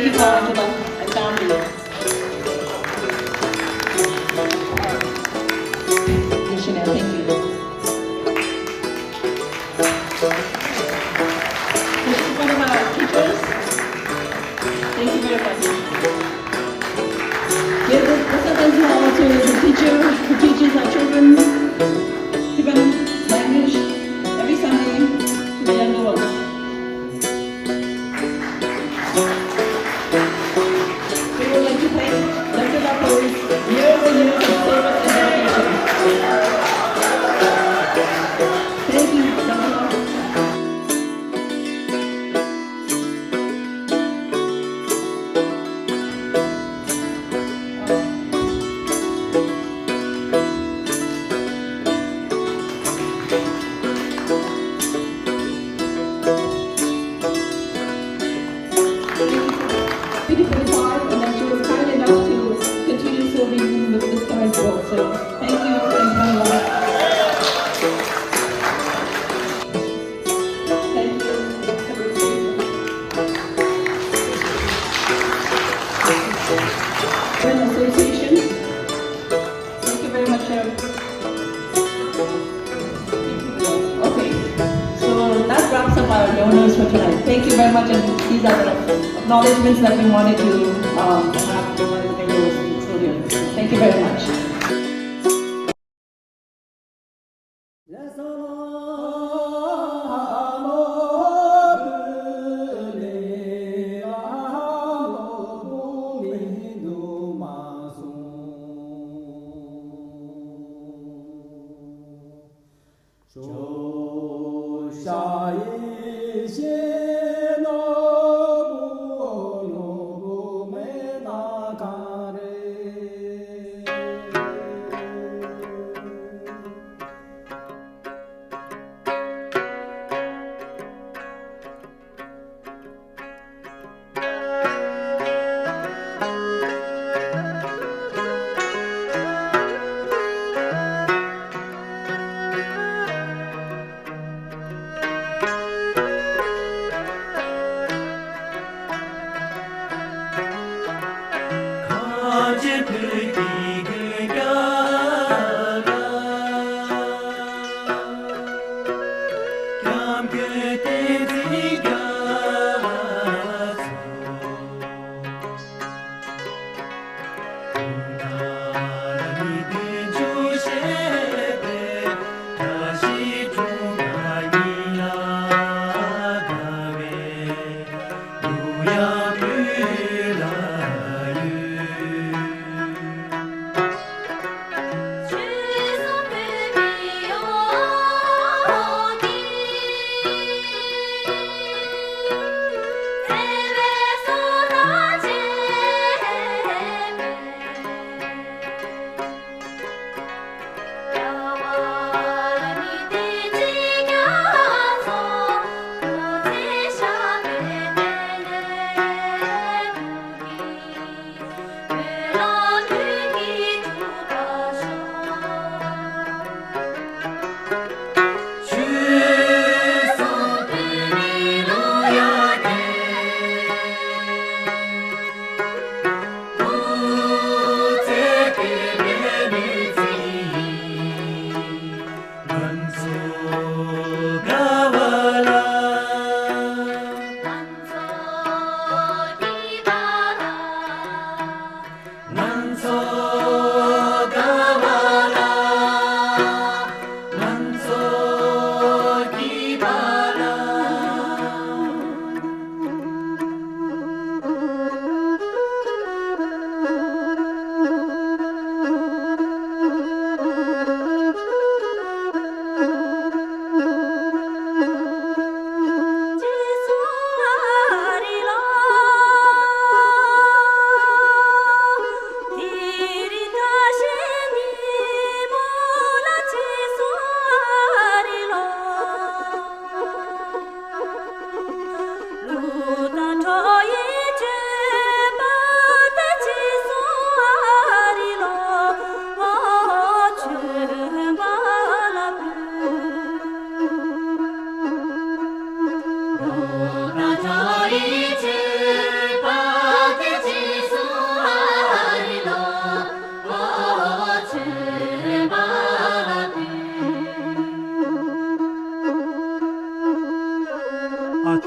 you for Angela and family. Missionary, thank you. This is one of our teachers. Thank you very much. Give this thank you all to the teacher who teaches our children Tibetan language every Sunday to the younger ones. We would like to thank Dr. Lapo's years and years of service and dedication. Thank you, Dr. Lapo. Association. Thank you very much, Sharon. Okay, so that wraps up our donors for tonight. Thank you very much, and these are the acknowledgements that we wanted to have to one of the members in the studio. Thank you very much.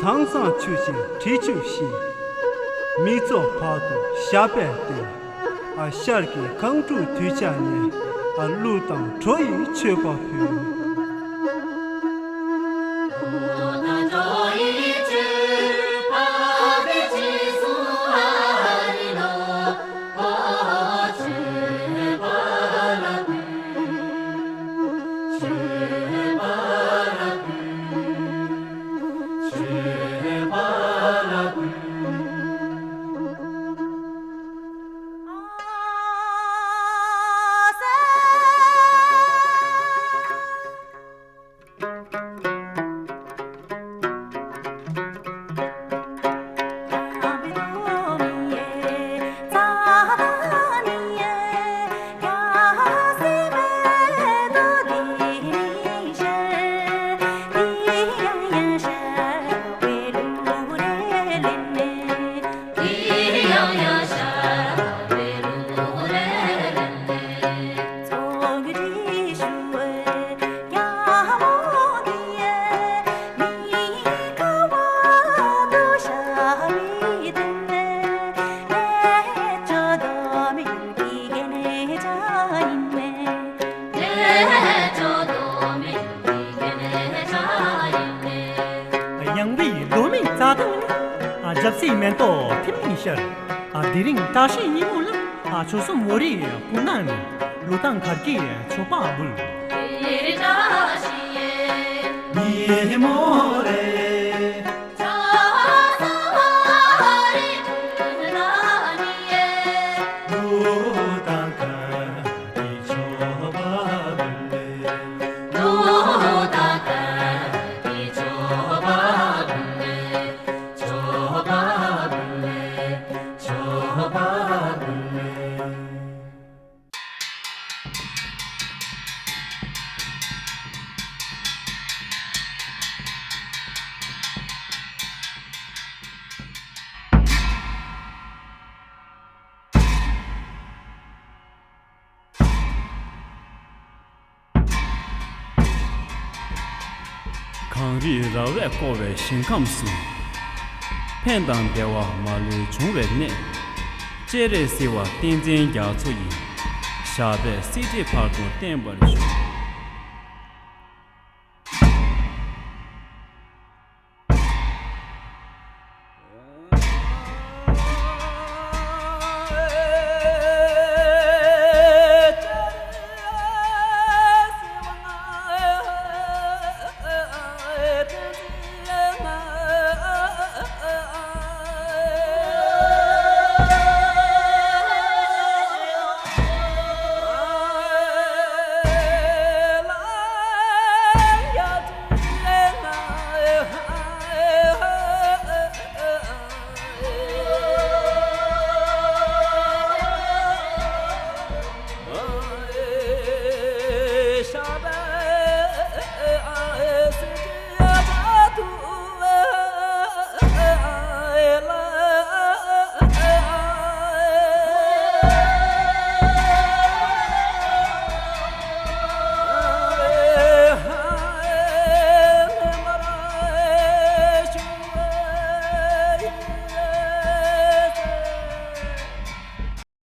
당상 추신 뒤추시 미조 파도 샤베데 샤르기 강주 뒤자니 루당 조이 최바표 다시 니몰라 조선 머리 분난 로당 갈기 초바불 니 모래 강리 라웨 고웨 신감수 팬단 대와 말리 중웨네 제레시와 땡젠 야초이 샤베 시티 파도 땡벌